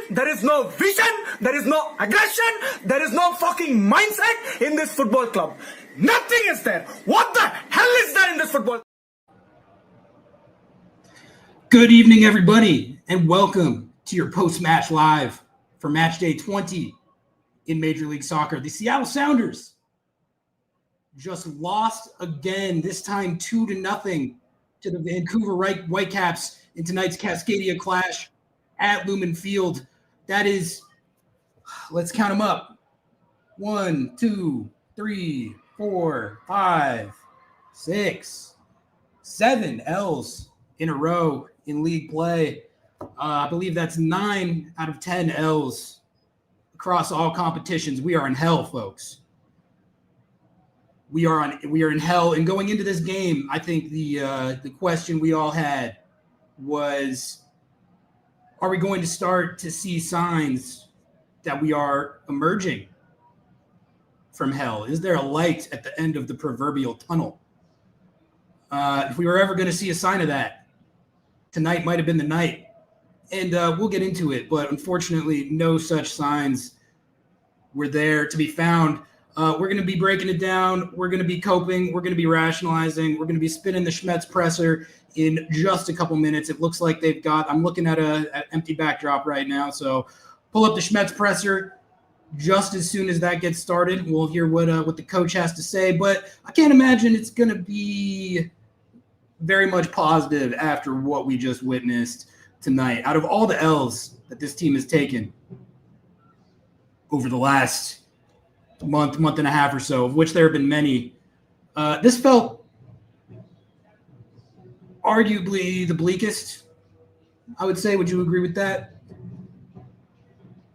there is no vision, there is no aggression, there is no fucking mindset in this football club. Nothing is there. What the hell is there in this football? Good evening, everybody, and welcome to your post-match live for Matchday 20 in Major League Soccer. The Seattle Sounders just lost again, this time 2-0 to the Vancouver Whitecaps in tonight's Cascadia clash at Lumen Field. That is, let's count them up. 1, 2, 3, 4, 5, 6, 7 L's in a row in league play. I believe that's 9 out of 10 L's across all competitions. We are in hell, folks. We are in hell. And going into this game, I think the question we all had was, are we going to start to see signs that we are emerging from hell? Is there a light at the end of the proverbial tunnel? If we were ever going to see a sign of that, tonight might have been the night. And we'll get into it, but unfortunately, no such signs were there to be found. We're going to be breaking it down. We're going to be coping. We're going to be rationalizing. We're going to be spinning the Schmetz presser in just a couple minutes. It looks like they've got – I'm looking at an empty backdrop right now. So pull up the Schmetz presser. Just as soon as that gets started, we'll hear what the coach has to say. But I can't imagine it's going to be very much positive after what we just witnessed tonight. Out of all the L's that this team has taken over the last month and a half or so, of which there have been many, this felt arguably the bleakest, I would say. Would you agree with that?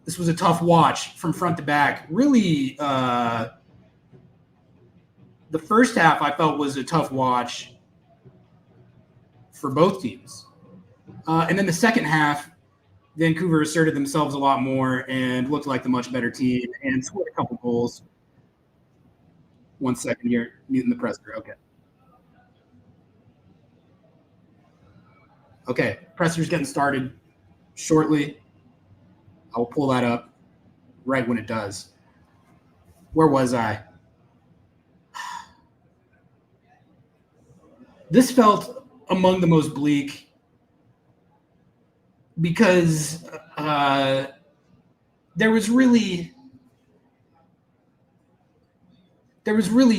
This was a tough watch from front to back. Really, the first half I felt was a tough watch for both teams. And then the second half, Vancouver asserted themselves a lot more and looked like the much better team and scored a couple goals. 1 second here, muting the presser. Okay, presser's getting started shortly. I'll pull that up right when it does. Where was I? This felt among the most bleak because there was really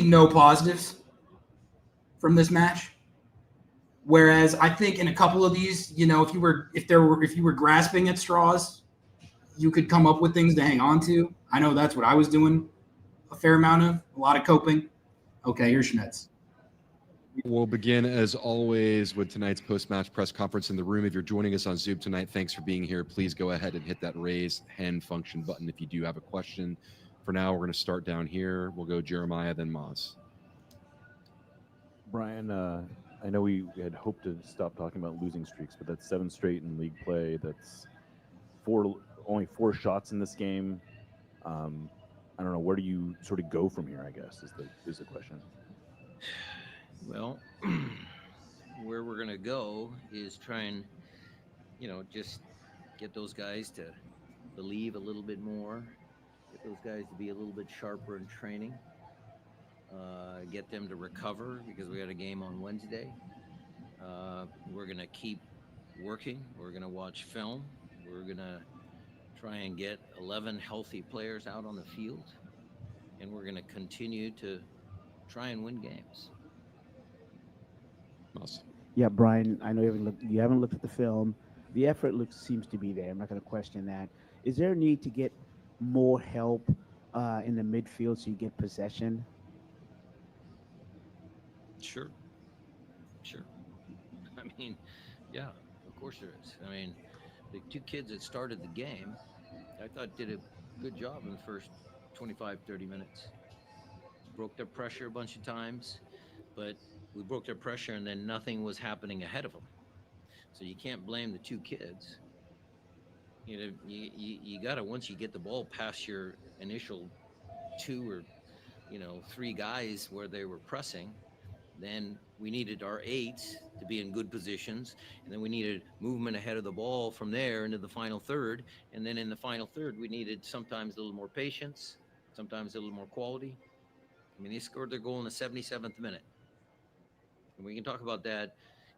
no positives from this match. Whereas I think in a couple of these, you know, if you were grasping at straws, you could come up with things to hang on to. I know that's what I was doing a fair amount of, a lot of coping. Okay, here's Schmetz. We'll begin, as always, with tonight's post-match press conference in the room. If you're joining us on Zoom tonight, thanks for being here. Please go ahead and hit that raise hand function button if you do have a question. For now, we're going to start down here. We'll go Jeremiah, then Maz. Brian, I know we had hoped to stop talking about losing streaks, but that's 7 straight in league play. That's only 4 shots in this game. I don't know. Where do you sort of go from here, I guess, is the question. Well, where we're going to go is try and, just get those guys to believe a little bit more, get those guys to be a little bit sharper in training, get them to recover because we had a game on Wednesday. We're going to keep working. We're going to watch film. We're going to try and get 11 healthy players out on the field, and we're going to continue to try and win games. Yeah, Brian, I know you haven't looked at the film. The effort seems to be there. I'm not going to question that. Is there a need to get more help in the midfield so you get possession? Sure. I mean, yeah, of course there is. I mean, the 2 kids that started the game, I thought did a good job in the first 25, 30 minutes. Broke their pressure a bunch of times, but we broke their pressure and then nothing was happening ahead of them. So you can't blame the 2 kids. You got to, once you get the ball past your initial 2 or 3 guys where they were pressing, Then we needed our 8s to be in good positions, and then we needed movement ahead of the ball from there into the final third. And then in the final third, we needed sometimes a little more patience, sometimes a little more quality. I mean, they scored their goal in the 77th minute. And we can talk about that,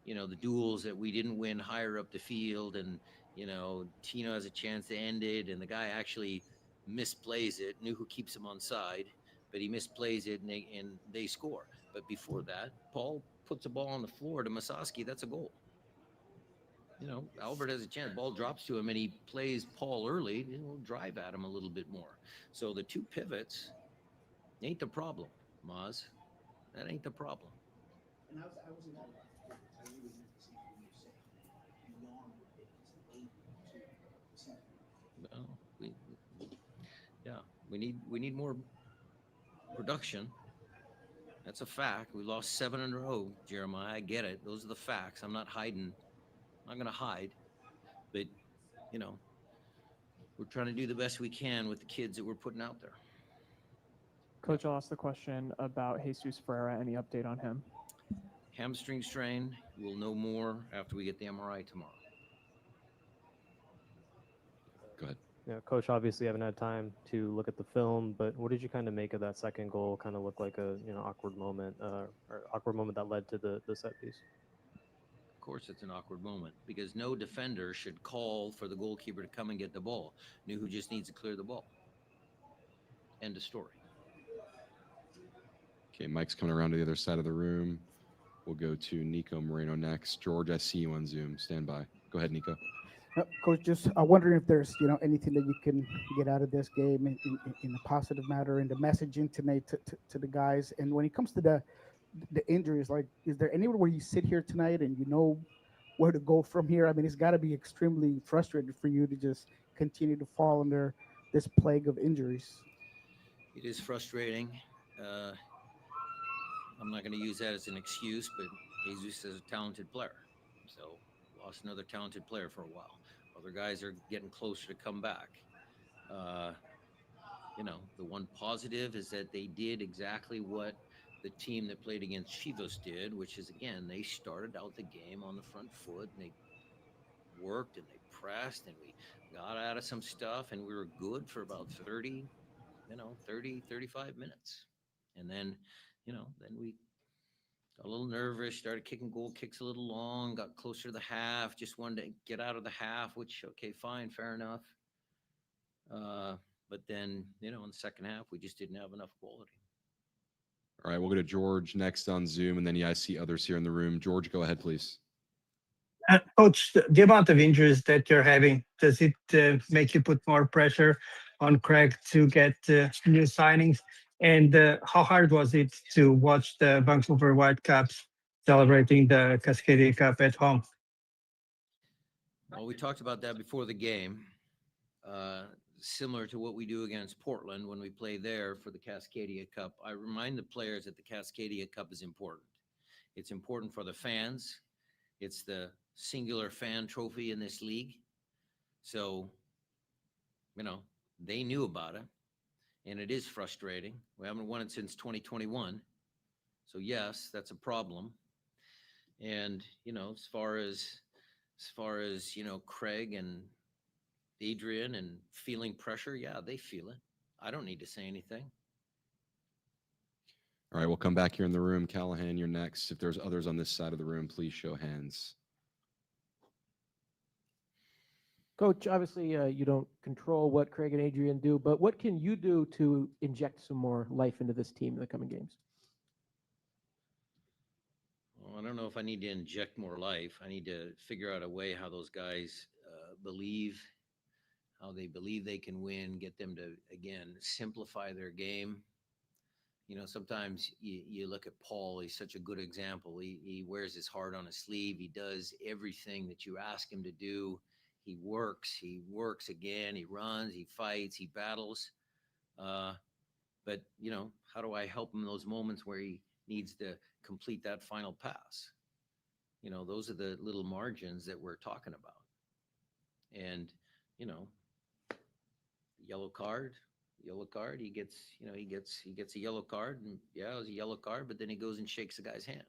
the duels that we didn't win higher up the field, and, Tino has a chance to end it, and the guy actually misplays it. Knew who keeps him on side, but he misplays it, and they score. But before that, Paul puts a ball on the floor to Masaski. That's a goal. Albert has a chance. Ball drops to him, and he plays Paul early. We'll drive at him a little bit more. So the 2 pivots ain't the problem, Maz. That ain't the problem. And I was in that line. I really meant to see what you said. Beyond the pivots, 8 to 7. Well, we need more production. That's a fact. We lost 7 in a row, Jeremiah. I get it. Those are the facts. I'm not hiding. I'm not going to hide. But, we're trying to do the best we can with the kids that we're putting out there. Coach, I'll ask the question about Jesus Ferreira. Any update on him? Hamstring strain. We'll know more after we get the MRI tomorrow. Go ahead. Yeah, Coach, obviously haven't had time to look at the film, but what did you kind of make of that second goal? Kind of looked like a awkward moment, or awkward moment that led to the set piece. Of course, it's an awkward moment because no defender should call for the goalkeeper to come and get the ball. Nuhu just needs to clear the ball. End of story. Okay, Mike's coming around to the other side of the room. We'll go to Nico Moreno next. George, I see you on Zoom. Stand by. Go ahead, Nico. Coach, just wondering if there's anything that you can get out of this game in a positive matter, in the messaging tonight to the guys. And when it comes to the injuries, like, is there anywhere where you sit here tonight and you know where to go from here? I mean, it's got to be extremely frustrating for you to just continue to fall under this plague of injuries. It is frustrating. I'm not going to use that as an excuse, but Jesus is a talented player. So lost another talented player for a while. Other guys are getting closer to come back. The one positive is that they did exactly what the team that played against Chivas did, which is, again, they started out the game on the front foot, and they worked and they pressed, and we got out of some stuff, and we were good for about 35 minutes. And then, then we got a little nervous, started kicking goal kicks a little long, got closer to the half, just wanted to get out of the half, which, okay, fine, fair enough. But then, in the second half, we just didn't have enough quality. All right, we'll go to George next on Zoom, and then I see others here in the room. George, go ahead, please. Coach, the amount of injuries that you're having, does it make you put more pressure on Craig to get new signings? And how hard was it to watch the Vancouver Whitecaps celebrating the Cascadia Cup at home? Well, we talked about that before the game. Similar to what we do against Portland when we play there for the Cascadia Cup. I remind the players that the Cascadia Cup is important. It's important for the fans. It's the singular fan trophy in this league. So, they knew about it, and it is frustrating. We haven't won it since 2021. So yes, that's a problem. And, as far as Craig and Adrian and feeling pressure, yeah, they feel it. I don't need to say anything. All right, we'll come back here in the room. Callahan, you're next. If there's others on this side of the room, please show hands. Coach, obviously you don't control what Craig and Adrian do, but what can you do to inject some more life into this team in the coming games? Well, I don't know if I need to inject more life. I need to figure out a way how those guys believe, how they believe they can win, get them to, again, simplify their game. Sometimes you look at Paul, he's such a good example. He wears his heart on his sleeve. He does everything that you ask him to do. He works again, he runs, he fights, he battles. But, how do I help him in those moments where he needs to complete that final pass? Those are the little margins that we're talking about. And, yellow card, he gets a yellow card, and yeah, it was a yellow card, but then he goes and shakes the guy's hand.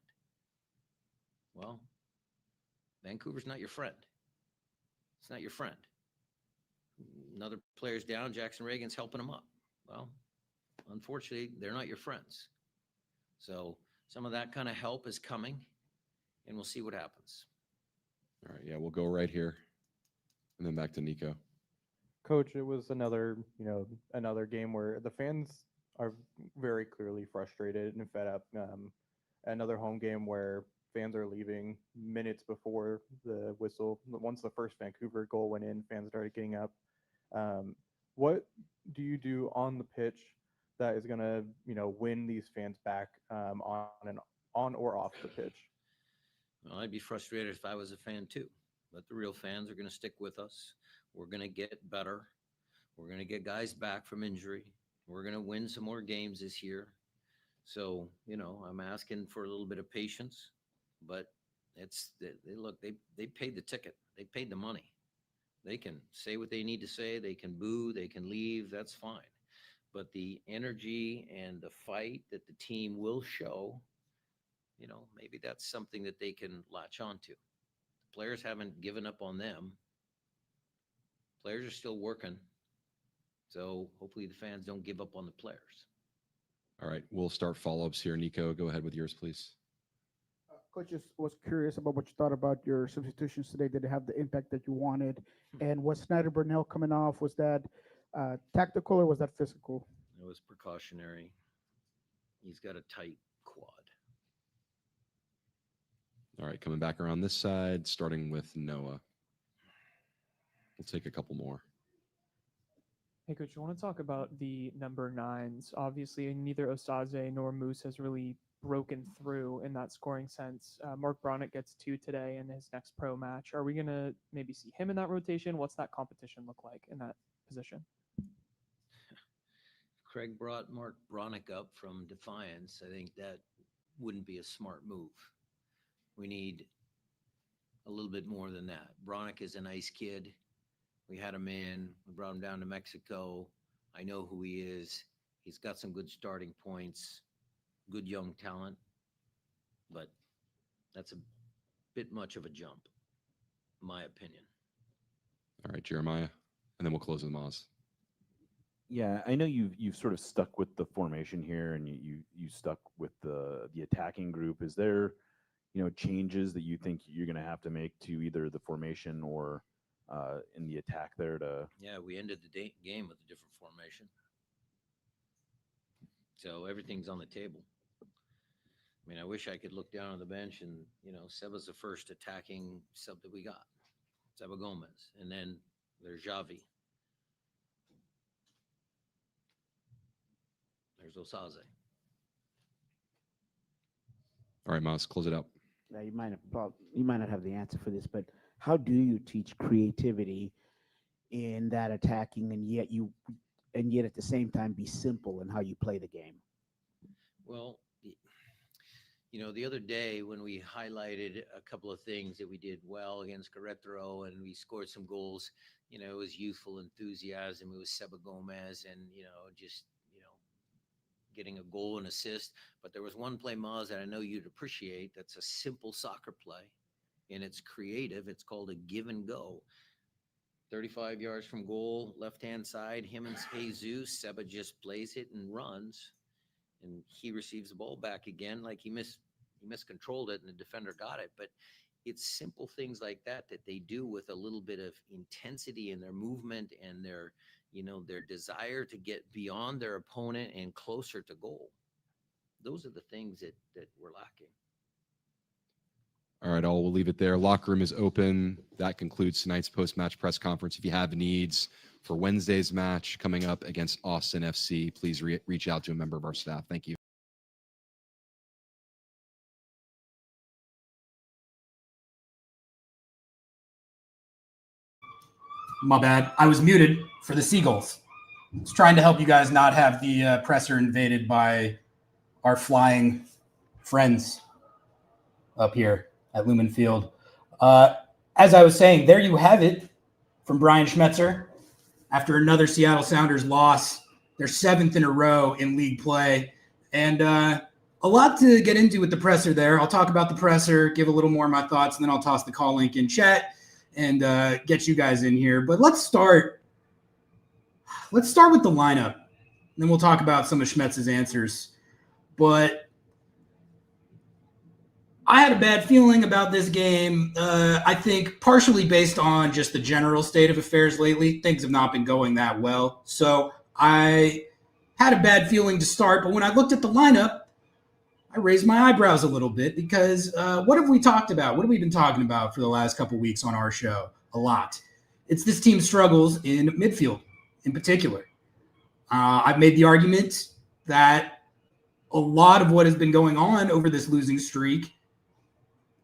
Well, Vancouver's not your friend. It's not your friend. Another player's down. Jackson Reagan's helping him up. Well, unfortunately, they're not your friends. So some of that kind of help is coming, and we'll see what happens. All right, yeah, we'll go right here, and then back to Nico. Coach, it was another game where the fans are very clearly frustrated and fed up. Another home game where fans are leaving minutes before the whistle. Once the first Vancouver goal went in, fans started getting up. What do you do on the pitch that is going to, win these fans back on or off the pitch? Well, I'd be frustrated if I was a fan too, but the real fans are going to stick with us. We're going to get better. We're going to get guys back from injury. We're going to win some more games this year. So, I'm asking for a little bit of patience, but they paid the ticket. They paid the money. They can say what they need to say. They can boo, they can leave. That's fine. But the energy and the fight that the team will show, maybe that's something that they can latch onto. The players haven't given up on them. Players are still working. So hopefully the fans don't give up on the players. All right, we'll start follow-ups here. Nico, go ahead with yours, please. Coach, just was curious about what you thought about your substitutions today. Did it have the impact that you wanted? And was Snyder Burnell coming off? Was that tactical or was that physical? It was precautionary. He's got a tight quad. All right, coming back around this side, starting with Noah. We'll take a couple more. Hey, Coach, I want to talk about the number 9s. Obviously, neither Osaze nor Moose has really broken through in that scoring sense. Mark Bronick gets 2 today in his next pro match. Are we going to maybe see him in that rotation? What's that competition look like in that position? Craig brought Mark Bronick up from Defiance. I think that wouldn't be a smart move. We need a little bit more than that. Bronick is a nice kid. We had him in. We brought him down to Mexico. I know who he is. He's got some good starting points, good young talent, but that's a bit much of a jump, in my opinion. All right, Jeremiah, and then we'll close with Maz. Yeah, I know you've sort of stuck with the formation here, and you stuck with the attacking group. Is there, changes that you think you're going to have to make to either the formation or in the attack there to? Yeah, we ended the game with a different formation, so everything's on the table. I mean, I wish I could look down on the bench and Seba's the first attacking sub that we got, Seba Gomez, and then there's Javi. There's Osaze. All right, Maz, close it out. Now, you might not have the answer for this, but how do you teach creativity in that attacking and yet at the same time be simple in how you play the game? Well, the other day when we highlighted a couple of things that we did well against Querétaro and we scored some goals, it was youthful enthusiasm. It was Seba Gomez and, getting a goal and assist. But there was one play, Maz, that I know you'd appreciate. That's a simple soccer play, and it's creative. It's called a give and go. 35 yards from goal, left-hand side, him and Jesus. Seba just plays it and runs, and he receives the ball back again. Like he miscontrolled it, and the defender got it. But it's simple things like that they do with a little bit of intensity in their movement and their desire to get beyond their opponent and closer to goal. Those are the things that we're lacking. All right, we'll leave it there. Locker room is open. That concludes tonight's post-match press conference. If you have needs for Wednesday's match coming up against Austin FC, please reach out to a member of our staff. Thank you. My bad. I was muted for the Seagulls. I was trying to help you guys not have the presser invaded by our flying friends up here at Lumen Field. As I was saying, there you have it from Brian Schmetzer. After another Seattle Sounders loss, their 7th in a row in league play. And a a lot to get into with the presser there. I'll talk about the presser, give a little more of my thoughts, and then I'll toss the call link in chat and get you guys in here. But let's start with the lineup. Then we'll talk about some of Schmetz's answers. But I had a bad feeling about this game. I think partially based on just the general state of affairs lately. Things have not been going that well. So I had a bad feeling to start. But when I looked at the lineup, I raised my eyebrows a little bit because what have we talked about? What have we been talking about for the last couple weeks on our show? A lot. It's this team's struggles in midfield in particular. I've made the argument that a lot of what has been going on over this losing streak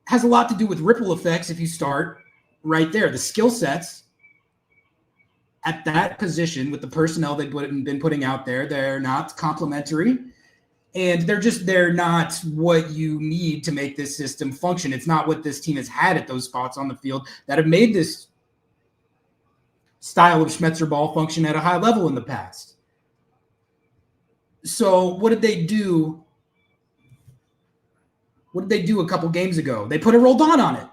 has a lot to do with ripple effects if you start right there. The skill sets at that position with the personnel they've been putting out there, they're not complementary, and they're not what you need to make this system function. It's not what this team has had at those spots on the field that have made this style of Schmetzer ball function at a high level in the past. So what did they do? What did they do a couple games ago? They put a Roldan on it.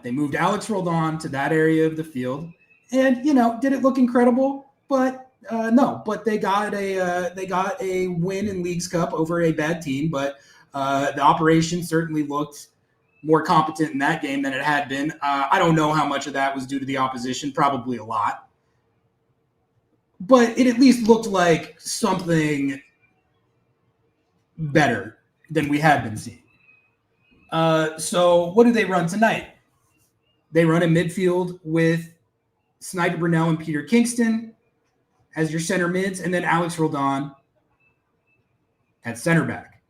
They moved Alex Roldan to that area of the field. And, did it look incredible? But no. But they got a win in Leagues Cup over a bad team. But the operation certainly looked more competent in that game than it had been. I don't know how much of that was due to the opposition. Probably a lot. But it at least looked like something better than we had been seeing. So what do they run tonight? They run in midfield with Sniper Brunel and Peter Kingston as your center mids, and then Alex Roldan at center back.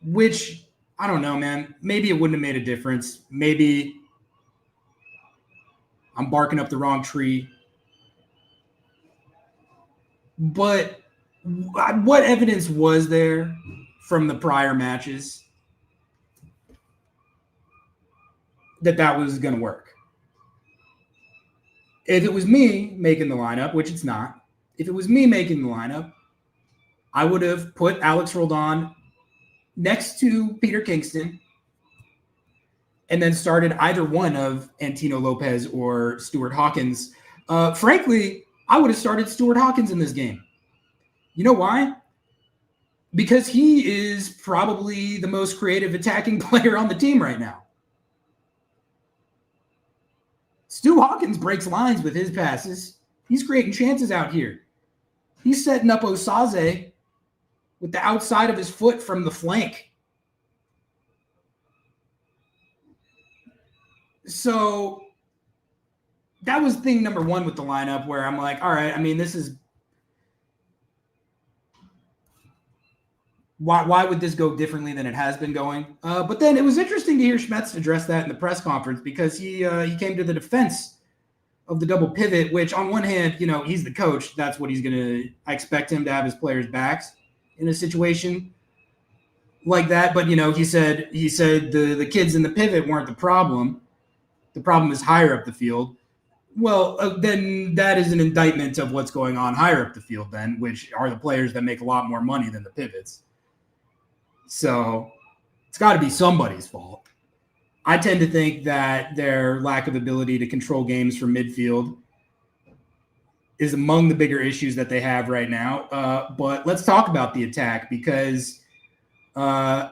Which, I don't know, man. Maybe it wouldn't have made a difference. Maybe I'm barking up the wrong tree. But what evidence was there from the prior matches that was going to work? If it was me making the lineup, which it's not, if it was me making the lineup, I would have put Alex Roldan next to Peter Kingston and then started either one of Antino Lopez or Stuart Hawkins. Frankly, I would have started Stuart Hawkins in this game. You know why? Because he is probably the most creative attacking player on the team right now. Stu Hawkins breaks lines with his passes. He's creating chances out here. He's setting up Osaze with the outside of his foot from the flank. So that was thing number one with the lineup where I'm like, all right, I mean, this is why would this go differently than it has been going? But then it was interesting to hear Schmetz address that in the press conference because he came to the defense of the double pivot, which on one hand, he's the coach. That's what I expect him to have his players' backs in a situation like that. But, he said the kids in the pivot weren't the problem. The problem is higher up the field. Well, then that is an indictment of what's going on higher up the field then, which are the players that make a lot more money than the pivots. So it's got to be somebody's fault. I tend to think that their lack of ability to control games from midfield is among the bigger issues that they have right now. But let's talk about the attack because, there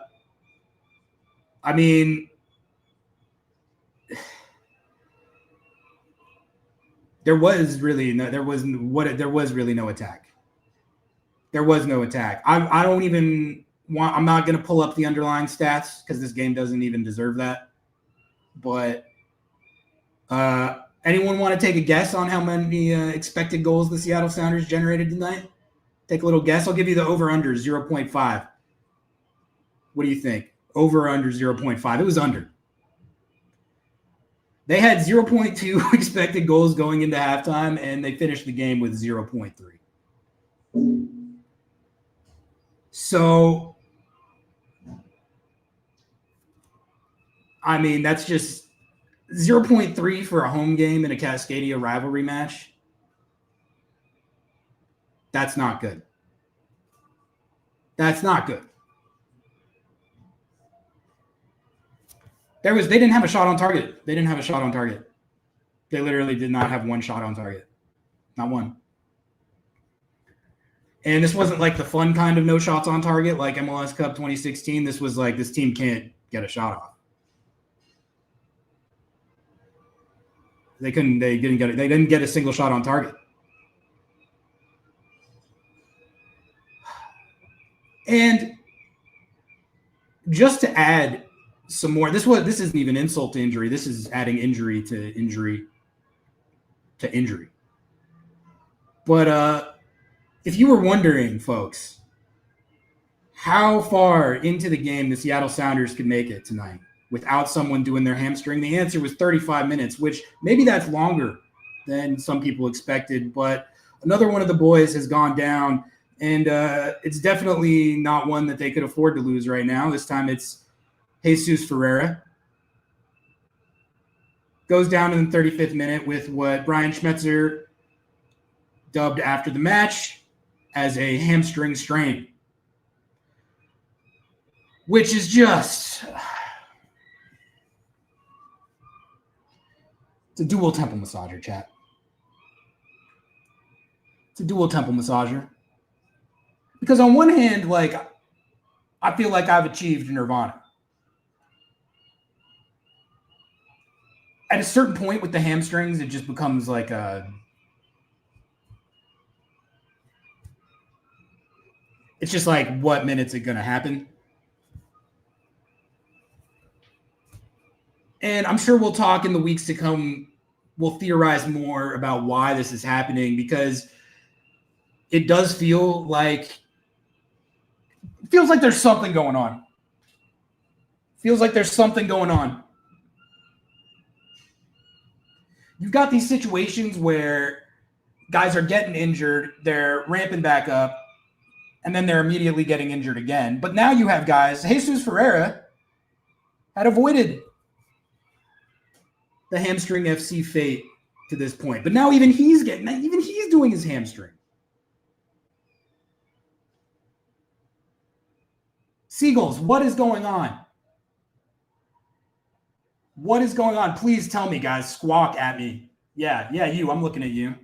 was really no attack. There was no attack. I'm not going to pull up the underlying stats because this game doesn't even deserve that. But anyone want to take a guess on how many expected goals the Seattle Sounders generated tonight? Take a little guess. I'll give you the over-under, 0.5. What do you think? Over or under 0.5? It was under. They had 0.2 expected goals going into halftime, and they finished the game with 0.3. So, that's just 0.3 for a home game in a Cascadia rivalry match. That's not good. That's not good. They didn't have a shot on target. They didn't have a shot on target. They literally did not have one shot on target. Not one. And this wasn't like the fun kind of no shots on target like MLS Cup 2016. This was like, this team can't get a shot off. They didn't get a single shot on target. And just to add some more, this isn't even insult to injury. This is adding injury to injury to injury. But if you were wondering, folks, how far into the game the Seattle Sounders could make it tonight without someone doing their hamstring, the answer was 35 minutes, which maybe that's longer than some people expected. But another one of the boys has gone down, and it's definitely not one that they could afford to lose right now. This time it's Jesus Ferreira. Goes down in the 35th minute with what Brian Schmetzer dubbed after the match as a hamstring strain, which is just it's a dual temple massager, chat. It's a dual temple massager. Because on one hand, like, I feel like I've achieved nirvana. At a certain point with the hamstrings, it just becomes like it's just like, what minute's it going to happen? And I'm sure we'll talk in the weeks to come. We'll theorize more about why this is happening, because it does feel like there's something going on. Feels like there's something going on. You've got these situations where guys are getting injured, they're ramping back up, and then they're immediately getting injured again. But now you have guys, Jesus Ferreira had avoided the hamstring FC fate to this point. But now even he's doing his hamstring. Seagulls, what is going on? What is going on? Please tell me, guys. Squawk at me. Yeah, you. I'm looking at you.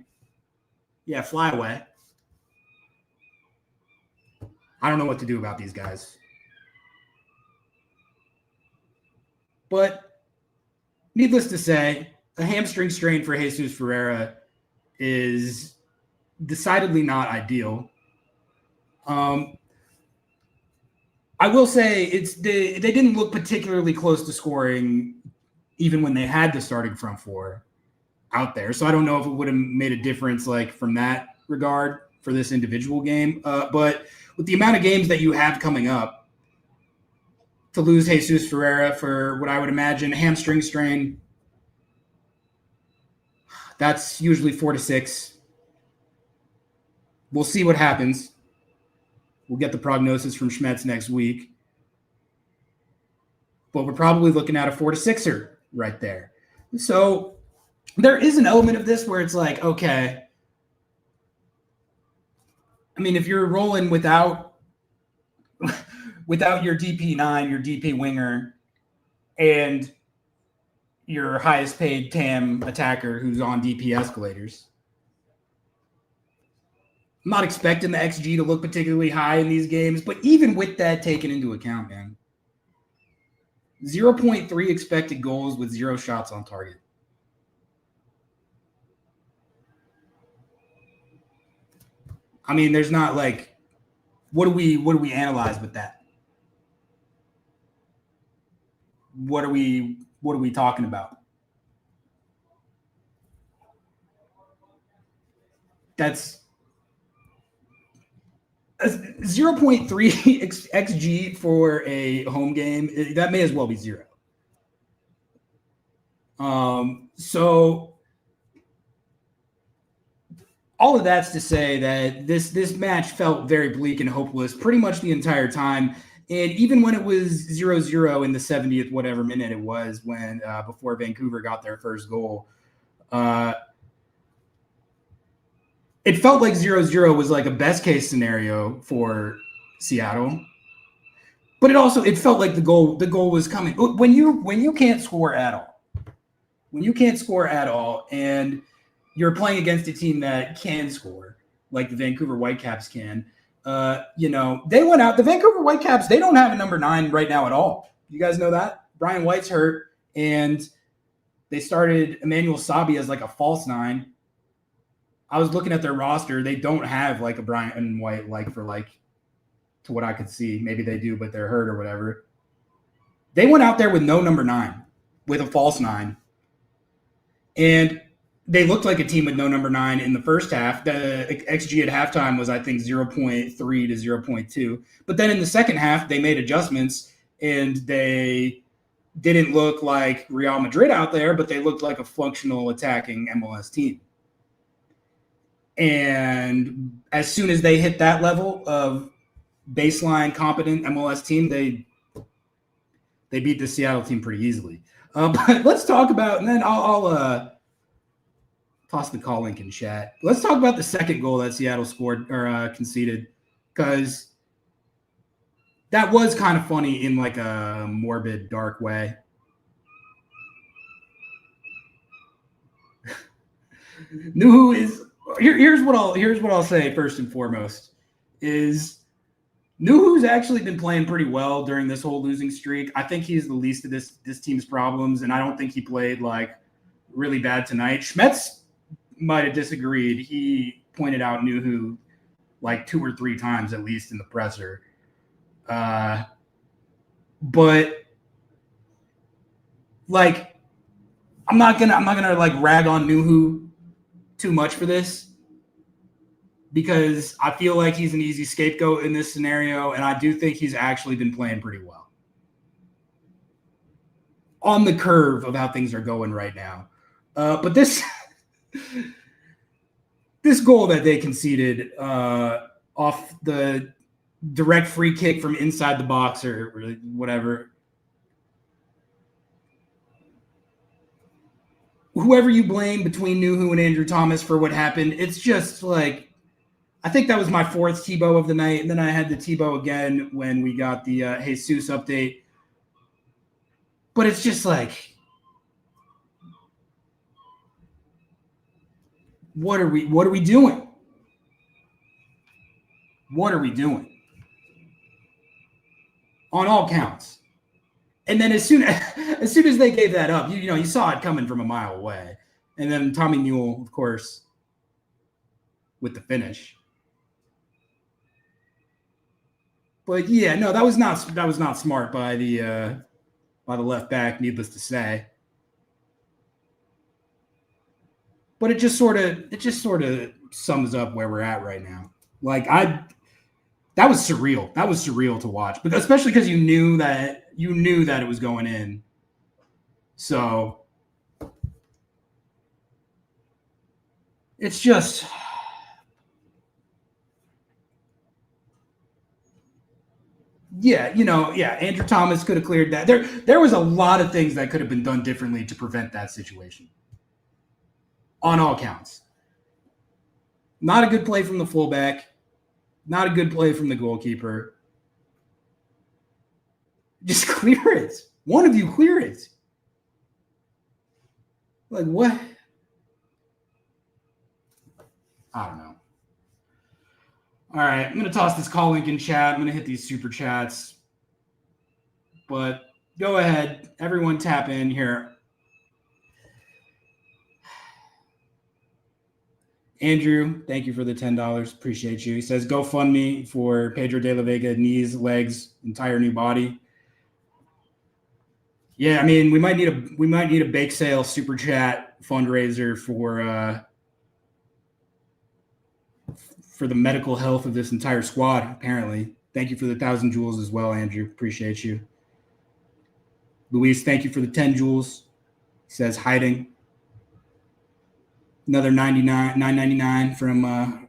Yeah, fly away. I don't know what to do about these guys. But needless to say, a hamstring strain for Jesus Ferreira is decidedly not ideal. I will say they didn't look particularly close to scoring even when they had the starting front four out there. So I don't know if it would have made a difference like from that regard for this individual game. But with the amount of games that you have coming up, to lose Jesus Ferreira for what I would imagine a hamstring strain, that's usually 4 to 6. We'll see what happens. We'll get the prognosis from Schmetz next week. But we're probably looking at a 4 to 6er right there. So there is an element of this where it's like, okay, I mean, if you're rolling without your DP9, your DP winger, and your highest paid TAM attacker who's on DP escalators, I'm not expecting the XG to look particularly high in these games, but even with that taken into account, man, 0.3 expected goals with 0 shots on target. I mean, there's not like, what do we analyze with that? What are we talking about? That's 0.3 XG for a home game. That may as well be 0. So all of that's to say that this match felt very bleak and hopeless pretty much the entire time. And even when it was 0-0 in the 70th, whatever minute it was, when before Vancouver got their first goal, it felt like 0-0 was like a best case scenario for Seattle. But it felt like the goal was coming. When you can't score at all, and you're playing against a team that can score, like the Vancouver Whitecaps can, they went out. The Vancouver Whitecaps, they don't have a number 9 right now at all. You guys know that? Brian White's hurt, and they started Emmanuel Sabi as like a false 9. I was looking at their roster. They don't have like a Brian White, to what I could see. Maybe they do, but they're hurt or whatever. They went out there with no number 9, with a false 9. And they looked like a team with no number 9 in the first half. The XG at halftime was, I think, 0.3 to 0.2. But then in the second half, they made adjustments, and they didn't look like Real Madrid out there, but they looked like a functional attacking MLS team. And as soon as they hit that level of baseline competent MLS team, they beat the Seattle team pretty easily. But let's talk about, and then I'll toss the call link in chat. Let's talk about the second goal that Seattle scored or conceded, because that was kind of funny in like a morbid, dark way. Nuhu is here's what I'll say first and foremost is Nuhu's actually been playing pretty well during this whole losing streak. I think he's the least of this team's problems, and I don't think he played like really bad tonight. Schmetz might have disagreed. He pointed out Nuhu like 2 or 3 times at least in the presser. But like I'm not gonna like rag on Nuhu too much for this, because I feel like he's an easy scapegoat in this scenario, and I do think he's actually been playing pretty well on the curve of how things are going right now. But this goal that they conceded off the direct free kick from inside the box or whatever, whoever you blame between Nuhu and Andrew Thomas for what happened, it's just like, I think that was my 4th Tebow of the night. And then I had the Tebow again when we got the Jesus update. But it's just like, what are we doing? What are we doing? On all counts. And then as soon as they gave that up, you saw it coming from a mile away. And then Tommy Newell, of course, with the finish. But yeah, no, that was not smart by the left back, needless to say. But it just sort of sums up where we're at right now. Like that was surreal. That was surreal to watch, but especially because you knew that it was going in. So it's just, Andrew Thomas could have cleared that. There was a lot of things that could have been done differently to prevent that situation. On all counts. Not a good play from the fullback. Not a good play from the goalkeeper. Just clear it. One of you clear it. Like what? I don't know. All right, I'm going to toss this call link in chat. I'm going to hit these super chats. But go ahead. Everyone tap in here. Andrew, thank you for the $10. Appreciate you. He says, GoFundMe for Pedro de la Vega, knees, legs, entire new body. Yeah, I mean, we might need a bake sale super chat fundraiser for the medical health of this entire squad, apparently. Thank you for the 1,000 joules as well, Andrew. Appreciate you. Luis, thank you for the 10 joules. He says hiding. Another $9.99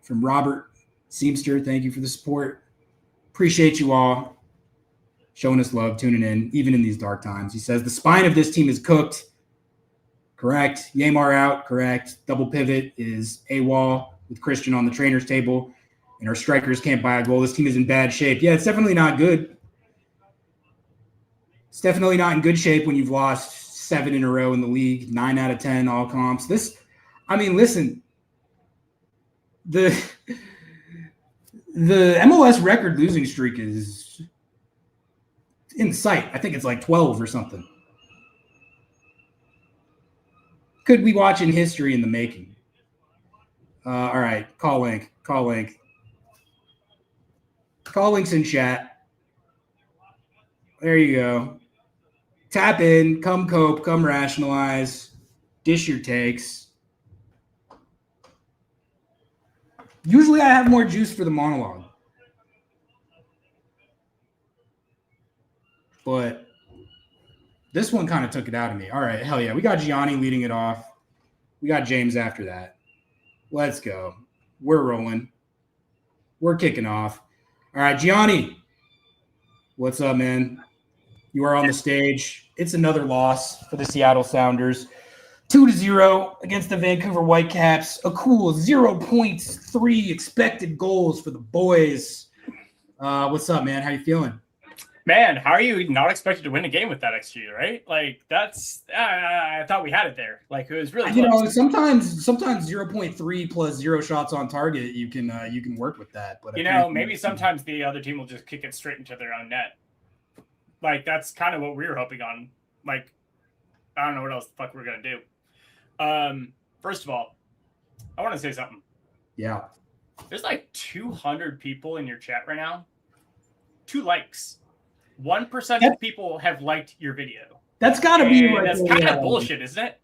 from Robert Seamster. Thank you for the support. Appreciate you all showing us love, tuning in, even in these dark times. He says the spine of this team is cooked. Correct. Yamar out. Correct. Double pivot is AWOL. with Christian on the trainer's table, and our strikers can't buy a goal. This team is in bad shape. Yeah, it's definitely not good. It's definitely not in good shape when you've lost 7 in a row in the league, 9 out of 10 all comps. Listen, the MLS record losing streak is in sight. I think it's like 12 or something. Could be watching history in the making. All right, call link. Call link's in chat. There you go. Tap in, come cope, come rationalize, dish your takes. Usually I have more juice for the monologue. But this one kind of took it out of me. All right, hell yeah. We got Gianni leading it off. We got James after that. Let's go. We're rolling. We're kicking off. All right, Gianni. What's up, man? You are on the stage. It's another loss for the Seattle Sounders. 2-0 against the Vancouver Whitecaps. A cool 0.3 expected goals for the boys. What's up, man? How you feeling? Man, how are you not expected to win a game with that XG, right? Like, that's I thought we had it there. Like, it was really close. Sometimes 0.3 plus 0 shots on target, you can work with that. But maybe sometimes the other team will just kick it straight into their own net. Like, that's kind of what we were hoping on. Like, I don't know what else the fuck we're gonna do. First of all, I want to say something. Yeah. There's like 200 people in your chat right now. 2 likes. 1% of people have liked your video. That's got to be like that's kind of bullshit, isn't it?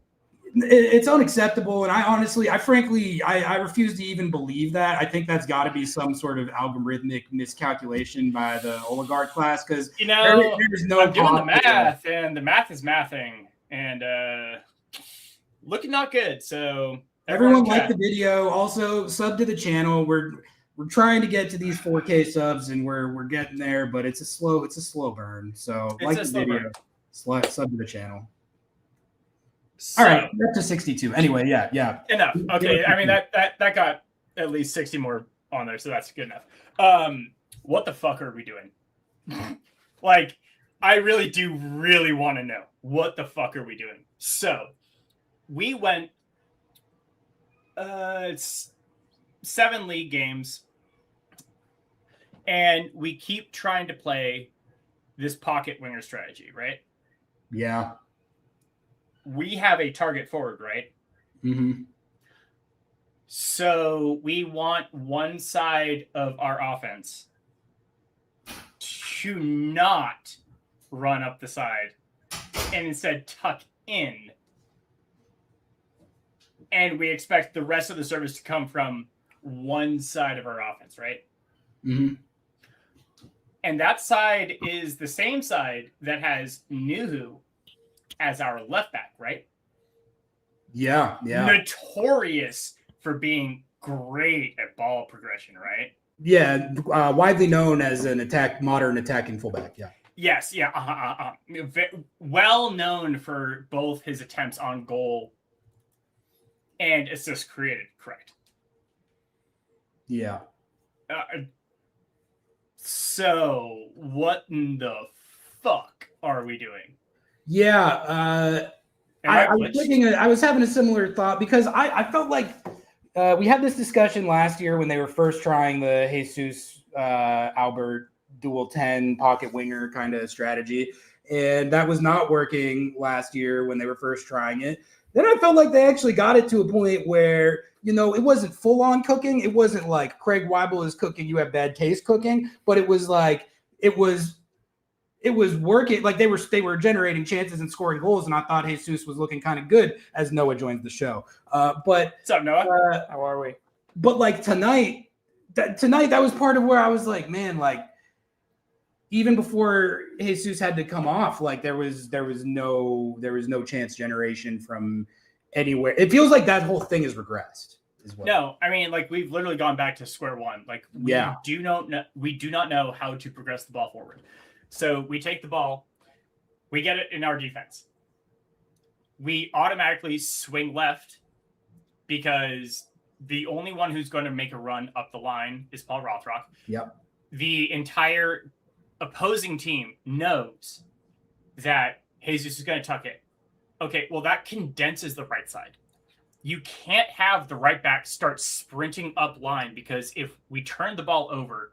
It's unacceptable, and I frankly refuse to even believe that. I think that's got to be some sort of algorithmic miscalculation by the oligarch class, because there's no. I'm doing the math, and the math is mathing, and looking not good. So everyone like the video. Also, sub to the channel. We're trying to get to these 4K subs, and we're getting there, but it's a slow burn. So like the video, sub to the channel. So, all right, we're up to 62. Anyway, yeah. Enough. Okay, I mean that got at least 60 more on there, so that's good enough. What the fuck are we doing? Like, I really do want to know what the fuck are we doing. So, we went it's 7 league games, and we keep trying to play this pocket winger strategy, right? Yeah. We have a target forward, right? Mm-hmm. So we want one side of our offense to not run up the side and instead tuck in. And we expect the rest of the service to come from one side of our offense, right? Mm-hmm. And that side is the same side that has Nuhu as our left back, right? Yeah. Notorious for being great at ball progression, right? Yeah, widely known as an modern attacking fullback. Yeah. Yes, yeah. Well known for both his attempts on goal and assists created, correct? Yeah. So what in the fuck are we doing? Yeah, I was having a similar thought, because I felt like we had this discussion last year when they were first trying the Jesus Albert dual 10 pocket winger kind of strategy, and that was not working last year when they were first trying it. Then I felt like they actually got it to a point where, it wasn't full on cooking. It wasn't like Craig Weibel is cooking, you have bad taste cooking, but it was like it was working. Like they were generating chances and scoring goals, and I thought Jesus was looking kind of good as Noah joins the show. But what's up, Noah? How are we? But like tonight, that was part of where I was like, man, like even before Jesus had to come off, like there was no chance generation from anywhere. It feels like that whole thing has regressed. No, I mean, like we've literally gone back to square one. Like we do not know how to progress the ball forward. So we take the ball, we get it in our defense. We automatically swing left because the only one who's going to make a run up the line is Paul Rothrock. Yep. The entire opposing team knows that Jesus is going to tuck it. Okay, well, that condenses the right side. You can't have the right back start sprinting up line, because if we turn the ball over,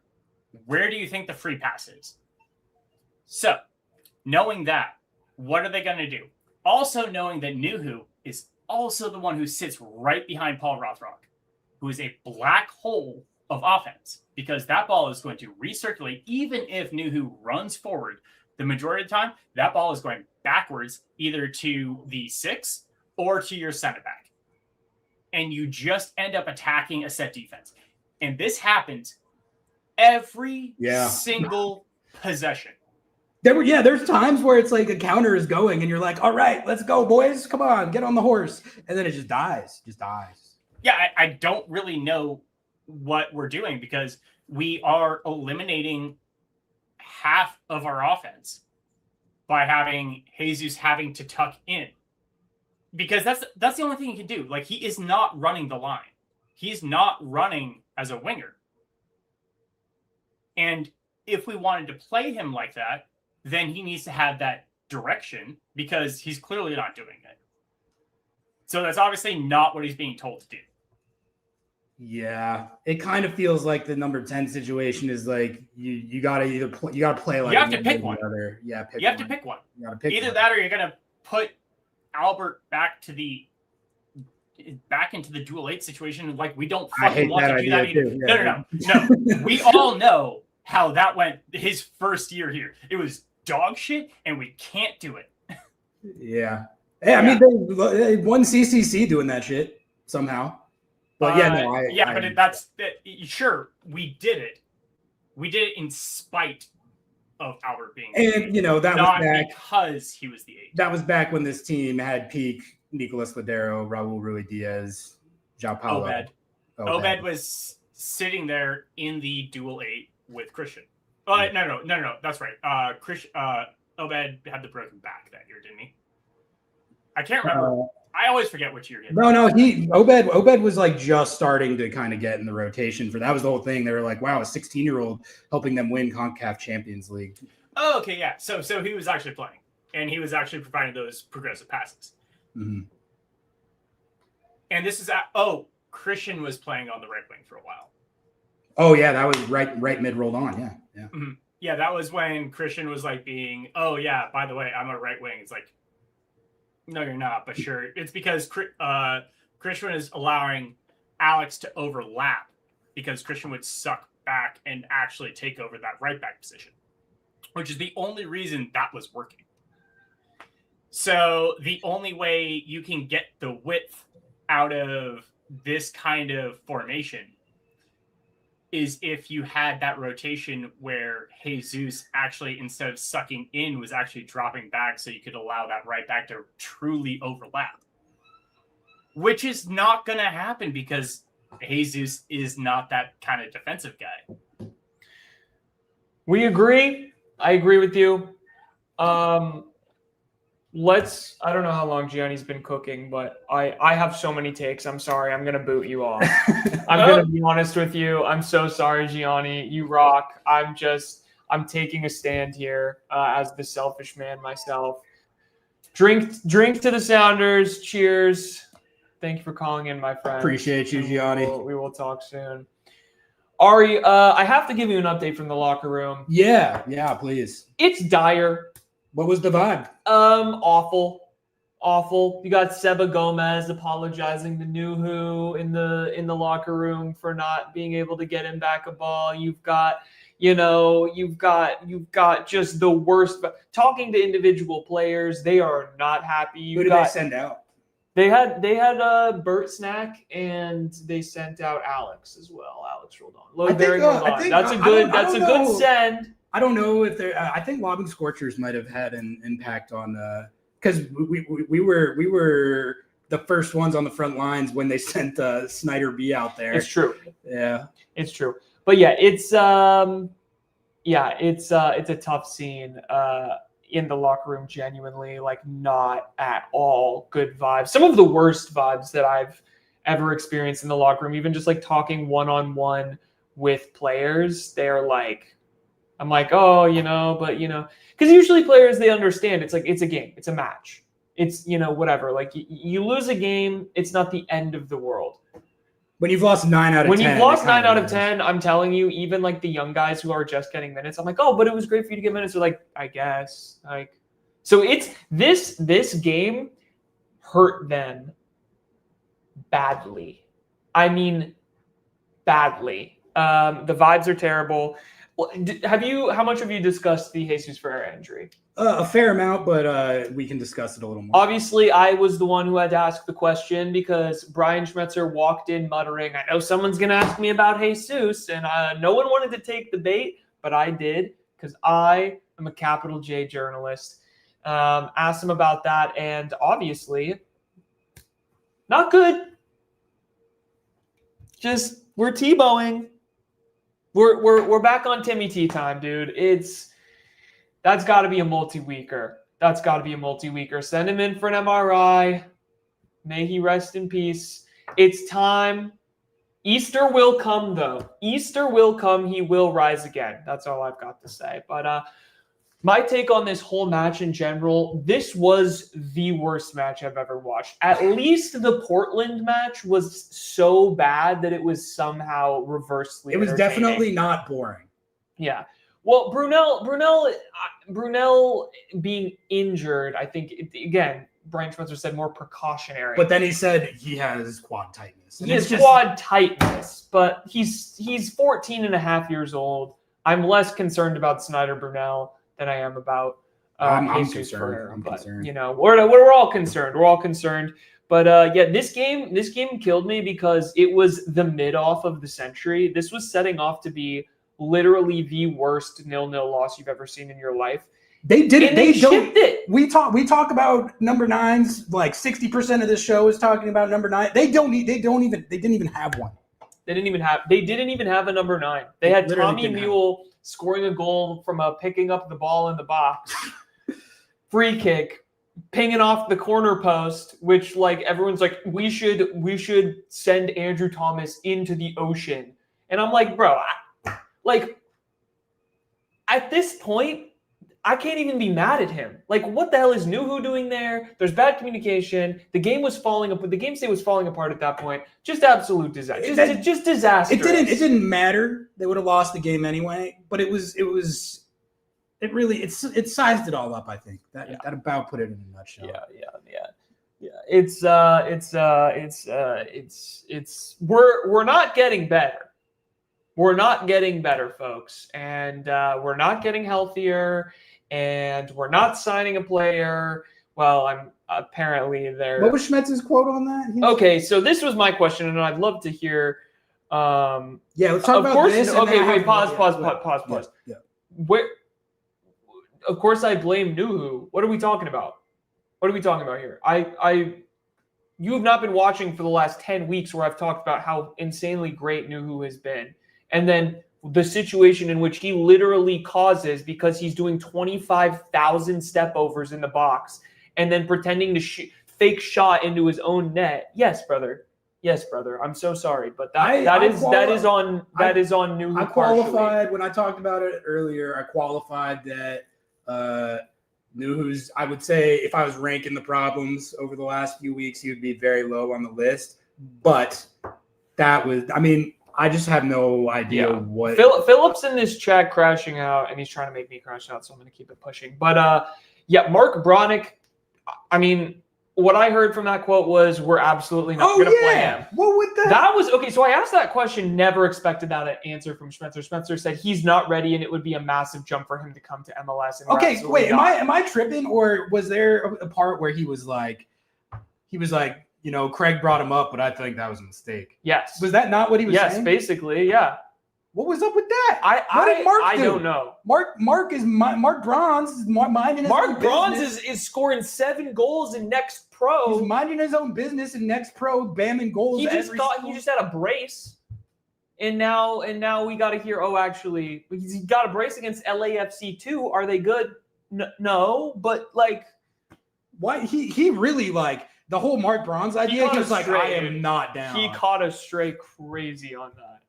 where do you think the free pass is? So, knowing that, what are they going to do? Also knowing that Nuhu is also the one who sits right behind Paul Rothrock, who is a black hole of offense, because that ball is going to recirculate. Even if Nuhu runs forward, the majority of the time, that ball is going backwards, either to the 6 or to your center back. And you just end up attacking a set defense. And this happens every single possession. There's times where it's like a counter is going and you're like, all right, let's go, boys. Come on, get on the horse. And then it just dies. Yeah, I don't really know what we're doing, because we are eliminating half of our offense by having Jesus having to tuck in. Because that's the only thing he can do. Like, he is not running the line. He's not running as a winger. And if we wanted to play him like that, then he needs to have that direction, because he's clearly not doing it. So that's obviously not what he's being told to do. Yeah, it kind of feels like the number 10 situation is like you gotta play like you have to pick one. Yeah, you have to pick one. You gotta pick either one. that, or you're gonna put Albert back into the dual 8 situation. Like, we don't fucking want to do that either. Yeah. No. We all know how that went his first year here. It was dog shit, and we can't do it. Yeah. Hey, I mean, they won CCC doing that shit somehow. But sure, we did it. We did it in spite of Albert being, and that not was back because he was the 8. That was back when this team had peak Nicolas Ladero, Raul Ruidiaz, João Paulo. Obed was sitting there in the dual 8 with Christian. No, that's right. Obed had the broken back that year, didn't he? I can't remember. I always forget which year he had. No, Obed was like just starting to kind of get in the rotation for that. Was the whole thing. They were like, wow, a 16-year-old helping them win CONCACAF Champions League. Oh, okay, yeah. So he was actually playing, and he was actually providing those progressive passes. Mm-hmm. And this is Christian was playing on the right wing for a while. Oh yeah, that was right mid rolled on. Yeah. Mm-hmm. Yeah, that was when Christian was like being, oh yeah, by the way, I'm a right wing. It's like, no, you're not, but sure. It's because Christian is allowing Alex to overlap, because Christian would suck back and actually take over that right back position, which is the only reason that was working. So the only way you can get the width out of this kind of formation is if you had that rotation where Jesus actually, instead of sucking in, was actually dropping back, so you could allow that right back to truly overlap. Which is not going to happen, because Jesus is not that kind of defensive guy. We agree. I agree with you. I don't know how long Gianni's been cooking, but I have so many takes. I'm sorry. I'm going to boot you off. I'm going to be honest with you. I'm so sorry, Gianni. You rock. I'm taking a stand here as the selfish man myself. Drink to the Sounders. Cheers. Thank you for calling in, my friend. Appreciate you, Gianni. We will talk soon. Ari, I have to give you an update from the locker room. Yeah, please. It's dire. What was the vibe? Awful. You got Seba Gomez apologizing to Nuhu in the locker room for not being able to get him back a ball. You've got just the worst. Talking to individual players, they are not happy. Who did they send out? They had Bert Snack, and they sent out Alex as well. Alex Roldan. That's a good send. I don't know if they're. I think Lobbing Scorchers might have had an impact on because we were the first ones on the front lines when they sent Snyder B out there. It's true. Yeah, it's true. But yeah, it's a tough scene in the locker room. Genuinely, like, not at all good vibes. Some of the worst vibes that I've ever experienced in the locker room. Even just like talking one-on-one with players, they're like, I'm like, oh, because usually players, they understand. It's like, it's a game, it's a match. It's, whatever. Like you lose a game, it's not the end of the world. When you've lost 9 out of 10. When you've lost 9 out of 10, I'm telling you, even like the young guys who are just getting minutes, I'm like, oh, but it was great for you to get minutes. They're like, I guess. Like, so it's this game hurt them badly. I mean, badly. The vibes are terrible. How much have you discussed the Jesus Ferreira injury? A fair amount, but we can discuss it a little more. Obviously, I was the one who had to ask the question because Brian Schmetzer walked in muttering, I know someone's going to ask me about Jesus, and no one wanted to take the bait, but I did because I am a capital J journalist. Asked him about that, and obviously, not good. Just, we're Tebowing. We're back on Timmy T time, dude. That's got to be a multi-weeker. Send him in for an MRI. May he rest in peace. It's time. Easter will come, though. Easter will come. He will rise again. That's all I've got to say. But my take on this whole match in general, this was the worst match I've ever watched. At least the Portland match was so bad that it was somehow reversely It was entertaining. definitely not boring. Yeah. Well, Brunel being injured, I think, again, Brian Schmetzer said more precautionary. But then he said he has quad tightness. He has quad tightness, but he's 14 and a half years old. I'm less concerned about Snyder Brunel than I am about I'm Jesus concerned. Ferreira. I'm concerned. We're all concerned. We're all concerned. But this game killed me because it was the mid-off of the century. This was setting off to be literally the worst 0-0 loss you've ever seen in your life. They did it. And they shipped it. We talk about number 9s. Like 60% of this show is talking about number 9. They didn't even have one. They didn't even have a number 9. They had Tommy Mule scoring a goal from picking up the ball in the box, free kick, pinging off the corner post, which like everyone's like, we should send Andrew Thomas into the ocean, and I'm like, bro, like at this point, I can't even be mad at him. Like, what the hell is Nuhu doing there? There's bad communication. The game was falling apart. The game state was falling apart at that point. Just absolute disaster. Just disaster. It didn't matter. They would have lost the game anyway. But it sized it all up. I think that about put it in a nutshell. It's we're not getting better. We're not getting better, folks, and we're not getting healthier. And we're not signing a player. Well, I'm apparently there. What was Schmetz's quote on that? Okay, so this was my question, and I'd love to hear. Let's talk about this. Okay, wait. Pause. Yeah. Where? Of course, I blame Nuhu. What are we talking about? What are we talking about here? You have not been watching for the last 10 weeks where I've talked about how insanely great Nuhu has been, and then the situation in which he literally causes because he's doing 25,000 step overs in the box and then pretending to fake shot into his own net. Yes, brother. I'm so sorry, but that is on Nuhu. I qualified when I talked about it earlier. I qualified that Nuhu's. I would say if I was ranking the problems over the last few weeks, he would be very low on the list. But that was, I just have no idea what. Phillips in this chat crashing out, and he's trying to make me crash out, so I'm going to keep it pushing. But Mark Bronick. What I heard from that quote was, "We're absolutely not going to play him." What would that? That was okay. So I asked that question. Never expected that answer from Schmetzer. Schmetzer said he's not ready, and it would be a massive jump for him to come to MLS. And okay, wait. Am I tripping, or was there a part where he was like, Craig brought him up, but I think that was a mistake. Yes. Was that not what he was saying? Yes, basically, yeah. What was up with that? What did Mark do? I don't know. Mark Bronze is minding his own business. Mark Bronze is scoring 7 goals in Next Pro. He's minding his own business in Next Pro, bamming goals. He just had a brace, and now we got to hear. Oh, actually, he's got a brace against LAFC too. Are they good? No, but like, why he really like. The whole Mark Bronze idea, he was like, straight, I am dude. not down. He caught us straight crazy on that.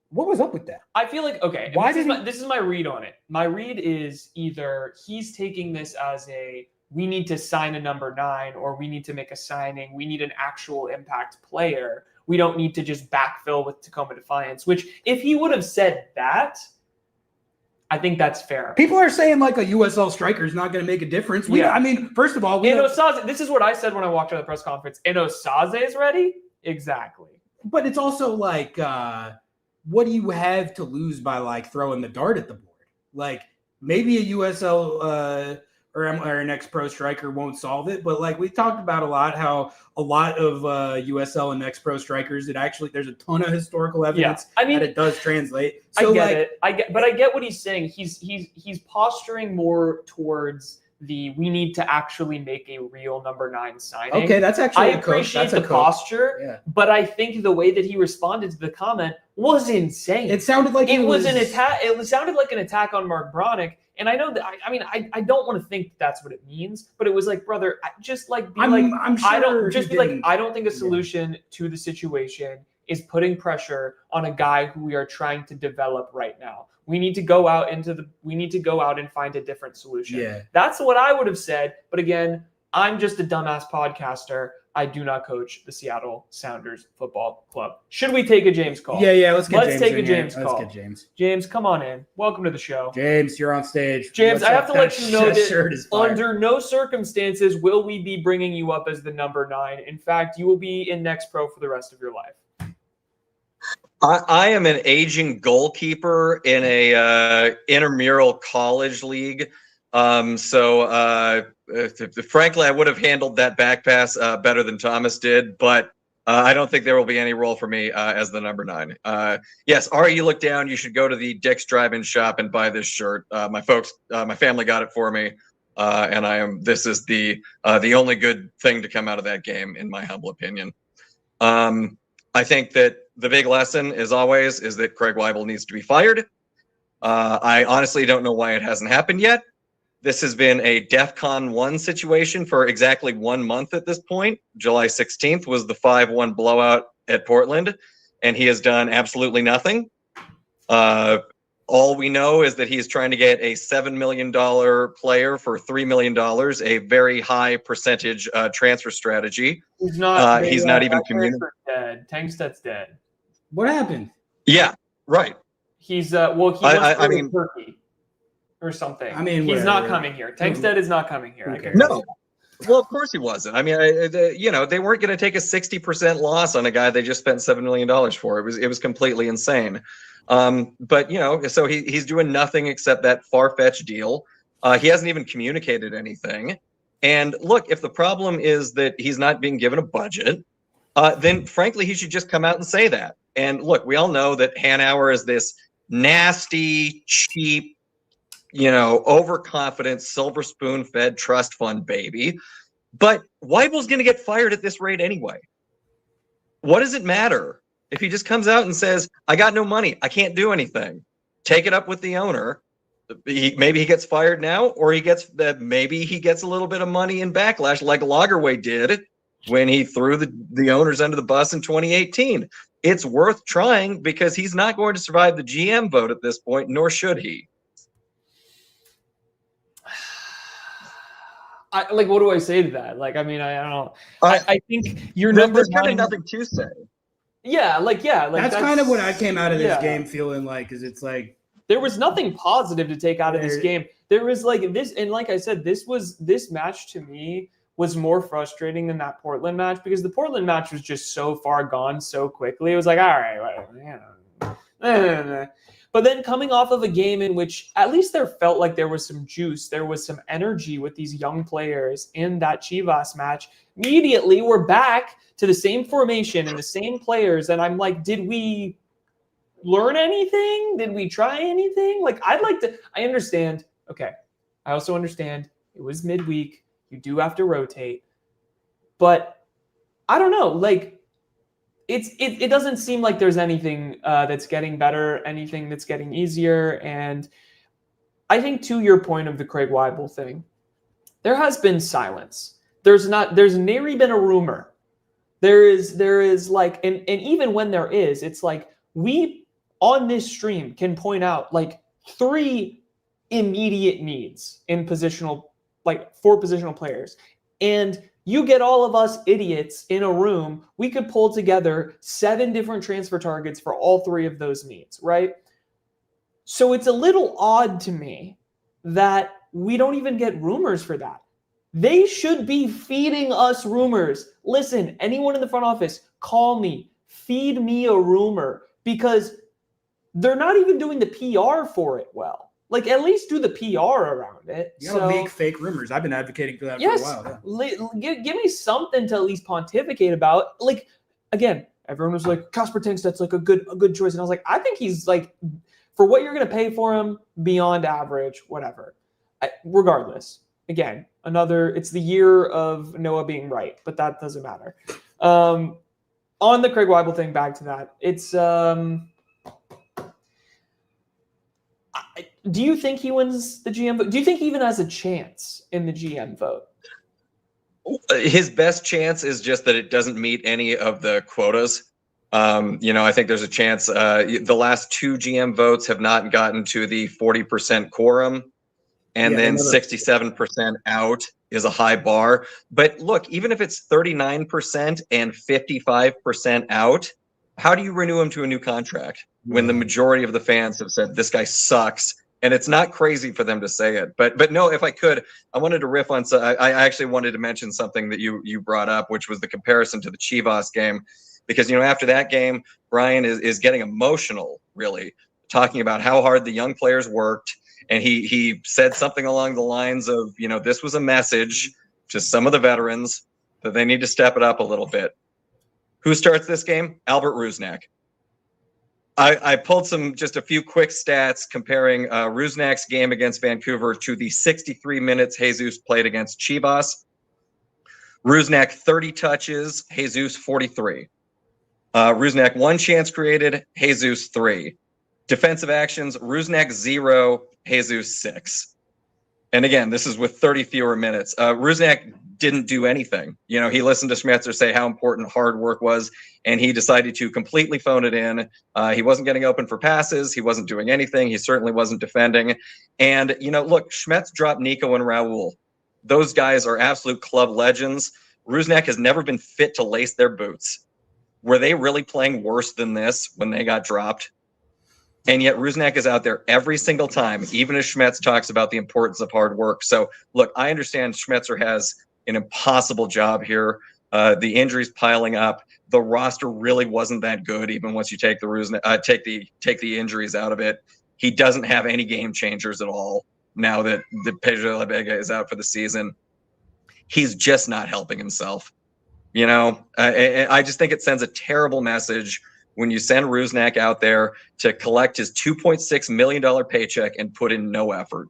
What was up with that? I feel like, okay, Why this is my read on it. My read is either he's taking this as we need to sign a number 9, or we need to make a signing. We need an actual impact player. We don't need to just backfill with Tacoma Defiance, which if he would have said that, I think that's fair. People are saying like a USL striker is not going to make a difference. I mean, first of all, Osaze, this is what I said when I walked out of the press conference. And Osaze is ready? Exactly. But it's also like, what do you have to lose by like throwing the dart at the board? Like maybe a USL or an ex-pro striker won't solve it, but like we talked about a lot, how a lot of USL and ex-pro strikers, there's a ton of historical evidence that it does translate. So I get what he's saying. He's posturing more towards we need to actually make a real number 9 signing. Okay, that's actually I appreciate the posture, but I think the way that he responded to the comment was insane. It sounded like it was an attack. It sounded like an attack on Mark Bronick. And I know that I don't want to think that's what it means, but it was like, brother, just like be I don't think a solution to the situation is putting pressure on a guy who we are trying to develop right now. We need to go out and find a different solution. Yeah. That's what I would have said. But again, I'm just a dumbass podcaster. I do not coach the Seattle Sounders Football Club. Should we take a James call? Yeah. Let's take a James call. Let's get James. James, come on in. Welcome to the show. James, you're on stage. James, I have to let you know that under no circumstances will we be bringing you up as the number 9. In fact, you will be in Next Pro for the rest of your life. I am an aging goalkeeper in a intramural college league. Frankly, I would have handled that back pass better than Thomas did, but I don't think there will be any role for me as the number 9. Yes, Ari, you look down. You should go to the Dick's Drive-In shop and buy this shirt. My family got it for me, and this is the only good thing to come out of that game, in my humble opinion. I think that the big lesson, as always, is that Craig Weibel needs to be fired. I honestly don't know why it hasn't happened yet. This has been a DEFCON 1 situation for exactly 1 month at this point. July 16th was the 5-1 blowout at Portland, and he has done absolutely nothing. All we know is that he's trying to get a $7 million player for $3 million, a very high percentage transfer strategy. He's not even communicating. Dead. Tanksted's dead. What happened? Yeah, right. He's he wants to go to Turkey or something. He's not coming here. Tankstead is not coming here. Okay. No. Well, of course he wasn't. I mean, they weren't going to take a 60% loss on a guy they just spent $7 million for. It was completely insane. But so he's doing nothing except that far-fetched deal. He hasn't even communicated anything. And look, if the problem is that he's not being given a budget, then frankly, he should just come out and say that. And look, we all know that Hanauer is this nasty, cheap, overconfident, silver spoon-fed trust fund baby. But Weibel's going to get fired at this rate anyway. What does it matter if he just comes out and says, I got no money, I can't do anything? Take it up with the owner. Maybe he gets fired now, or maybe he gets a little bit of money in backlash like Lagerwey did when he threw the owners under the bus in 2018. It's worth trying because he's not going to survive the GM vote at this point, nor should he. What do I say to that? I don't know. I think your number there's kind of nothing to say. That's kind of what I came out of this game feeling like, because it's like there was nothing positive to take out of this game. There was this, and like I said, this match to me was more frustrating than that Portland match, because the Portland match was just so far gone so quickly. It was like, all right, whatever. But then coming off of a game in which at least there felt like there was some juice, there was some energy with these young players in that Chivas match, immediately we're back to the same formation and the same players. And I'm like, did we learn anything? Did we try anything? I understand. Okay. I also understand it was midweek. You do have to rotate. But I don't know. It doesn't seem like there's anything that's getting better, anything that's getting easier. And I think to your point of the Craig Weibel thing, there has been silence. There's nary been a rumor. There is like, and even when there is, it's like we on this stream can point out like 3 immediate needs in positional, like 4 positional players. And you get all of us idiots in a room, we could pull together 7 different transfer targets for all 3 of those needs, right? So it's a little odd to me that we don't even get rumors for that. They should be feeding us rumors. Listen, anyone in the front office, call me, feed me a rumor, because they're not even doing the PR for it well. Like, at least do the PR around it. You gotta make fake rumors. I've been advocating for that for a while. Yeah. Give me something to at least pontificate about. Like, again, everyone was like, Kasper Tengsted's like a good choice. And I was like, I think he's like, for what you're going to pay for him, beyond average, whatever. Regardless, again, it's the year of Noah being right, but that doesn't matter. On the Craig Weibel thing, back to that. It's, do you think he wins the GM vote? Do you think he even has a chance in the GM vote? His best chance is just that it doesn't meet any of the quotas. I think there's a chance. The last 2 GM votes have not gotten to the 40% quorum, and then 67% out is a high bar. But look, even if it's 39% and 55% out, how do you renew him to a new contract when the majority of the fans have said this guy sucks? And it's not crazy for them to say it, but no, if I could, I wanted to riff on. I actually wanted to mention something that you brought up, which was the comparison to the Chivas game, because after that game, Brian is getting emotional, really talking about how hard the young players worked, and he said something along the lines of, this was a message to some of the veterans that they need to step it up a little bit. Who starts this game? Albert Rusnak. I pulled just a few quick stats comparing Rusnak's game against Vancouver to the 63 minutes Jesus played against Chivas. Rusnak 30 touches, Jesus 43. Rusnak 1 chance created, Jesus 3. Defensive actions, Rusnak 0, Jesus 6. And again, this is with 30 fewer minutes. Rusnak didn't do anything. He listened to Schmetzer say how important hard work was, and he decided to completely phone it in. He wasn't getting open for passes. He wasn't doing anything. He certainly wasn't defending. And, look, Schmetz dropped Nico and Raul. Those guys are absolute club legends. Rusnak has never been fit to lace their boots. Were they really playing worse than this when they got dropped? And yet Rusnak is out there every single time, even as Schmetz talks about the importance of hard work. So, look, I understand Schmetzer has an impossible job here. The injuries piling up. The roster really wasn't that good, even once you take the take the injuries out of it. He doesn't have any game changers at all now that the Pedro La Vega is out for the season. He's just not helping himself. I just think it sends a terrible message when you send Rusnak out there to collect his $2.6 million paycheck and put in no effort.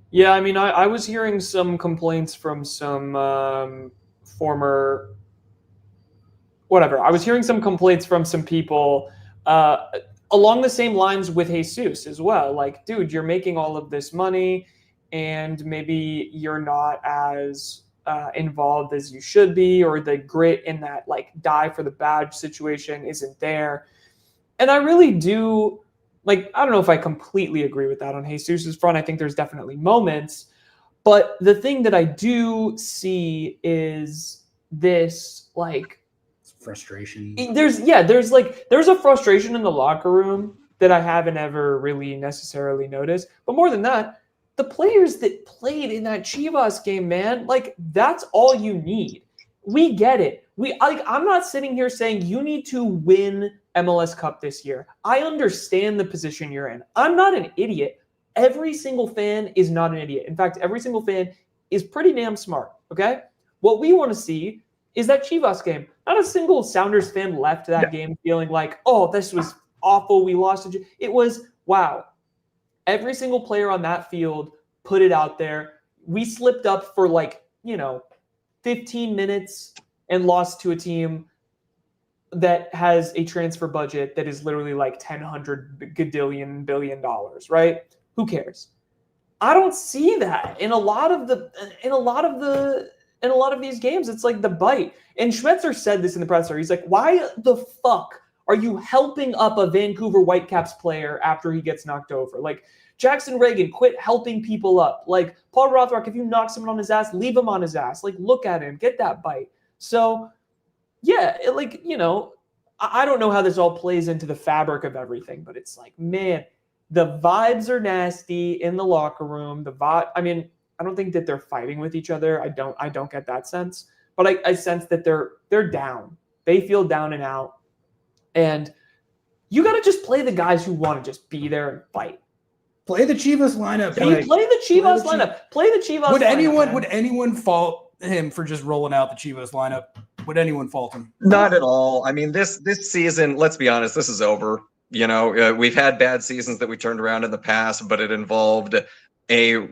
Yeah, I mean, I was hearing some complaints from some former, whatever. I was hearing some complaints from some people along the same lines with Jesus as well. Like, dude, you're making all of this money and maybe you're not as involved as you should be, or the grit in that like die for the badge situation isn't there. And I really do, like, I don't know if I completely agree with that on Jesus's front. I think there's definitely moments, but the thing that I do see is this like frustration. There's a frustration in the locker room that I haven't ever really necessarily noticed. But more than that, the players that played in that Chivas game, man, like that's all you need. We get it. I'm not sitting here saying you need to win MLS Cup this year. I understand the position you're in. I'm not an idiot. Every single fan is not an idiot. In fact, every single fan is pretty damn smart, okay? What we want to see is that Chivas game. Not a single Sounders fan left that game feeling like, oh, this was awful, we lost. It was, wow. Every single player on that field put it out there. We slipped up for 15 minutes and lost to a team that has a transfer budget that is literally like $100 billion, right? Who cares? I don't see that in a lot of the in a lot of these games, it's like the bite. And Schmetzer said this in the presser. He's like, why the fuck are you helping up a Vancouver Whitecaps player after he gets knocked over? Like, Jackson Reagan, quit helping people up. Like, Paul Rothrock, if you knock someone on his ass, leave him on his ass. Like, look at him. Get that bite. So, yeah, I don't know how this all plays into the fabric of everything, but it's like, man, the vibes are nasty in the locker room. I don't think that they're fighting with each other. I don't get that sense. But I sense that they're down. They feel down and out. And you got to just play the guys who want to just be there and fight. Play the Chivas lineup. Play the Chivas lineup. Play the Chivas lineup. Would anyone fault him for just rolling out the Chivas lineup? Would anyone fault him? Not at all. I mean, this season, let's be honest, this is over. You know, we've had bad seasons that we turned around in the past, but it involved a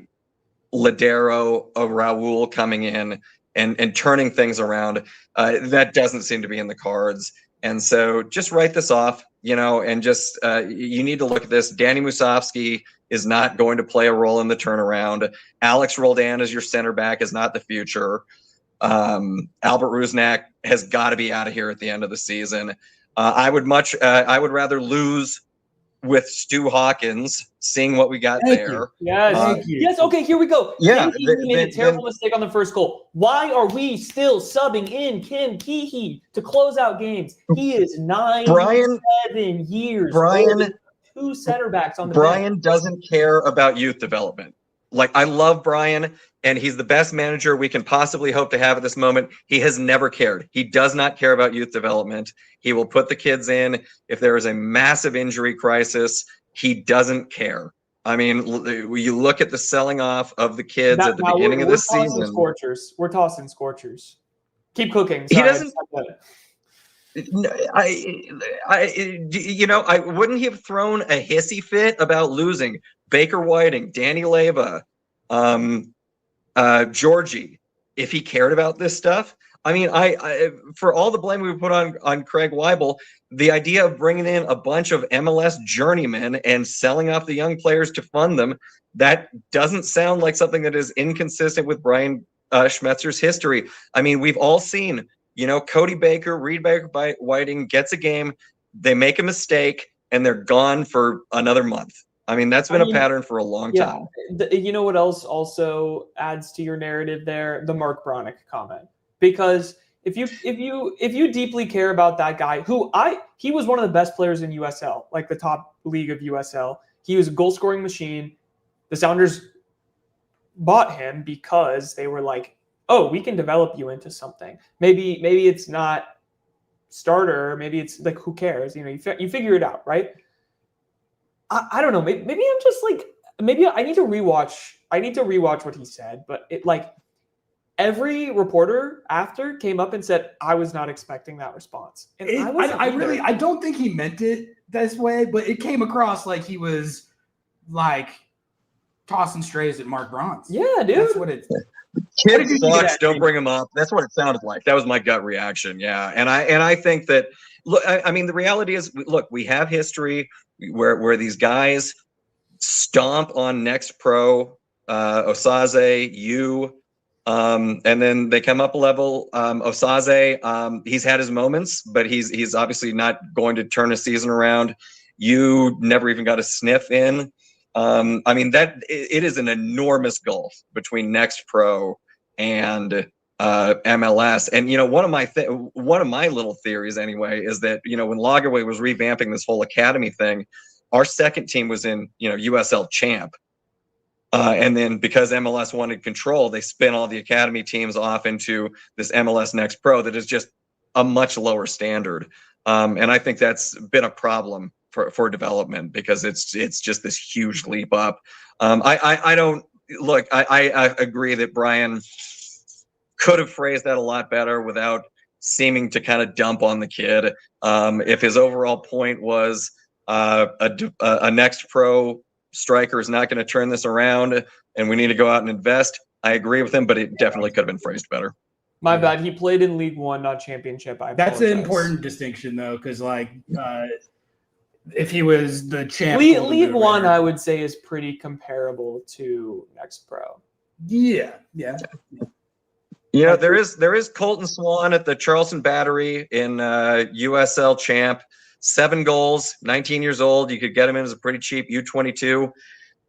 Ladero, a Raul coming in and turning things around. That doesn't seem to be in the cards. And so just write this off, you know, and just you need to look at this. Danny Musovski is not going to play a role in the turnaround. Alex Roldan as your center back is not the future. Albert Rusnak has got to be out of here at the end of the season. I would rather lose with Stu Hawkins, seeing what we got there. Yes. Yes. Okay, here we go. Yeah. He made a terrible mistake on the first goal. Why are we still subbing in Kim Keehee to close out games? He is 7 years. Brian, 2 center backs on the Brian bench. doesn't care about youth development. Like, I love Brian, and he's the best manager we can possibly hope to have at this moment. He has never cared. He does not care about youth development. He will put the kids in. If there is a massive injury crisis, he doesn't care. I mean, you look at the selling off of the kids at the beginning of this season. Scorchers. We're tossing Scorchers. Keep cooking. He Sorry, doesn't. Wouldn't he have thrown a hissy fit about losing Baker Whiting, Danny Leyva, Georgie, if he cared about this stuff? I mean, I for all the blame we put on Craig Weibel, the idea of bringing in a bunch of MLS journeymen and selling off the young players to fund them, that doesn't sound like something that is inconsistent with Brian Schmetzer's history. I mean, we've all seen, Cody Baker, Reed Baker Whiting gets a game, they make a mistake, and they're gone for another month. I mean, that's been a pattern for a long time. You know what else also adds to your narrative there? The Mark Bronick comment. Because if you deeply care about that guy, he was one of the best players in USL, like the top league of USL. He was a goal scoring machine. The Sounders bought him because they were like, oh, we can develop you into something. Maybe it's not starter. Maybe it's like, who cares? You figure it out, right? I don't know. Maybe I'm just like, maybe I need to rewatch. I need to rewatch what he said, but every reporter after came up and said, I was not expecting that response. And I don't think he meant it this way, but it came across like he was like tossing strays at Mark Bronze. Yeah, dude. That's what it. Kid sucks. Don't bring him up. That's what it sounded like. That was my gut reaction. Yeah, and I think that. Look, I mean, the reality is, look, we have history where these guys stomp on Next Pro, Osaze, and then they come up a level. Osaze, he's had his moments, but he's obviously not going to turn a season around. You never even got a sniff in. I mean, it is an enormous gulf between Next Pro and MLS. And one of my little theories anyway is that when Lagerwey was revamping this whole academy thing, our second team was in USL champ. And then because MLS wanted control, they spin all the academy teams off into this MLS Next Pro that is just a much lower standard. And I think that's been a problem for development because it's just this huge leap up. I agree that Brian could have phrased that a lot better without seeming to kind of dump on the kid. If his overall point was a Next Pro striker is not going to turn this around and we need to go out and invest, I agree with him, but it definitely could have been phrased better. My bad. He played in League One, not Championship. That's an important distinction, though, because if he was the champ, League One, I would say, is pretty comparable to Next Pro. Yeah. You know, there is Colton Swan at the Charleston Battery in USL champ. 7 goals, 19 years old. You could get him in as a pretty cheap U22.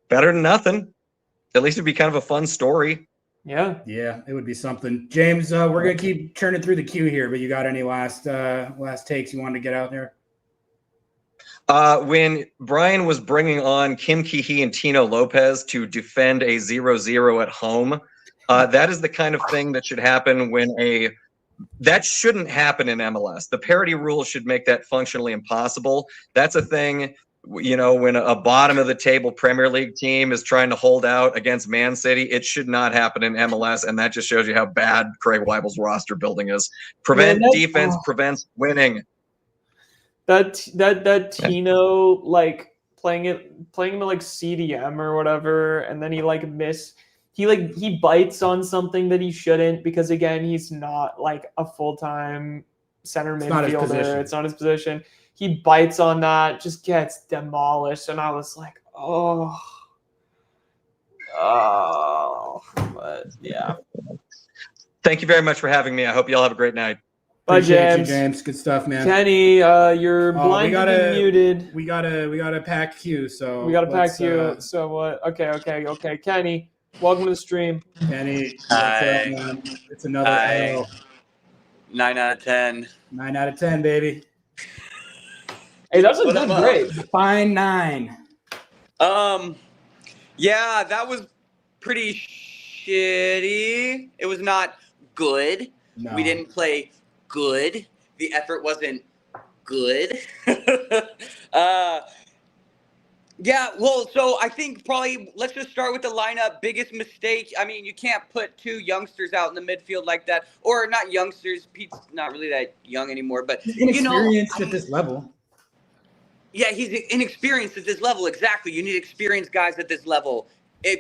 Better than nothing. At least it'd be kind of a fun story. Yeah, it would be something. James, we're gonna keep churning through the queue here, but you got any last takes you wanted to get out there? When Brian was bringing on Kim Kee and Tino Lopez to defend a 0-0 at home, that is the kind of thing that should happen that shouldn't happen in MLS. The parity rule should make that functionally impossible. That's a thing, you know, when a bottom of the table Premier League team is trying to hold out against Man City, it should not happen in MLS. And that just shows you how bad Craig Weibel's roster building is. Defense prevents winning. That Tino, like playing him like CDM or whatever, and then he bites on something that he shouldn't, because again, he's not like a full-time center midfielder. It's not his position. He bites on that, just gets demolished, and I was like, oh, but yeah. Thank you very much for having me. I hope you all have a great night. Bye, James. James. Good stuff, man. Kenny, you're blind and muted. We gotta pack Q. So we gotta pack Q. So what? Okay. Kenny, welcome to the stream. Kenny, hi. What's up, man? It's another L. 9 out of 10. 9 out of 10, baby. Hey, that's a good grade. Fine 9. Yeah, that was pretty shitty. It was not good. No. We didn't play good. The effort wasn't good. Yeah, well, so I think probably let's just start with the lineup. Biggest mistake. I mean, you can't put 2 youngsters out in the midfield like that. Or not youngsters. Pete's not really that young anymore, but he's inexperienced at this level. Yeah, he's inexperienced at this level. Exactly. You need experienced guys at this level.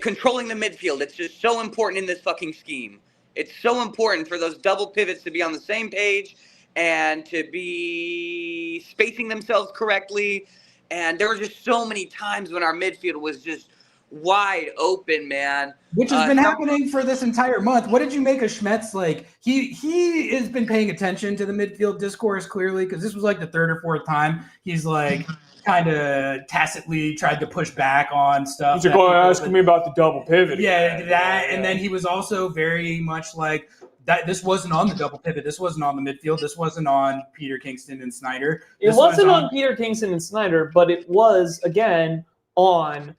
Controlling the midfield. It's just so important in this fucking scheme. It's so important for those double pivots to be on the same page and to be spacing themselves correctly. And there were just so many times when our midfield was just wide open, man. Which has been happening for this entire month. What did you make of Schmetz? Like, he has been paying attention to the midfield discourse, clearly, because this was like the 3rd or 4th time he's like kind of tacitly tried to push back on stuff. He's like, asking me about the double pivot. Yeah, and then he was also very much like, that this wasn't on the double pivot. This wasn't on the midfield. This wasn't on Peter Kingston and Snyder. It wasn't on Peter Kingston and Snyder, but it was, again, on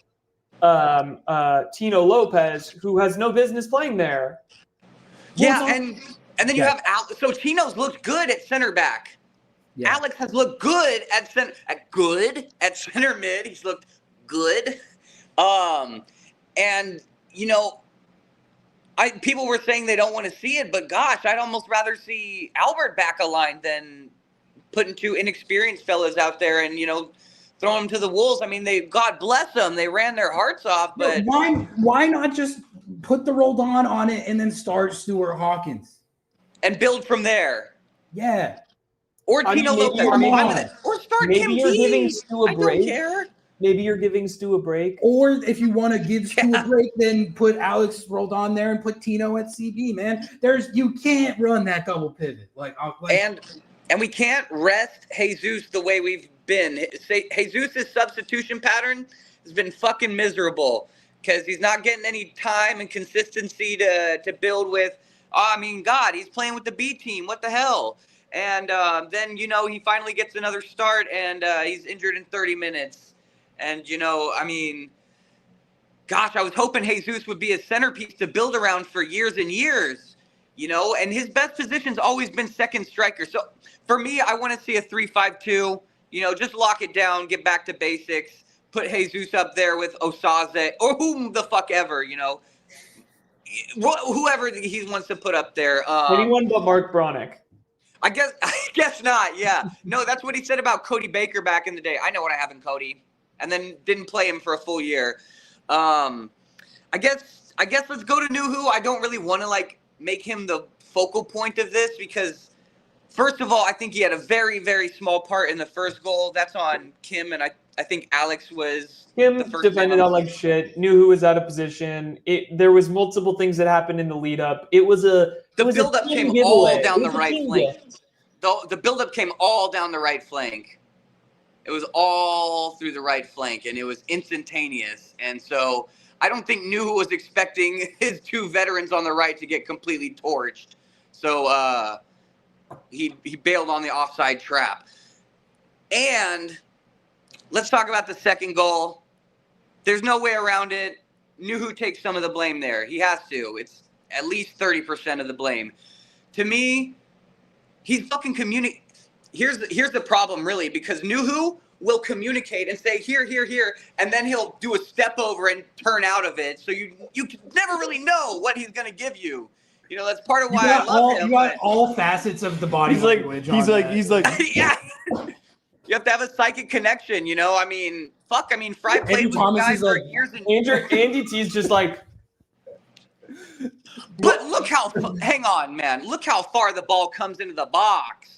Tino Lopez, who has no business playing there. Yeah, and then you have Alex. So Tino's looked good at center back. Yeah. Alex has looked good at center mid. He's looked good. And you know, people were saying they don't want to see it, but gosh, I'd almost rather see Albert back aligned than putting 2 inexperienced fellas out there and, you know, throwing them to the wolves. I mean, God bless them. They ran their hearts off, but why not just put the Roldan on it and then start Stuart Hawkins and build from there? Yeah. Or Tino Lopez. Or start Kim You're giving Stu a break. I don't care. Maybe you're giving Stu a break. Or if you want to give Stu a break, then put Alex Roldan there and put Tino at CB, man. You can't run that double pivot. And we can't rest Jesus the way we've been. Jesus' substitution pattern has been fucking miserable because he's not getting any time and consistency to build with. I mean, God, he's playing with the B team. What the hell? And then, you know, he finally gets another start and he's injured in 30 minutes. And, you know, I mean, gosh, I was hoping Jesus would be a centerpiece to build around for years and years, you know, and his best position's always been second striker. So for me, I want to see a 3-5-2, you know, just lock it down, get back to basics, put Jesus up there with Osaze or whom the fuck ever, you know, whoever he wants to put up there. Anyone but Mark Bronick. I guess not. Yeah. No, that's what he said about Cody Baker back in the day. I know what I have in Cody. And then didn't play him for a full year. I guess let's go to Nuhu. I don't really want to like make him the focal point of this because, first of all, I think he had a very, very small part in the first goal. That's on Kim, and I think Alex was Kim defended on like shit. Nuhu was out of position. There was multiple things that happened in the lead up. It was a The was a buildup team came giveaway. all down It the was a right team flank. gift. The buildup came all down the right flank. It was all through the right flank, and it was instantaneous. And so I don't think Nuhu was expecting his two veterans on the right to get completely torched. So he bailed on the offside trap. And let's talk about the second goal. There's no way around it. Nuhu takes some of the blame there. He has to. It's at least 30% of the blame. To me, he's fucking communicating. Here's the problem, really, because Nuhu will communicate and say, here, and then he'll do a step over and turn out of it. So you never really know what he's going to give you. You know, that's part of why I love him. You got all facets of the body language. He's like, yeah. You have to have a psychic connection, you know? I mean, Fry played with Thomas guys is for like, years and Andy T's just like, But look how hang on, man. Look how far the ball comes into the box.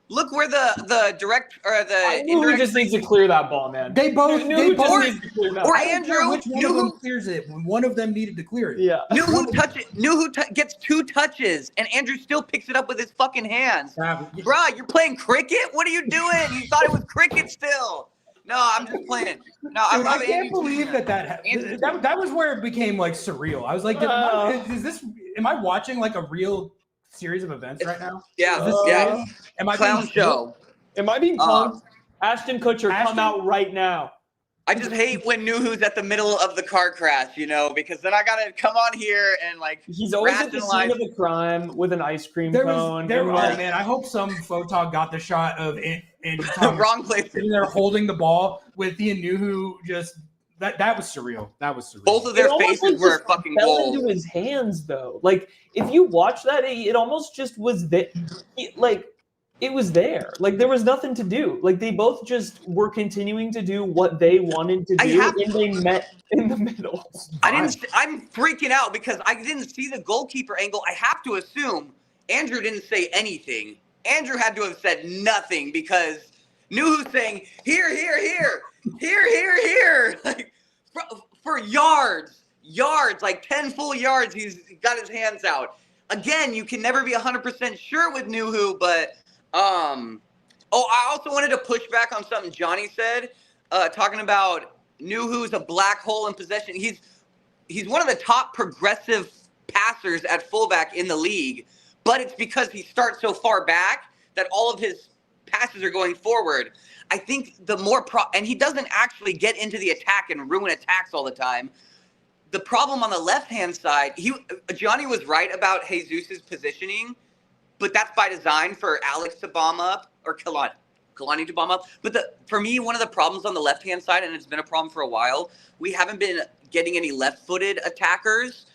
Look where the direct or the Nuhu just needs to clear that ball, man. They both needs to clear that. or I don't care Andrew, which one of them clears it. One of them needed to clear it. Yeah. Nuhu gets 2 touches, and Andrew still picks it up with his fucking hands. Bruh, you're playing cricket? What are you doing? You thought it was cricket still. No, I'm just playing. No, I Dude, love I can't Andrew. believe that was where it became like surreal. I was like, am I watching like a real series of events right now? Yeah, Is this yeah. serious? Am I Clown being- show. Am I being punked? Ashton Kutcher, come out right now. I just hate when Nuhu's at the middle of the car crash, you know, because then I gotta come on here and like He's always at the scene of the crime with an ice cream cone. Man, I hope some photog got the shot of Andy Thomas wrong place. sitting there holding the ball with the Nuhu just that was surreal. That was surreal. Both of their faces were fucking fell gold. into his hands, though. Like, if you watch that, it almost just was there. It was there. Like, there was nothing to do. Like, they both just were continuing to do what they wanted to do, and they met in the middle. I'm freaking out because I didn't see the goalkeeper angle. I have to assume Andrew didn't say anything. Andrew had to have said nothing because Nuhu's saying, here, like for yards, like 10 full yards, he's got his hands out. Again, you can never be 100% sure with Nuhu, but I also wanted to push back on something Johnny said, talking about Nuhu's a black hole in possession. He's one of the top progressive passers at fullback in the league, but it's because he starts so far back that all of his passes are going forward. I think the more and he doesn't actually get into the attack and ruin attacks all the time. The problem on the left-hand side, Johnny was right about Jesus' positioning, but that's by design for Alex to bomb up or Kalani to bomb up. But for me, one of the problems on the left-hand side, and it's been a problem for a while, we haven't been getting any left-footed attackers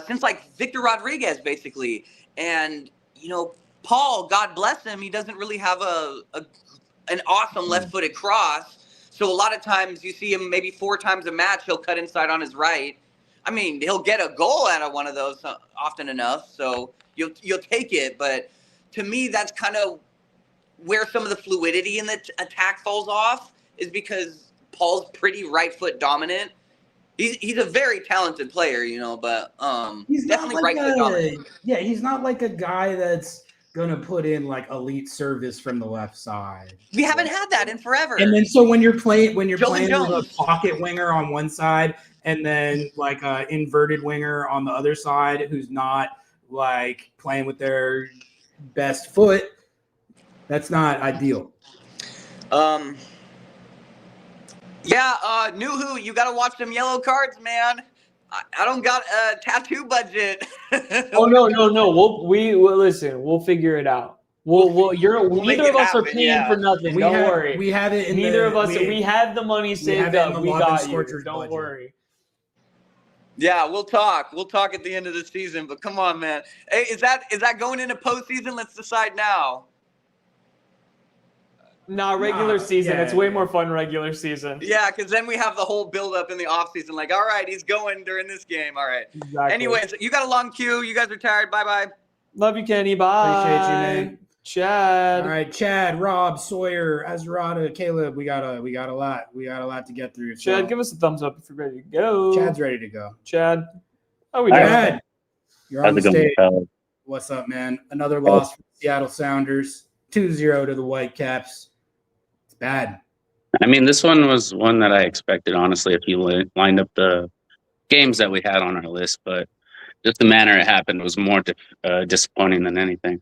since like Victor Rodriguez, basically. And, you know, Paul, God bless him, he doesn't really have an awesome left-footed cross. So a lot of times you see him maybe 4 times a match, he'll cut inside on his right. I mean, he'll get a goal out of one of those often enough, so you'll take it. But to me, that's kind of where some of the fluidity in the attack falls off, is because Paul's pretty right foot dominant. He's a very talented player, you know, but He's definitely not like right foot dominant. Yeah, he's not like a guy that's gonna put in like elite service from the left side. We haven't had that in forever. And then so when you're playing with Jones. a pocket winger on one side and then like a inverted winger on the other side who's not like playing with their best foot, that's not ideal. Nuhu, you got to watch them yellow cards, man. I don't got a tattoo budget. Oh no! We'll listen. We'll figure it out. Neither of us are paying for nothing. Don't worry. We have it. Neither of us. We have the money saved up. We got you. Scorchers Don't budget. worry. Yeah, we'll talk. We'll talk at the end of the season. But come on, man. Hey, is that going into postseason? Let's decide now. Regular season. It's way more fun regular season. Yeah, because then we have the whole build-up in the offseason. Like, all right, he's going during this game. All right. Exactly. Anyways, you got a long queue. You guys are tired. Bye-bye. Love you, Kenny. Bye. Appreciate you, man. Chad. All right, Chad, Rob, Sawyer, Ezrata, Caleb. We got a lot. We got a lot to get through. So. Chad, give us a thumbs up if you're ready to go. Chad's ready to go. Chad. How we doing? doing? Chad, you're on the How's it going, stage. fellas? What's up, man? Another loss for the Seattle Sounders, 2-0 to the Whitecaps. It's bad. I mean, this one was one that I expected, honestly, if you lined up the games that we had on our list, but just the manner it happened was more disappointing than anything.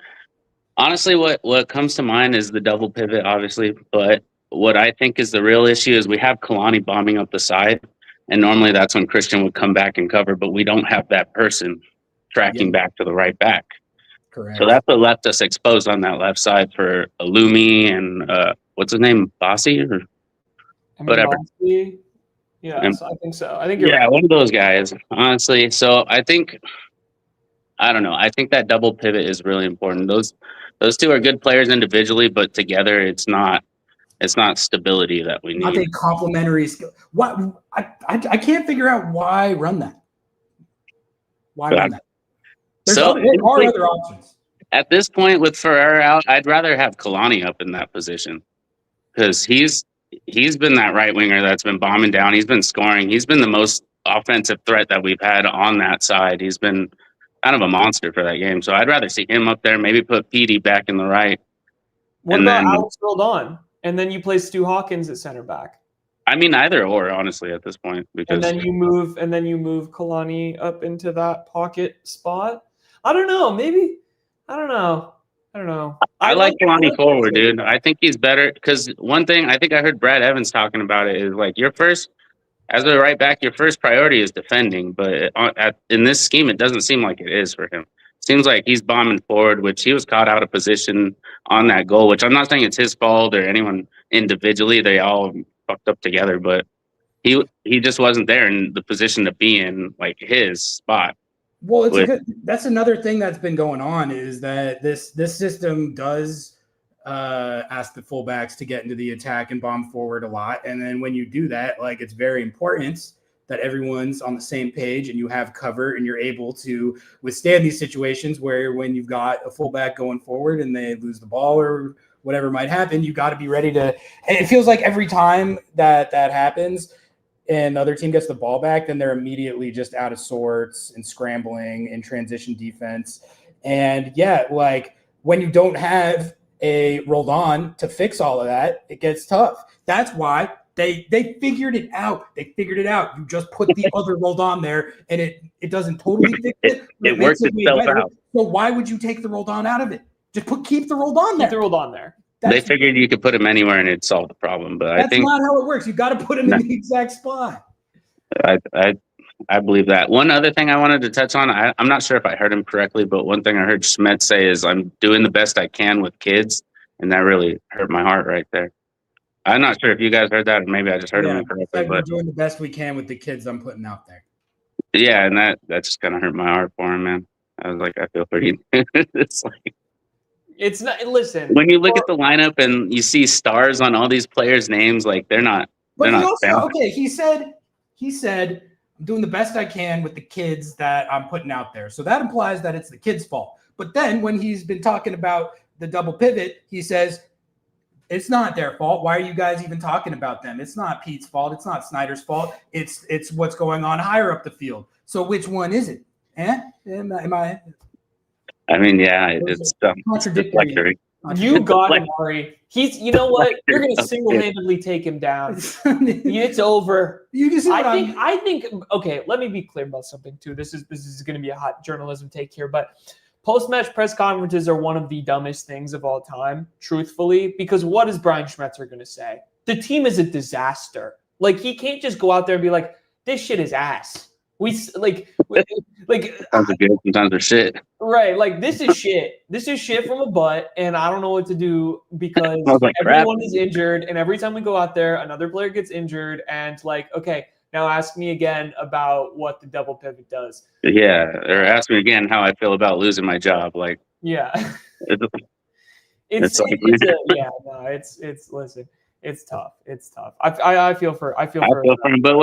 Honestly, what comes to mind is the double pivot, obviously, but what I think is the real issue is we have Kalani bombing up the side, and normally that's when Christian would come back and cover, but we don't have that person tracking back to the right back. Correct. So that's what left us exposed on that left side for Lumi and what's his name, Bossy or whatever. Bossy? Yeah, And- so I think so. I think you're Yeah, right. one of those guys, honestly. So I think, I don't know. I think that double pivot is really important. Those two are good players individually, but together it's not stability that we Not need. a complementary skill. What I can't figure out why run that. Why run that? There are other options. At this point, with Ferreira out, I'd rather have Kalani up in that position because he's been that right winger that's been bombing down. He's been scoring. He's been the most offensive threat that we've had on that side. He's been kind of a monster for that game. So I'd rather see him up there. Maybe put Petey back in the right. What And about then- Alex Roldan? And then you play Stu Hawkins at center back. I mean, either or, honestly, at this point, because And then you move Kalani up into that pocket spot. I don't know. Maybe I don't know. I like Kalani forward, dude. I think he's better because one thing I think I heard Brad Evans talking about it is like as a right back, your first priority is defending. But in this scheme, it doesn't seem like it is for him. Seems like he's bombing forward, which he was caught out of position on that goal, which I'm not saying it's his fault or anyone individually. They all fucked up together, but he just wasn't there in the position to be in, like his spot. Well, that's another thing that's been going on is that this system does ask the fullbacks to get into the attack and bomb forward a lot. And then when you do that, like it's very important that everyone's on the same page and you have cover and you're able to withstand these situations where when you've got a fullback going forward and they lose the ball or whatever might happen, you got to be ready to. And it feels like every time that happens and the other team gets the ball back, then they're immediately just out of sorts and scrambling in transition defense. And yeah, like when you don't have a Roldan to fix all of that, it gets tough. That's why they figured it out. They figured it out. You just put the other Roldan there, and it doesn't totally fix it. It works itself out. So why would you take the Roldan out of it? Just keep the Roldan there. Keep the Roldan there. They figured you could put him anywhere and it'd solve the problem. But I That's think not how it works. You got to put him in the exact spot. I believe that. One other thing I wanted to touch on, I'm not sure if I heard him correctly, but one thing I heard Schmidt say is I'm doing the best I can with kids, and that really hurt my heart right there. I'm not sure if you guys heard that, or maybe I just heard him incorrectly. Like we're But doing the best we can with the kids I'm putting out there. yeah, and that just kind of hurt my heart for him, man. I was like, I feel pretty. It's like It's not. Listen, when you look at the lineup and you see stars on all these players' names, like they're not. But they're he not also, found. okay, he said, I'm doing the best I can with the kids that I'm putting out there. So that implies that it's the kids' fault. But then when he's been talking about the double pivot, he says, it's not their fault. Why are you guys even talking about them? It's not Pete's fault. It's not Snyder's fault. It's what's going on higher up the field. So which one is it? Am I? I mean, yeah, it's contradictory. You got him, Murray. He's. You know what? You're going to single-handedly take him down. It's over. You can see what I think. Okay, let me be clear about something too. This is going to be a hot journalism take here, but post-match press conferences are one of the dumbest things of all time, truthfully, because what is Brian Schmetzer going to say? The team is a disaster. Like, he can't just go out there and be like, this shit is ass. Sometimes are good, sometimes they're shit. Right, like this is shit. This is shit from a butt, and I don't know what to do because like everyone crap. is injured, and every time we go out there, another player gets injured, and like, okay, now ask me again about what the double pivot does. Yeah, or ask me again how I feel about losing my job. Like, Yeah, it's like, listen, it's tough. It's tough. I feel for him. But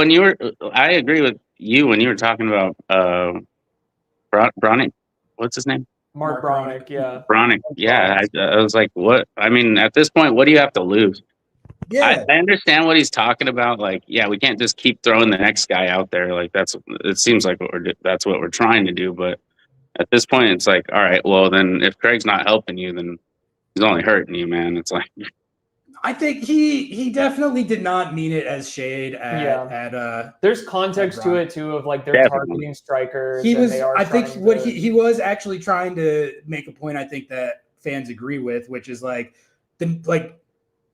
I agree with you when you were talking about Bronick. What's his name? Mark Bronick. Yeah. Bronick. Yeah, I was like, what? I mean, at this point, what do you have to lose? Yeah, I understand what he's talking about. Like, yeah, we can't just keep throwing the next guy out there. Like, it seems like that's what we're trying to do. But At this point, it's like, all right, well, then if Craig's not helping you, then he's only hurting you, man. It's like, I think he definitely did not mean it as shade at There's context to it too of like they're Definitely. targeting strikers. He and was they are I think trying what to- he was actually trying to make a point I think that fans agree with, which is like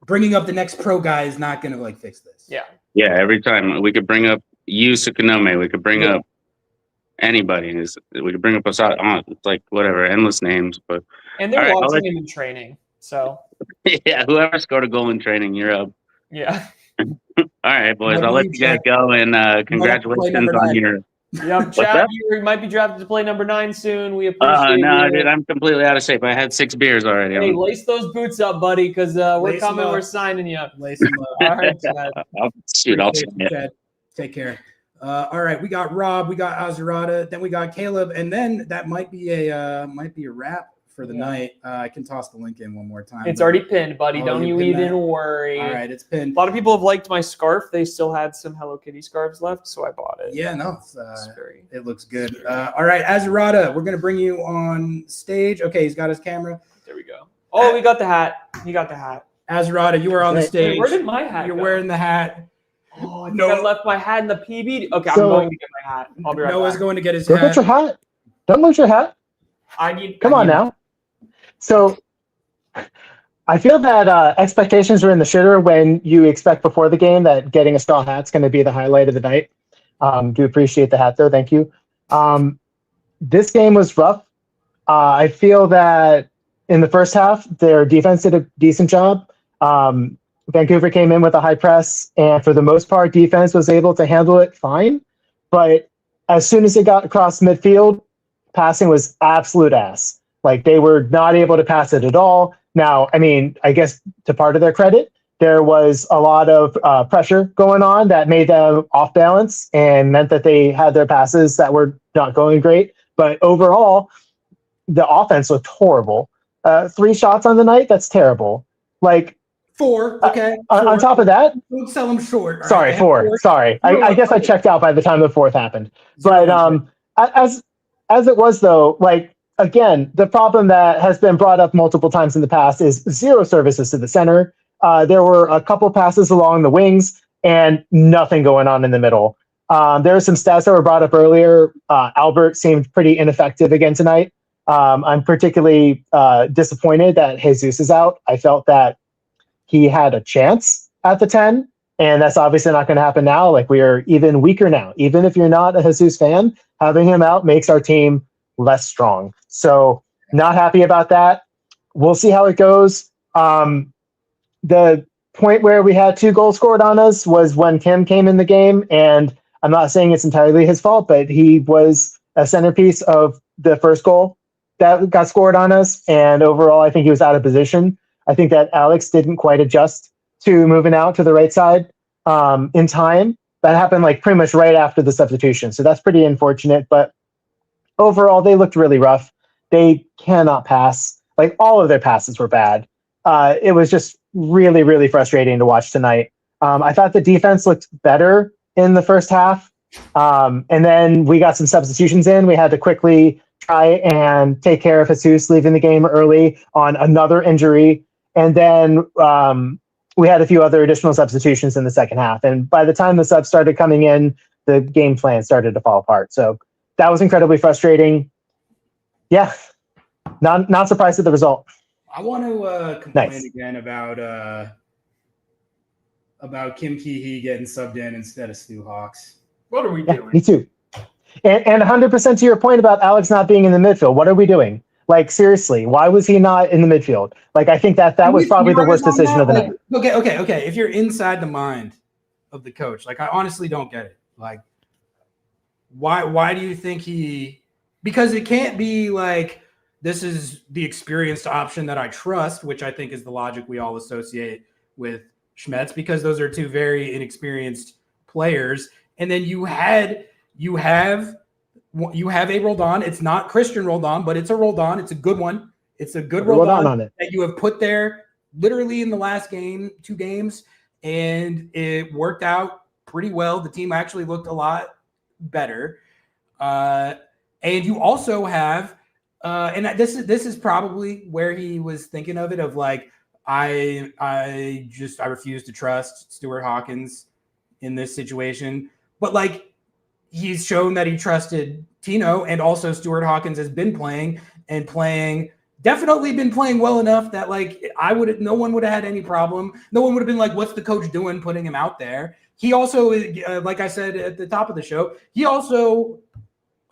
bringing up the next pro guy is not going to like fix this. Yeah. yeah, every time we could bring up Yu Sukunome, we could bring up anybody. We could bring up Osada. It's like whatever, endless names. But And they're all right, I'll watching let- him in training. So yeah, whoever scored a goal in training, you're up. yeah. All right, boys, Might I'll be let you guys Jack. go, and congratulations number on 9. your. Yep, What's chat. that? You might be drafted to play number 9 soon. We appreciate No, you. dude, I'm completely out of shape. I had 6 beers already. Hey, lace those boots up, buddy, because we're Lace 'em coming. up. We're signing you. Lace him up. All right, Chad. I'll Appreciate try you, it. Chad. Take care. All right, we got Rob, we got Azurata, then we got Caleb, and then that might be a wrap for the night. I can toss the link in one more time. It's already pinned, buddy. Oh, Don't you pinned even that? worry. All right, it's pinned. A lot of people have liked my scarf. They still had some Hello Kitty scarves left, so I bought it. Yeah, no, it looks good. All right, Azurata, we're gonna bring you on stage. Okay, he's got his camera. There we go. Oh, we got the hat. You got the hat. Azurata, you are on the Wait, stage. where did my hat You're go? wearing the hat. Oh, I think I left my hat in the PB. Okay, I'm So- going to get my hat. I'll be right Noah's back. going to get his Go hat. get your hat. Don't lose your hat. I need. Come on now. So I feel that expectations are in the shitter when you expect before the game that getting a straw hat's going to be the highlight of the night. Do appreciate the hat though. Thank you. This game was rough. I feel that in the first half, their defense did a decent job. Vancouver came in with a high press, and for the most part, defense was able to handle it fine. But as soon as it got across midfield, passing was absolute ass. Like they were not able to pass it at all. Now, I mean, I guess to part of their credit, there was a lot of pressure going on that made them off balance and meant that they had their passes that were not going great. But overall, the offense looked horrible. 3 shots on the night, that's terrible. Like 4, okay. on top of that, Don't sell them short. all sorry, right? 4. Sorry, I guess I checked out by the time the 4th happened. But as it was though, like again, the problem that has been brought up multiple times in the past is 0 services to the center. There were a couple passes along the wings and nothing going on in the middle. There are some stats that were brought up earlier. Albert seemed pretty ineffective again tonight. I'm particularly disappointed that Jesus is out. I felt that he had a chance at the 10, and that's obviously not going to happen now. Like we are even weaker now. Even if you're not a Jesus fan, having him out makes our team less strong. So not happy about that. We'll see how it goes. The point where we had 2 goals scored on us was when Kim came in the game, and I'm not saying it's entirely his fault, but he was a centerpiece of the first goal that got scored on us. And overall, I think he was out of position. I think that Alex didn't quite adjust to moving out to the right side in time. That happened like pretty much right after the substitution. So that's pretty unfortunate. But overall, they looked really rough. They cannot pass. Like all of their passes were bad. It was just really, really frustrating to watch tonight. I thought the defense looked better in the first half. And then we got some substitutions in. We had to quickly try and take care of Jesus leaving the game early on another injury. And then we had a few other additional substitutions in the second half. And by the time the subs started coming in, the game plan started to fall apart. So that was incredibly frustrating. Yeah, not surprised at the result. I want to complain Nice. again about Kim Ki-hee getting subbed in instead of Stu Hawks. What are we Yeah, doing? me too. And 100% to your point about Alex not being in the midfield. What are we doing? Like, seriously, why was he not in the midfield? Like, I think that was probably the worst decision of the night. Okay. If you're inside the mind of the coach, like I honestly don't get it. Like, why do you think he? Because it can't be like this is the experienced option that I trust, which I think is the logic we all associate with Schmetz, because those are 2 very inexperienced players. And then you have a Roldan. It's not Christian Roldan, but it's a Roldan. It's a good one. It's a good Roldan on it. that you have put there literally in the last 2 games, and it worked out pretty well. The team actually looked a lot better. And you also have, and this is probably where he was thinking of it, of like, I refuse to trust Stuart Hawkins in this situation. But like, he's shown that he trusted Tino, and also Stuart Hawkins has been playing definitely been playing well enough that like no one would have had any problem. No one would have been like, what's the coach doing putting him out there? He also, like I said at the top of the show, he also,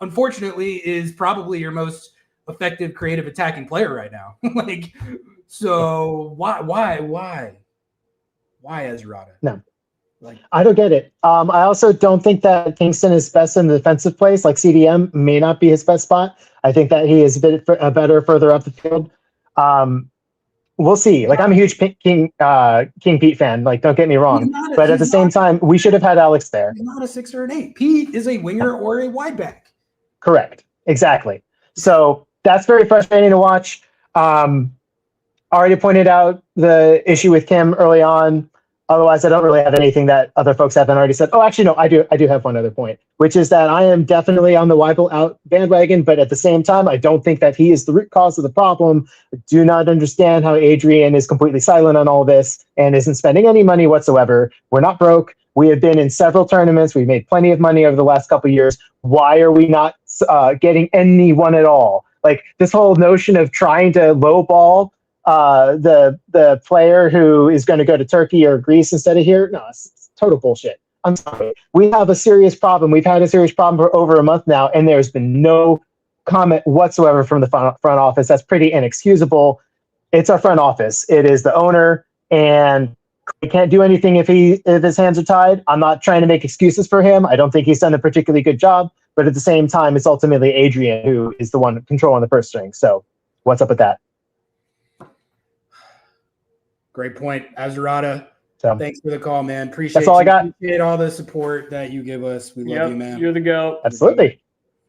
unfortunately, is probably your most effective creative attacking player right now. Like, so why Ezrata? No. Like, I don't get it. I also don't think that Kingston is best in the defensive place. Like CDM may not be his best spot. I think that he is a bit better further up the field. We'll see. Like I'm a huge King Pete fan. Like don't get me wrong, but at the same time, we should have had Alex there. He's not a 6 or an 8. Pete is a winger or a wide back. Correct. Exactly. So that's very frustrating to watch. Already pointed out the issue with Kim early on. Otherwise, I don't really have anything that other folks haven't already said. Oh, actually, no, I do have one other point, which is that I am definitely on the Weibel out bandwagon, but at the same time, I don't think that he is the root cause of the problem. I do not understand how Adrian is completely silent on all this and isn't spending any money whatsoever. We're not broke. We have been in several tournaments. We've made plenty of money over the last couple of years. Why are we not getting anyone at all? Like this whole notion of trying to lowball the player who is going to go to Turkey or Greece instead of here. No, it's total bullshit. I'm sorry. We have a serious problem. We've had a serious problem for over a month now, and there's been no comment whatsoever from the front office. That's pretty inexcusable. It's our front office. It is the owner, and he can't do anything if his hands are tied. I'm not trying to make excuses for him. I don't think he's done a particularly good job, but at the same time, it's ultimately Adrian who is the one controlling the purse string. So what's up with that? Great point, Azarada. So, thanks for the call, man. Appreciate that's all I got. Appreciate all the support that you give us. We love you, man. You're the goat. Absolutely.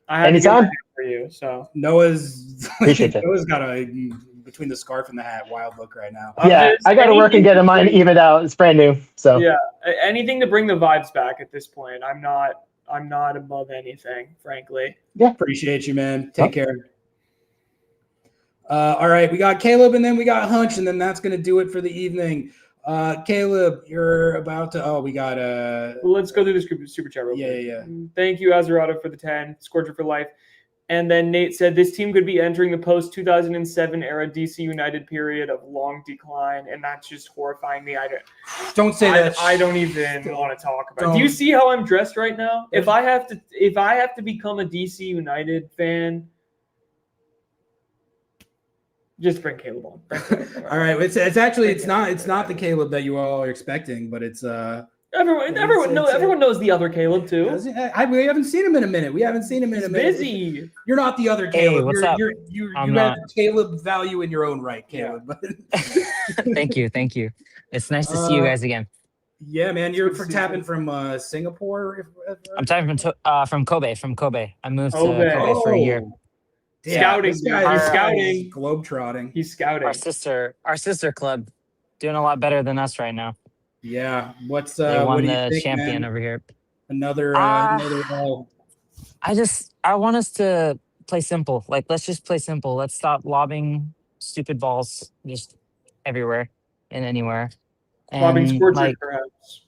I had Anytime. to get for you. So Noah's Appreciate it. Noah's got a between the scarf and the hat wild look right now. Yeah, I got to work and get mine evened out. It's brand new. So yeah, anything to bring the vibes back at this point. I'm not above anything, frankly. Yeah. Appreciate you, man. Take care. All right, we got Caleb and then we got Hunch, and then that's going to do it for the evening. Caleb, you're about to. Oh, we got let's go through this super chat real quick. Yeah. Thank you, Azarado, for the 10. Scorcher for life. And then Nate said this team could be entering the post 2007 era DC United period of long decline, and that's just horrifying me. Don't say that. I don't even want to talk about it. Do you see how I'm dressed right now? If I have to become a DC United fan. Just bring Caleb on. All right, it's not the Caleb that you all are expecting, but it's everyone knows the other Caleb too. We haven't seen him in a minute. He's busy. You're not the other Caleb. Hey, what's up? You have Caleb value in your own right, Caleb. Yeah. Thank you. It's nice to see you guys again. Yeah, man. You're tapping from Singapore. I'm tapping from Kobe. I moved to Kobe for a year. Scouting. He's scouting. Globetrotting. He's scouting. Our sister club doing a lot better than us right now. Yeah. What's they won what do you the think, champion man? over here. Another I want us to play simple. Like let's just play simple. Let's stop lobbing stupid balls just everywhere and anywhere. Lobbing And Scorchers, like perhaps.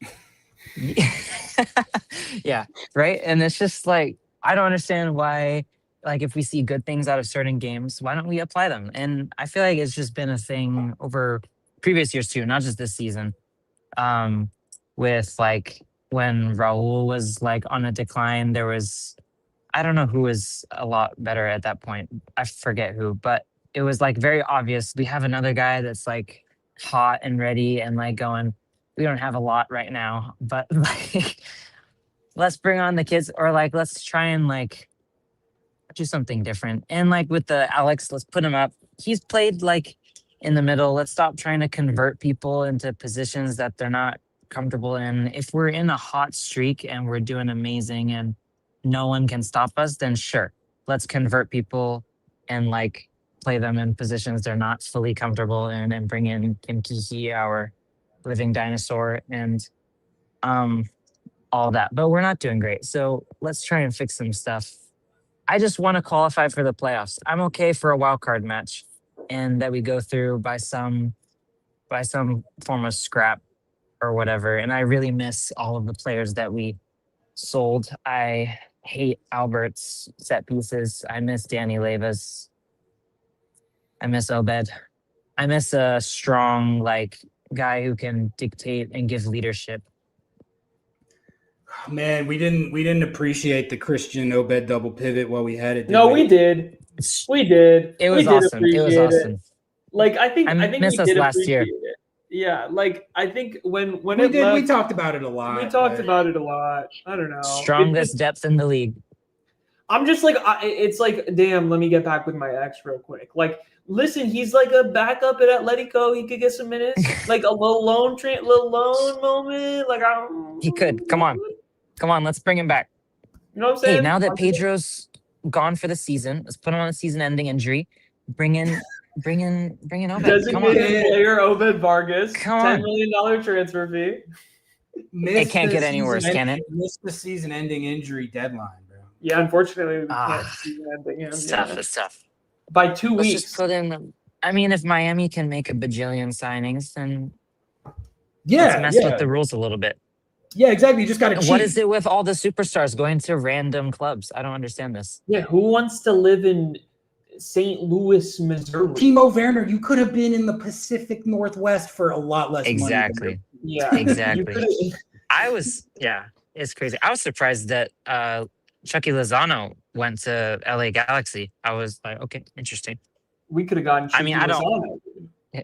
yeah, right? And it's just like I don't understand why. Like if we see good things out of certain games, why don't we apply them? And I feel like it's just been a thing over previous years too, not just this season. With like when Raul was like on a decline, there was, I don't know who was a lot better at that point. I forget who, but it was like very obvious. We have another guy that's like hot and ready and like going, we don't have a lot right now, but like, let's bring on the kids or like, let's try and like, do something different. And like with the Alex, let's put him up. He's played like in the middle. Let's stop trying to convert people into positions that they're not comfortable in. If we're in a hot streak and we're doing amazing and no one can stop us, then sure, let's convert people and like play them in positions they're not fully comfortable in and bring in Kim Kihi, our living dinosaur, and all that. But we're not doing great. So let's try and fix some stuff I just want to qualify for the playoffs. I'm okay for a wild card match, and that we go through by some form of scrap or whatever. And I really miss all of the players that we sold. I hate Albert's set pieces. I miss Danny Leyva's. I miss Obed. I miss a strong guy who can dictate and give leadership. Man, we didn't appreciate the Christian Obed double pivot while we had it. No, we did. We did. It was we did awesome. It was appreciate awesome. Like I think miss we us did last year. appreciate it. Yeah, like I think when we it did, left, we talked about it a lot. we talked about it a lot. I don't know. Strongest depth in the league. I'm just like, it's like, damn, let me get back with my ex real quick. Like, listen, he's like a backup at Atletico. He could get some minutes, like a little loan moment. Like, he could. Come on, let's bring him back. You know what I'm saying? Hey, now that Pedro's gone for the season, let's put him on a season-ending injury. Bring in Obed. Come on. Designated player Obed Vargas. Come $10 on. million transfer fee. It can't get any worse, can it? Missed the season-ending injury deadline, bro. Yeah, unfortunately, we can't see anything. It's tough. It's tough. By 2 Let's weeks. just put in. I mean, if Miami can make a bajillion signings, then let's mess with the rules a little bit. Yeah, exactly. You just got to cheat. What is it with all the superstars going to random clubs? I don't understand this. Yeah, who wants to live in St. Louis, Missouri? Timo Werner, you could have been in the Pacific Northwest for a lot less Exactly. money. Yeah, exactly. It's crazy. I was surprised that Chucky Lozano went to LA Galaxy. I was like, okay, interesting. We could have gotten. I mean, I don't.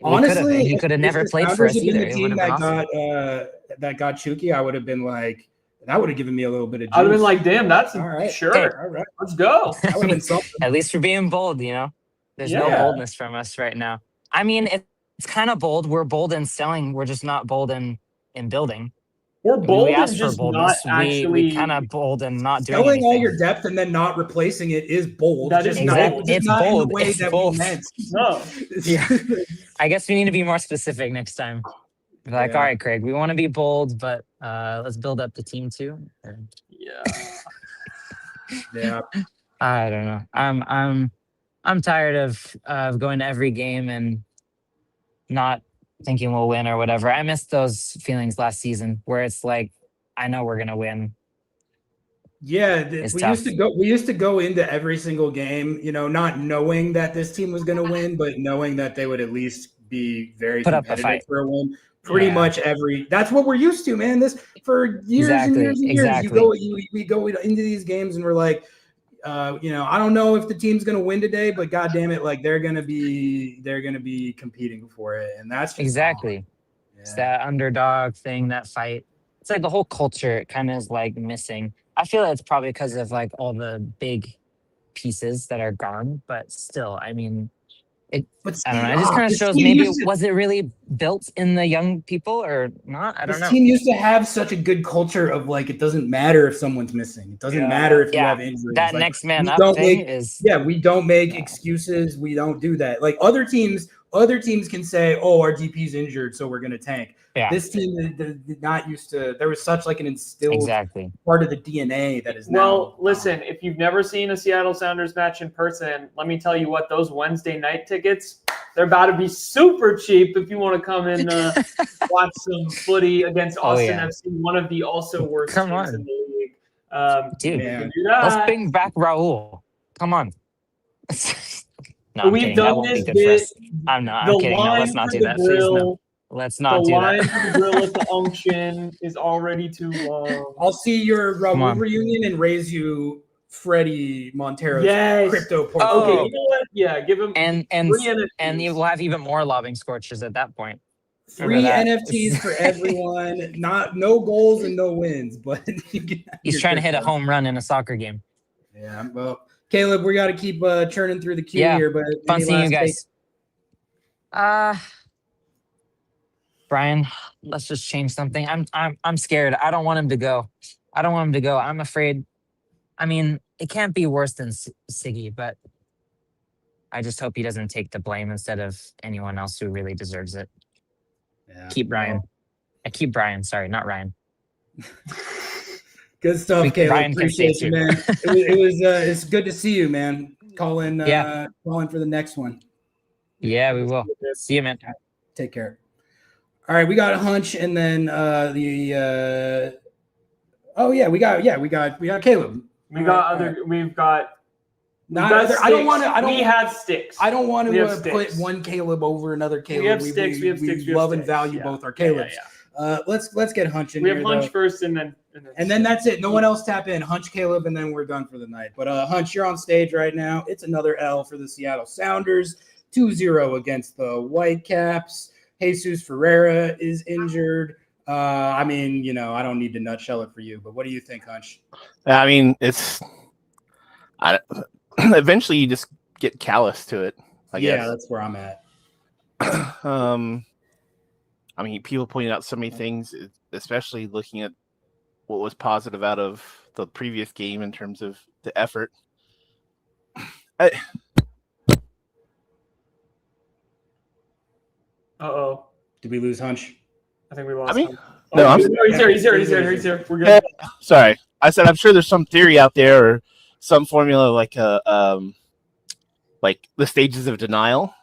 Honestly, he could have never if the played for us Sounders had been either. the It team would have that been awesome. that got Chucky, I would have been like, that would have given me a little bit of juice. I'd have been like, damn, that's all right. sure. Hey, all right, let's go. That would have been something. At least for being bold, There's no Yeah. boldness from us right now. I mean, it's kind of bold. We're bold in selling. We're just not bold in building. We're bold We and asked for just boldness. not actually. We kind of bold and not doing Selling anything. all your depth and then not replacing it is bold. That is Just exactly. not, It's not in bold. the way It's that bold. we meant. No. Yeah. I guess we need to be more specific next time. Like, Yeah. all right, Craig, we want to be bold, but let's build up the team too. Or- Yeah. Yeah. I don't know. I'm tired of going to every game and not thinking we'll win or whatever. I missed those feelings last season where it's like, I know we're gonna win. Yeah, It's we tough. used to go into every single game, not knowing that this team was going to win, but knowing that they would at least be very Put up a competitive fight. for a win. Pretty Yeah. much that's what we're used to, man. This for years and years and years. Exactly. We go into these games and we're like, I don't know if the team's going to win today, but God damn it, like they're going to be competing for it, and that's just Exactly. It's that underdog thing, that fight. It's like the whole culture kind of is like missing. I feel like it's probably because of like all the big pieces that are gone, but still, I mean, I don't know. It just kind of shows maybe was it really built in the young people or not? I don't know. This team used to have such a good culture of like it doesn't matter if someone's missing. It doesn't matter if you have injuries. That Like, next man we up don't thing make- is we don't make excuses. We don't do that. Like other teams can say, "Oh, our DP's injured, so we're going to tank." Yeah. This team did not used to. There was such like an instilled part of the DNA that is now. Well, listen, if you've never seen a Seattle Sounders match in person, let me tell you what, those Wednesday night tickets, they're about to be super cheap if you want to come and watch some footy against Austin FC, one of the also worst teams in the league. Dude, you can do that. let's bring back Raul. Come on. No, I'm We've kidding. done That won't this be good for us. bit. I'm not. The I'm kidding. No, line let's not for do the that. Please, no. grill- Let's not the do line that. for the grill at the unction is already too long. I'll see your Come Raul on. reunion and raise you Freddie Montero's Yes. crypto Okay, portfolio. you know what? Yeah, give him And free NFTs. and you will have even more lobbing Scorchers at that point. Free Remember that. NFTs for everyone. No goals and no wins, but you get He's your trying to hit a crypto. home run in a soccer game. Yeah, well, Caleb, we got to keep churning through the queue Yeah, here. But fun any seeing you last guys. take- Brian, let's just change something. I'm scared. I don't want him to go. I'm afraid. I mean, it can't be worse than Siggy, but I just hope he doesn't take the blame instead of anyone else who really deserves it. Yeah. Keep Brian. I keep Brian. Sorry, not Ryan. Good stuff, Caleb. Ryan Appreciate appreciates you, you. man. It's good to see you, man. Calling for the next one. Yeah, we will. See you, man. Take care. All right, we got a hunch, and then we got Caleb. We've got I don't want to. We have sticks. I don't want We have to put sticks. one Caleb over another Caleb. We have sticks. We have love and sticks. value Yeah. both our Calebs. Let's get hunch in We here. have hunch though. first, and then That's it. No one else tap in. Hunch Caleb, and then we're done for the night. But Hunch, you're on stage right now. It's another L for the Seattle Sounders. 2-0 against the Whitecaps. Jesus Ferreira is injured. I don't need to nutshell it for you, but what do you think, Hunch? I mean, eventually you just get callous to it. I guess. Yeah, that's where I'm at. People pointed out so many things, especially looking at what was positive out of the previous game in terms of the effort. Uh-oh. Did we lose Hunch? I think we lost. He's He's here. We're good. Sorry, I said I'm sure there's some theory out there or some formula like the stages of denial,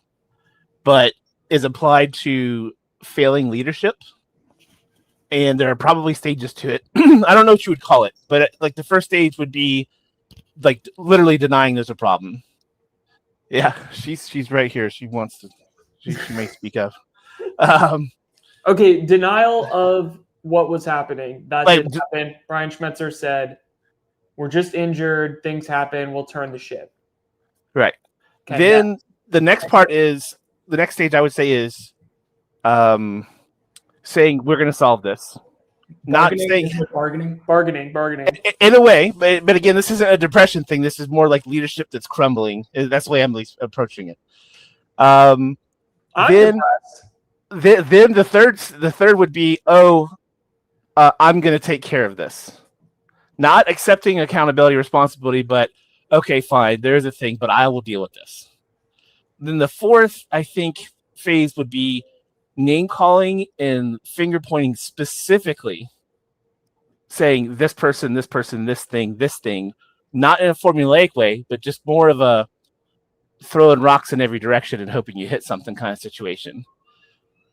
but is applied to failing leadership. And there are probably stages to it. I don't know what you would call it, but like the first stage would be like literally denying there's a problem. Yeah, she's right here. She wants to. She may speak up. Okay, denial of what was happening. That didn't happen. Brian Schmetzer said, "We're just injured. Things happen. We'll turn the ship." Right. Okay, Then the next part is the next stage. I would say is, saying we're going to solve this. Not saying bargaining. In a way, but again, this isn't a depression thing. This is more like leadership that's crumbling. That's the way I'm approaching it. Then the third would be, I'm going to take care of this. Not accepting accountability, responsibility, but okay, fine, there's a thing, but I will deal with this. Then the fourth, I think, phase would be name calling and finger pointing specifically, saying this person, this thing, not in a formulaic way, but just more of a throwing rocks in every direction and hoping you hit something kind of situation.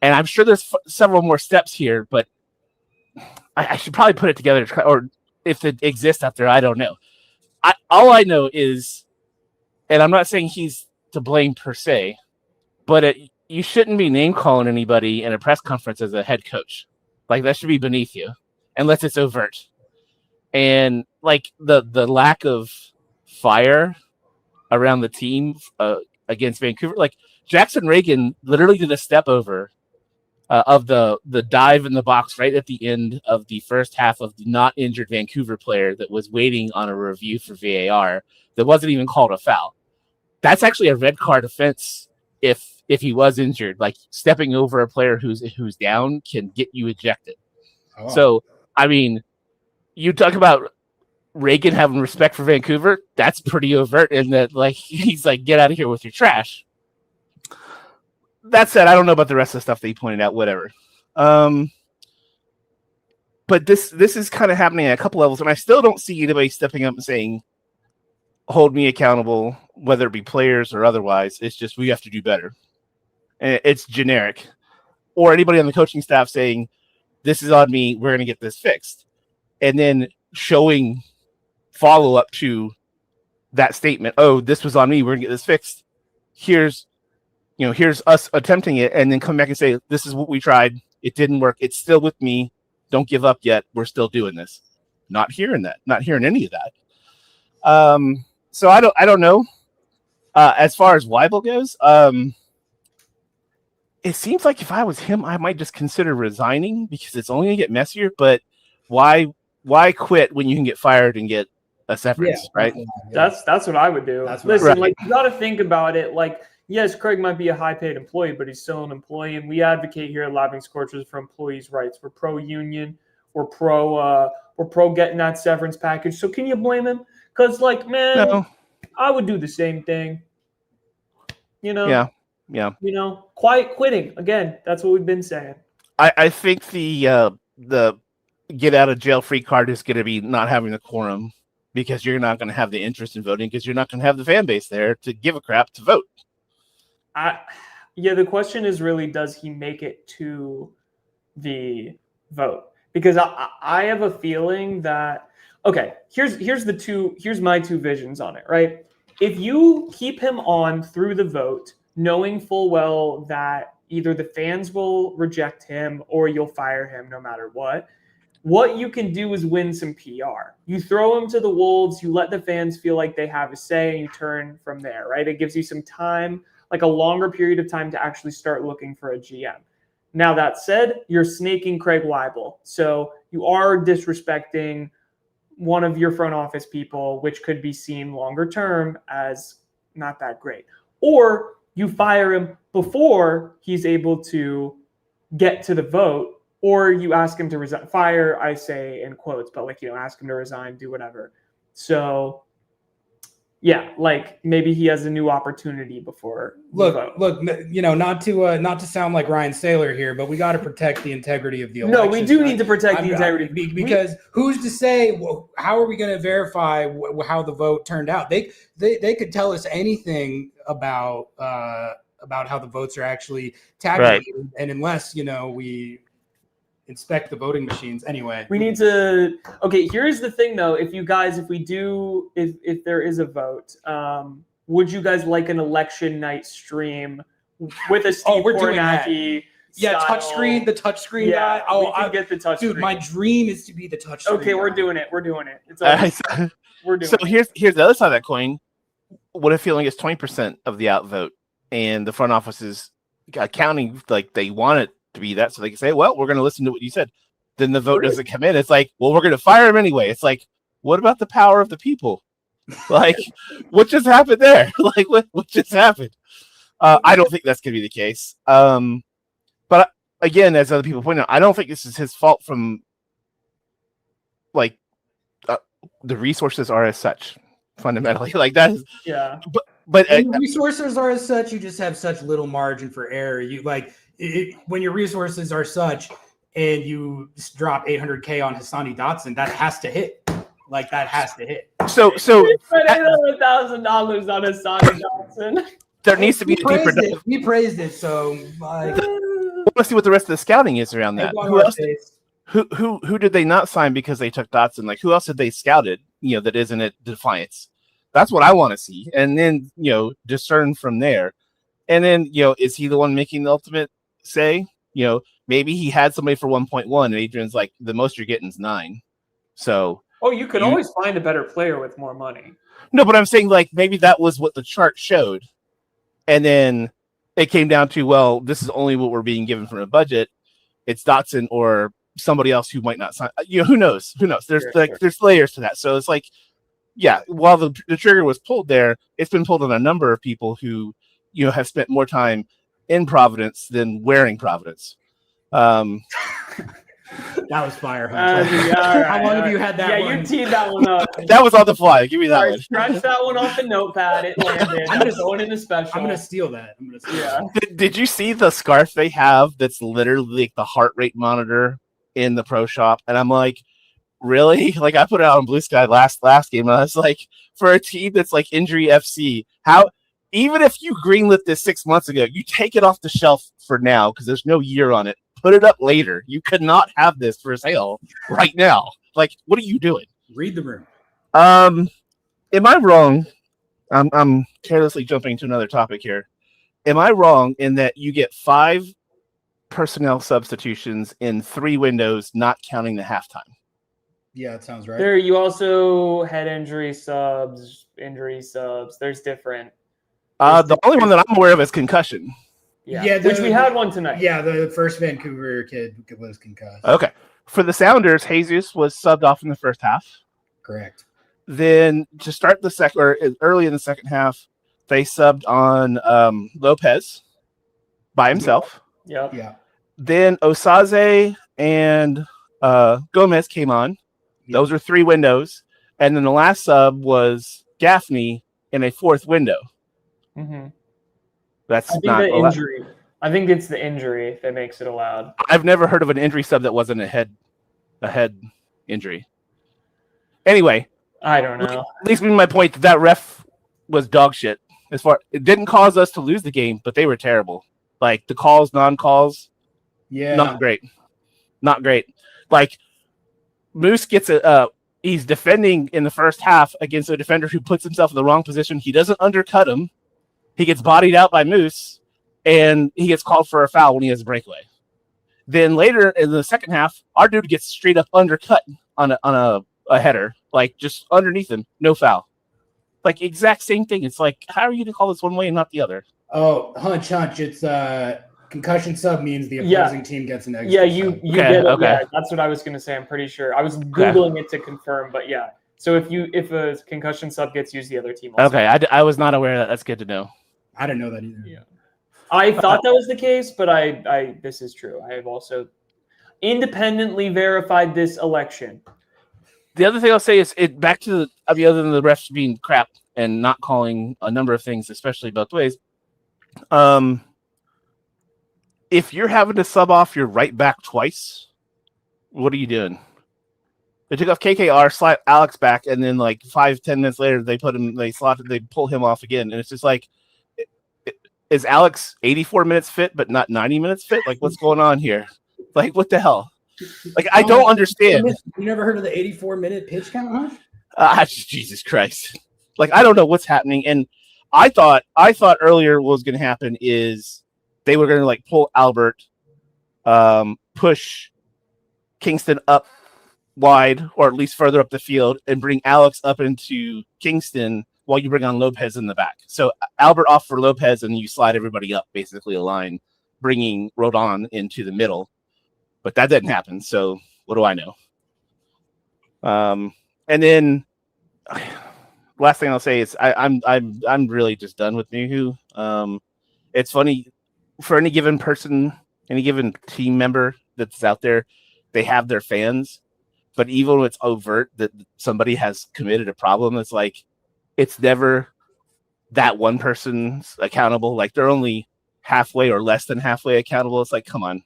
And I'm sure there's several more steps here, but I should probably put it together, or if it exists out there, I don't know. All I know is, and I'm not saying he's to blame per se, but you shouldn't be name calling anybody in a press conference as a head coach. Like, that should be beneath you, unless it's overt. And like the lack of fire around the team against Vancouver, like Jackson Reagan literally did a step over of the dive in the box right at the end of the first half of the not injured Vancouver player that was waiting on a review for VAR that wasn't even called a foul. That's actually a red card offense if he was injured. Like, stepping over a player who's down can get you ejected. Oh. So, I mean, you talk about Reagan having respect for Vancouver, that's pretty overt in that, like, he's like, get out of here with your trash. That said, I don't know about the rest of the stuff that he pointed out, whatever. But this is kind of happening at a couple levels, and I still don't see anybody stepping up and saying, hold me accountable, whether it be players or otherwise. It's just, we have to do better. And it's generic. Or anybody on the coaching staff saying, this is on me, we're going to get this fixed. And then showing follow-up to that statement. Oh, this was on me, we're going to get this fixed. Here's us attempting it, and then come back and say, this is what we tried. It didn't work. It's still with me. Don't give up yet. We're still doing this. Not hearing that. Not hearing any of that. So I don't know. As far as Weibel goes, it seems like if I was him, I might just consider resigning because it's only going to get messier. But why quit when you can get fired and get a severance, right? That's what I would do. Listen, right. like, you got to think about it. Like, yes, Craig might be a high-paid employee, but he's still an employee, and we advocate here at Lobbing Scorchers for employees' rights. We're pro-union. We're pro getting that severance package. So can you blame him? Because, like, man, no. I would do the same thing. Yeah. Quiet quitting. Again, that's what we've been saying. I think the get out of jail free card is going to be not having the quorum, because you're not going to have the interest in voting, because you're not going to have the fan base there to give a crap to vote. Yeah, the question is really, does he make it to the vote? Because I have a feeling that, okay, here's my two visions on it, right? If you keep him on through the vote, knowing full well that either the fans will reject him or you'll fire him no matter what you can do is win some PR. You throw him to the wolves, you let the fans feel like they have a say, and you turn from there, right? It gives you some time, like a longer period of time to actually start looking for a GM. Now, that said, you're snaking Craig Weibel. So you are disrespecting one of your front office people, which could be seen longer term as not that great. Or you fire him before he's able to get to the vote, or you ask him to resign. Fire, I say in quotes, but like, ask him to resign, do whatever. So yeah, like maybe he has a new opportunity before. Look, not to sound like Ryan Saylor here, but we got to protect the integrity of the election. No, we do need to protect the integrity, because who's to say? How are we going to verify how the vote turned out? They could tell us anything about how the votes are actually tabulated, right. And unless we inspect the voting machines anyway. We need to. Okay, here's the thing though. If there is a vote, would you guys like an election night stream with a Steve Kornacki? Yeah, touchscreen. The touchscreen guy. Oh, I get the touchscreen. Dude, my dream is to be the touchscreen. Okay, we're doing it. We're doing it. It's all we're doing. So here's the other side of that coin. What if feeling is 20% of the outvote, and the front office is accounting like they want it to be that, so they can say, well, we're going to listen to what you said. Then the vote doesn't come in. It's like, well, we're going to fire him anyway. It's like, what about the power of the people? Like, what just happened there? Like, what just happened? I don't think that's going to be the case. But again, as other people point out, I don't think this is his fault from like the resources are as such fundamentally. Like that is, yeah. But resources are as such, you just have such little margin for error. You when your resources are such and you drop $800K on Hassani Dotson, that has to hit. Like that has to hit. So we spent $800,000 on Hassani Dotson. There needs to be a deeper. We praised it, so I want to see what the rest of the scouting is around that. Who did they not sign because they took Dotson? Like who else did they scouted? That isn't at Defiance. That's what I want to see, and then discern from there. And then is he the one making the ultimate say? Maybe he had somebody for 1.1, and Adrian's like, the most you're getting is 9. So you could always find a better player with more money. No, but I'm saying like maybe that was what the chart showed, and then it came down to, well, this is only what we're being given from a budget. It's Dotson or somebody else who might not sign. Who knows? There's there's layers to that. So it's like, yeah, while the trigger was pulled there, it's been pulled on a number of people who have spent more time in Providence than wearing Providence. That was fire. Right, how long have you had that? Yeah, you teed that one up. That was on the fly. Give me that one. Scratch that one off the notepad. It landed. I'm just going in the special. I'm gonna steal that. Did you see the scarf they have? That's literally like the heart rate monitor in the pro shop, and I'm like, really? Like I put it out on Blue Sky last game, and I was like, for a team that's like Injury FC, how? Even if you greenlit this 6 months ago, you take it off the shelf for now because there's no year on it. Put it up later. You could not have this for sale right now. Like, what are you doing? Read the room. Am I wrong? I'm carelessly jumping to another topic here. Am I wrong in that you get 5 personnel substitutions in 3 windows, not counting the halftime? Yeah, that sounds right. There, you also had injury subs. There's different. The only one that I'm aware of is concussion. Yeah, which we had one tonight. Yeah, the first Vancouver kid was concussed. Okay. For the Sounders, Jesus was subbed off in the first half. Correct. Then to start the second, or early in the second half, they subbed on Lopez by himself. Yep. Yeah. Then Osaze and Gomez came on. Yep. Those are 3 windows. And then the last sub was Gaffney in a 4th window. Mm-hmm. That's I think not the injury. I think it's the injury that makes it allowed. I've never heard of an injury sub that wasn't a head a head injury. Anyway, I don't know. Leads me to my point that ref was dog shit. As far it didn't cause us to lose the game, but they were terrible. Like the calls, non-calls, not great. Like Moose gets he's defending in the first half against a defender who puts himself in the wrong position. He doesn't undercut him. He gets bodied out by Moose, and he gets called for a foul when he has a breakaway. Then later in the second half, our dude gets straight up undercut on a header, like just underneath him, no foul. Like exact same thing. It's like, how are you to call this one way and not the other? Oh, hunch. It's concussion sub means the opposing team gets an extra. Yeah, you Okay, get it. okay. Yeah, that's what I was gonna say. I'm pretty sure. I was googling it to confirm, but yeah. So if a concussion sub gets used, the other team also. Okay, I was not aware of that. That's good to know. I didn't know that either. Yeah. I thought that was the case, but I this is true. I have also independently verified this election. The other thing I'll say is back to other than the refs being crap and not calling a number of things, especially both ways. If you're having to sub off your right back twice, what are you doing? They took off KKR, slide Alex back, and then like 5-10 minutes later, they pull him off again, and it's just like, is Alex 84 minutes fit but not 90 minutes fit? Like, what's going on here? Like, what the hell? Like, I don't understand. You never heard of the 84-minute pitch count, huh? Jesus Christ! Like, I don't know what's happening, and I thought earlier what was going to happen is they were going to like pull Albert, push Kingston up wide or at least further up the field, and bring Alex up into Kingston while you bring on Lopez in the back. So Albert off for Lopez, and you slide everybody up, basically a line, bringing Rodon into the middle. But that didn't happen. So what do I know? And then last thing I'll say is I'm really just done with Nuhu. It's funny for any given person, any given team member that's out there, they have their fans. But even when it's overt that somebody has committed a problem, it's like it's never that one person's accountable. Like they're only halfway or less than halfway accountable. It's like, come on.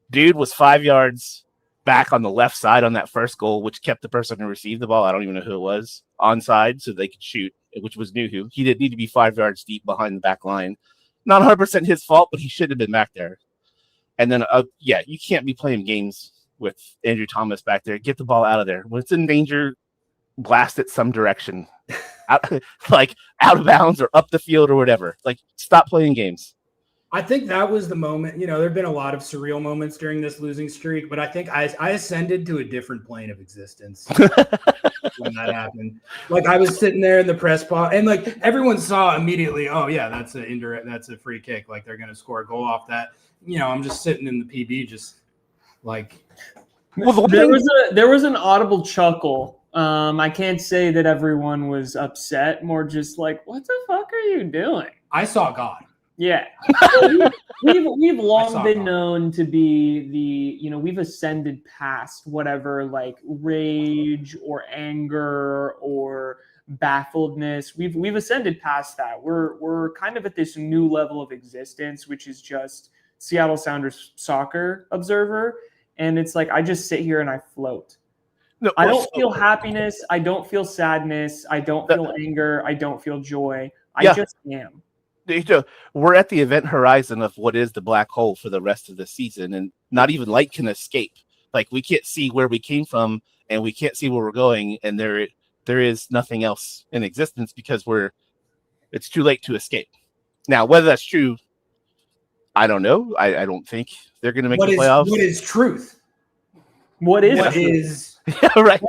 Dude was 5 yards back on the left side on that first goal, which kept the person who received the ball, I don't even know who it was, onside so they could shoot, which was Nuhu. He didn't need to be 5 yards deep behind the back line. Not 100% his fault, but he should have been back there. And then, you can't be playing games with Andrew Thomas back there. Get the ball out of there. When it's in danger, blast it some direction. Out of bounds or up the field or whatever. Like, stop playing games. I think that was the moment. There have been a lot of surreal moments during this losing streak, but I think I ascended to a different plane of existence when that happened. Like I was sitting there in the press box, and like everyone saw immediately, oh yeah, that's an indirect, that's a free kick. Like they're going to score a goal off that. I'm just sitting in the PB, just like. There was an audible chuckle. I can't say that everyone was upset. More just like, what the fuck are you doing? I saw God. Yeah. So we've long been known to be we've ascended past whatever like rage or anger or baffledness. We've ascended past that. We're kind of at this new level of existence, which is just Seattle Sounders soccer observer. And it's like I just sit here and I float. No, I don't feel happiness. I don't feel sadness. I don't feel anger. I don't feel joy. I just am. We're at the event horizon of what is the black hole for the rest of the season, and not even light can escape. Like we can't see where we came from, and we can't see where we're going, and there is nothing else in existence because it's too late to escape. Now, whether that's true, I don't know. I don't think they're going to make the playoffs. What is truth? What is right?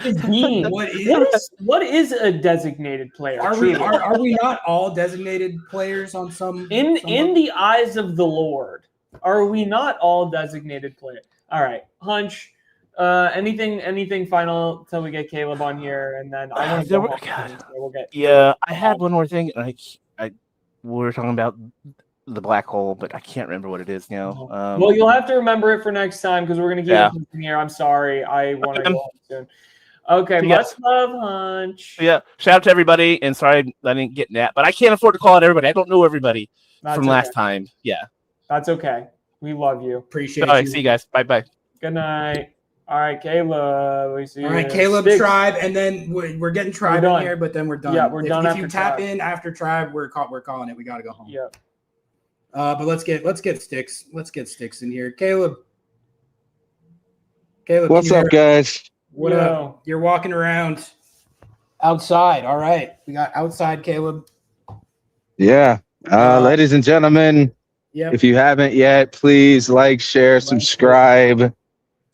What is a designated player? Are we not all designated players on some? In the eyes of the Lord, are we not all designated players? All right, Hunch. Anything final till we get Caleb on here, and then I want to go home, so we'll get. Yeah, I had one more thing. We were talking about the black hole, but I can't remember what it is now. Well, you'll have to remember it for next time because we're gonna keep it here. I'm sorry. I want to go home soon. Okay, much love, Hunch. Yeah, shout out to everybody, and sorry I didn't get that, but I can't afford to call out everybody. I don't know everybody from last time. Yeah, that's okay. We love you. Appreciate you. All right, see you guys. Bye. Good night. All right, Caleb. We see All right, you. Caleb, Sticks. Tribe, and then we're getting Tribe in done. here, but then we're done. Yeah, we're done If after you tap Tribe. in after Tribe, we're calling it. We got to go home. Yeah. But let's get Sticks. Let's get Sticks in here. Caleb, can What's you up, hear us? guys? What up? You're walking around outside. All right, we got outside, Caleb. Yeah. Ladies and gentlemen, Yep. if you haven't yet, please like, share, subscribe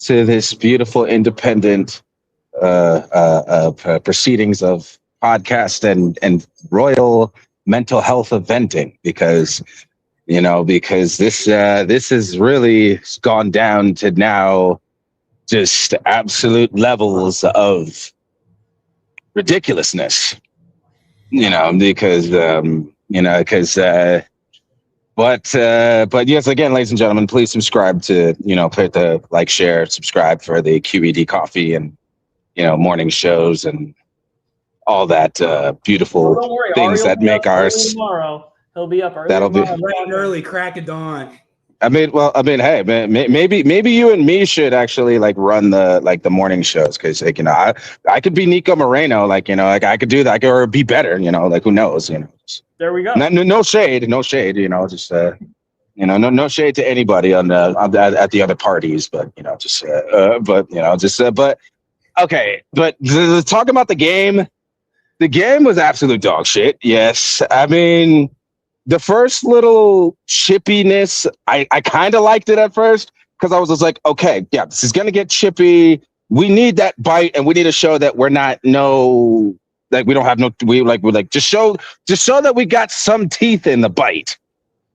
to this beautiful independent proceedings of podcast and royal mental health eventing, because this has really gone down to now just absolute levels of ridiculousness, but yes, again, ladies and gentlemen, please subscribe to, put the like, share, subscribe for the QED coffee and, morning shows and all that beautiful Don't worry, things Ari will that be make up early ours. tomorrow. He'll be up early That'll be- tomorrow. Bright and early, crack of dawn. Hey, man, maybe you and me should actually run the morning shows, because I could be Nico Moreno, I could do that, or be better, who knows, There we go. No shade, just no shade to anybody at the other parties, but okay, but talking about the game was absolute dog shit. Yes, I mean, the first little chippiness, I kind of liked it at first, because I was just like, okay, yeah, this is gonna get chippy. We need that bite, and we need to show that we're not we don't have just show that we got some teeth in the bite,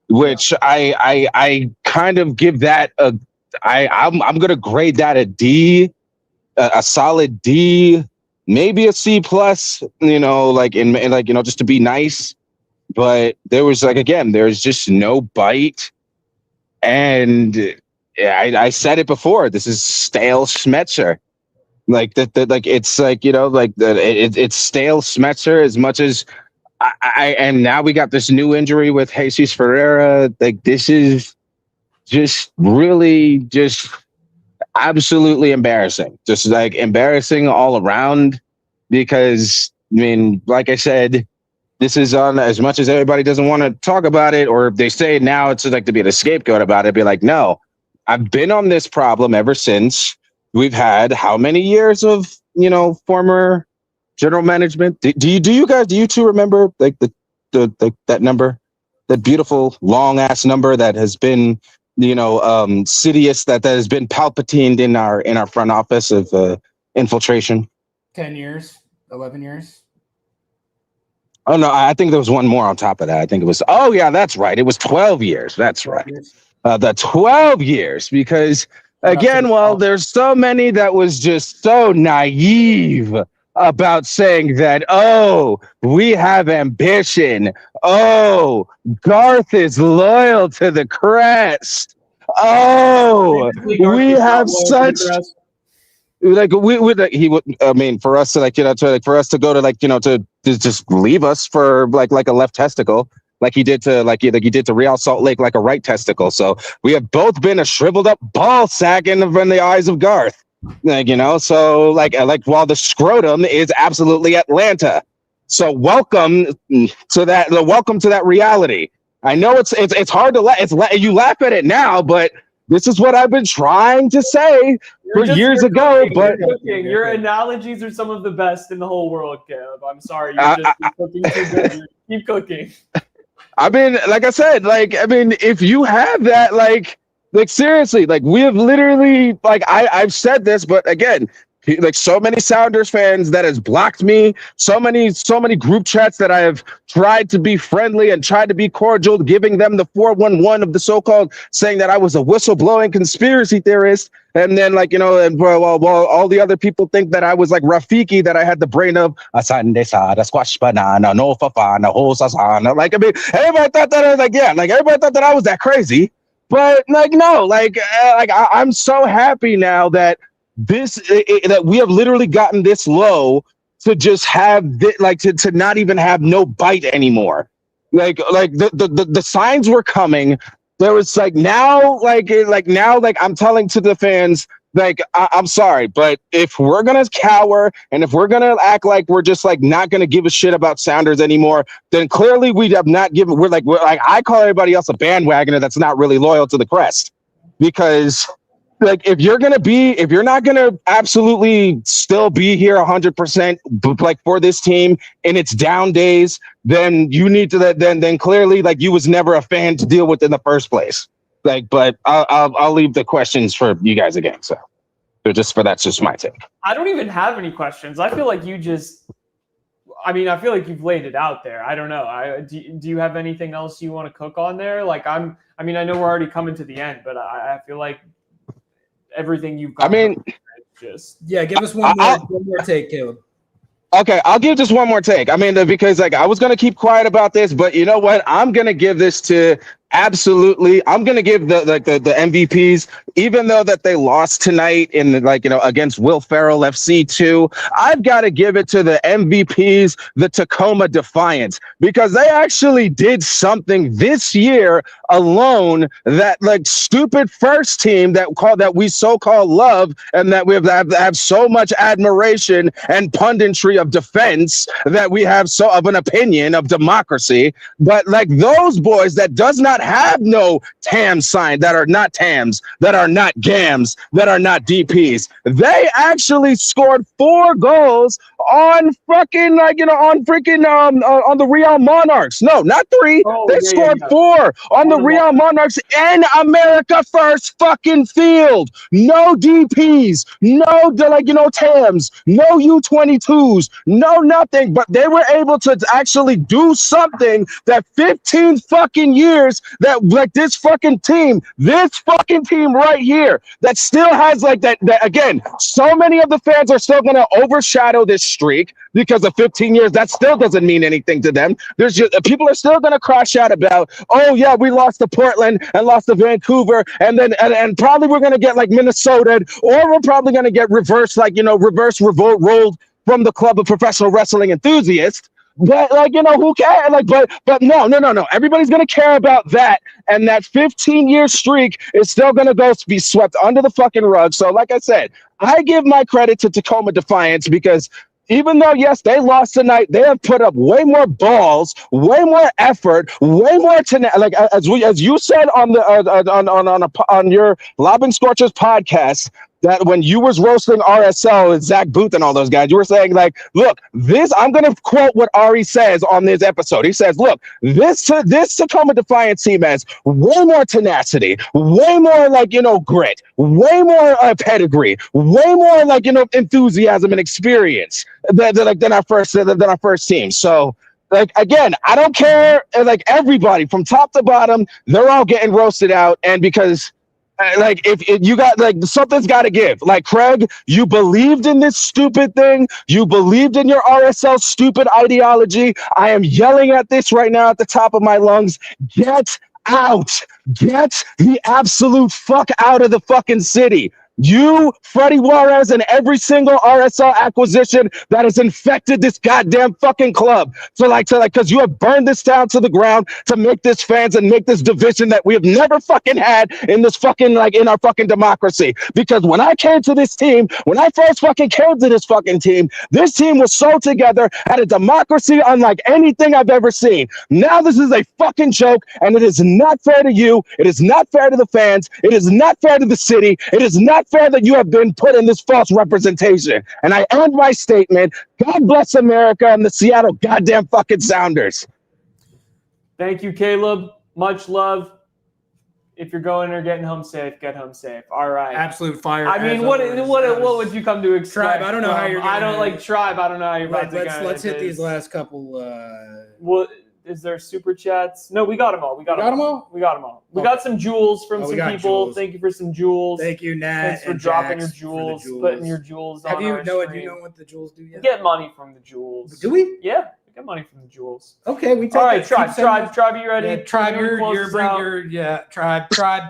which I kind of give that I'm gonna grade that a D, a solid D, maybe a C plus, just to be nice. But there was there's just no bite, and I said it before. This is stale Schmetzer, it's it's stale Schmetzer as much as and now we got this new injury with Jesus Ferreira. This is just really just absolutely embarrassing, just embarrassing all around, because I mean, like I said, this is on, as much as everybody doesn't want to talk about it, or they say now it's to be the scapegoat about it, be like, no, I've been on this problem ever since we've had how many years of, former general management. Do you two remember that number, that beautiful long ass number that has been, Sidious, that has been palpatined in our front office of infiltration? 10 years, 11 years. Oh, no, I think there was one more on top of that. I think it was, oh, yeah, that's right. It was 12 years. That's right. The 12 years, because, again, there's so many that was just so naive about saying that, oh, we have ambition. Oh, Garth is loyal to the crest. Oh, we have such... he would, I mean, for us to for us to go to to just leave us for like a left testicle, like he did to Real Salt Lake, like a right testicle. So we have both been a shriveled up ball sack in the eyes of Garth, so while the scrotum is absolutely Atlanta. So welcome to that reality. I know it's hard to you laugh at it now, but this is what I've been trying to say years ago. But your analogies are some of the best in the whole world, Caleb. I'm sorry, you're cooking too good. Keep cooking. I mean, like I said, if you have that, seriously, we have literally, I've said this, but again, so many Sounders fans that has blocked me, so many group chats that I have tried to be friendly and tried to be cordial, giving them the 411 of the so-called, saying that I was a whistleblowing conspiracy theorist. And then while all the other people think that I was like Rafiki, that I had the brain of a Sunday sada, squash banana, no fafana, ho sasana. Everybody thought that I was everybody thought that I was that crazy. But no, I'm so happy now that that we have literally gotten this low to just have to not even have no bite anymore. The signs were coming. There was now I'm telling to the fans, Like, I'm sorry, but if we're gonna cower and if we're gonna act like we're just like not gonna give a shit about Sounders anymore, then clearly we have not given. We're like I call everybody else a bandwagoner that's not really loyal to the crest, because like if you're not gonna absolutely still be here 100% like for this team in its down days, then you need to then clearly like you was never a fan to deal with in the first place. Like, but I'll leave the questions for you guys again. So that's just my take. I don't even have any questions. I feel like I feel like you've laid it out there. I don't know. Do you have anything else you want to cook on there? Like I know we're already coming to the end, but I feel like everything you've got. Give us one more take, Caleb. Okay, I'll give just one more take. I mean, because like I was gonna keep quiet about this, but you know what? I'm gonna give this to I'm gonna give the MVPs, even though that they lost tonight in against Will Ferrell FC 2. I've got to give it to the MVPs, the Tacoma Defiance, because they actually did something this year alone that like stupid first team that we so-called love and that we have so much admiration and punditry of defense that we have so of an opinion of democracy, but like those boys that does not have no TAM sign, that are not TAMs, that are not GAMs, that are not DPs. They actually scored 4 goals on fucking on the Real Monarchs. No, not 3. They scored 4 on the Real Monarchs in America First fucking field. No DPs, no TAMs, no U22s, no nothing. But they were able to actually do something that 15 fucking years that like this fucking team right here that still has like that again, so many of the fans are still going to overshadow this streak because of 15 years. That still doesn't mean anything to them. There's just people are still going to crash out about, oh yeah, we lost to Portland and lost to Vancouver, and then and probably we're going to get like Minnesota, or we're probably going to get reverse revolt rolled from the Club of Professional Wrestling Enthusiasts. But who cares? But no. Everybody's gonna care about that, and that 15-year streak is still gonna be swept under the fucking rug. So, like I said, I give my credit to Tacoma Defiance because even though yes they lost tonight, they have put up way more balls, way more effort, way more like as you said on your Lobbing Scorchers podcast. That when you was roasting RSL and Zach Booth and all those guys, you were saying like, look, I'm going to quote what Ari says on this episode. He says, look, this Tacoma Defiance team has way more tenacity, way more grit, way more pedigree, way more enthusiasm and experience than our first team. So like, again, I don't care. Like everybody from top to bottom, they're all getting roasted out. And because if you got something's got to give. Like Craig, you believed in this stupid thing. You believed in your RSL stupid ideology. I am yelling at this right now at the top of my lungs. Get out. Get the absolute fuck out of the fucking city. You, Freddie Juarez, and every single RSL acquisition that has infected this goddamn fucking club. Because you have burned this down to the ground to make this fans and make this division that we have never fucking had in this fucking, in our fucking democracy. Because when I came to this team, when I first fucking came to this fucking team, this team was so together, had a democracy unlike anything I've ever seen. Now this is a fucking joke, and it is not fair to you. It is not fair to the fans. It is not fair to the city. It is not fair that you have been put in this false representation. And I end my statement. God bless America and the Seattle goddamn fucking Sounders. Thank you, Caleb. Much love. If you're going or getting home safe, get home safe. All right. Absolute fire. I mean, what would you come to expect? Tribe, I don't know how you're gonna I don't like Tribe. I don't know how you're about to Let's hit these last couple. What is there super chats? No, we got them all. We got them all. We got some jewels from some people. Jewels. Thank you for some jewels. Thank you, Nat. Thanks for dropping your jewels, putting your jewels on. Do you our know stream. what the jewels do yet? We get money from the jewels. Do we? Yeah, we get money from the jewels. Okay, we take all right. it. Tribe, you ready? Yeah, Tribe, Tribe.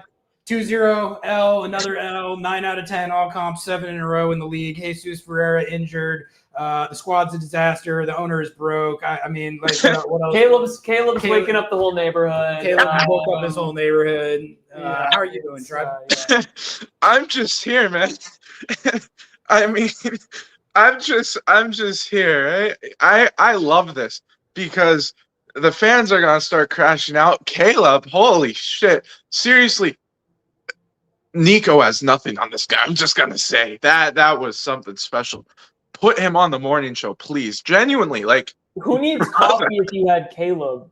2-0 L, another L, 9 out of 10, all comp, 7 in a row in the league. Jesus Ferreira injured. The squad's a disaster. The owner is broke. I mean, like, what else? Caleb's waking up the whole neighborhood. Caleb woke up his whole neighborhood. How are you doing, Tribe? I'm just here, man. I mean, I'm just here. Right? I love this because the fans are gonna start crashing out. Caleb, holy shit! Seriously, Nico has nothing on this guy. I'm just gonna say that was something special. Put him on the morning show, please. Genuinely, like who needs coffee if you had Caleb?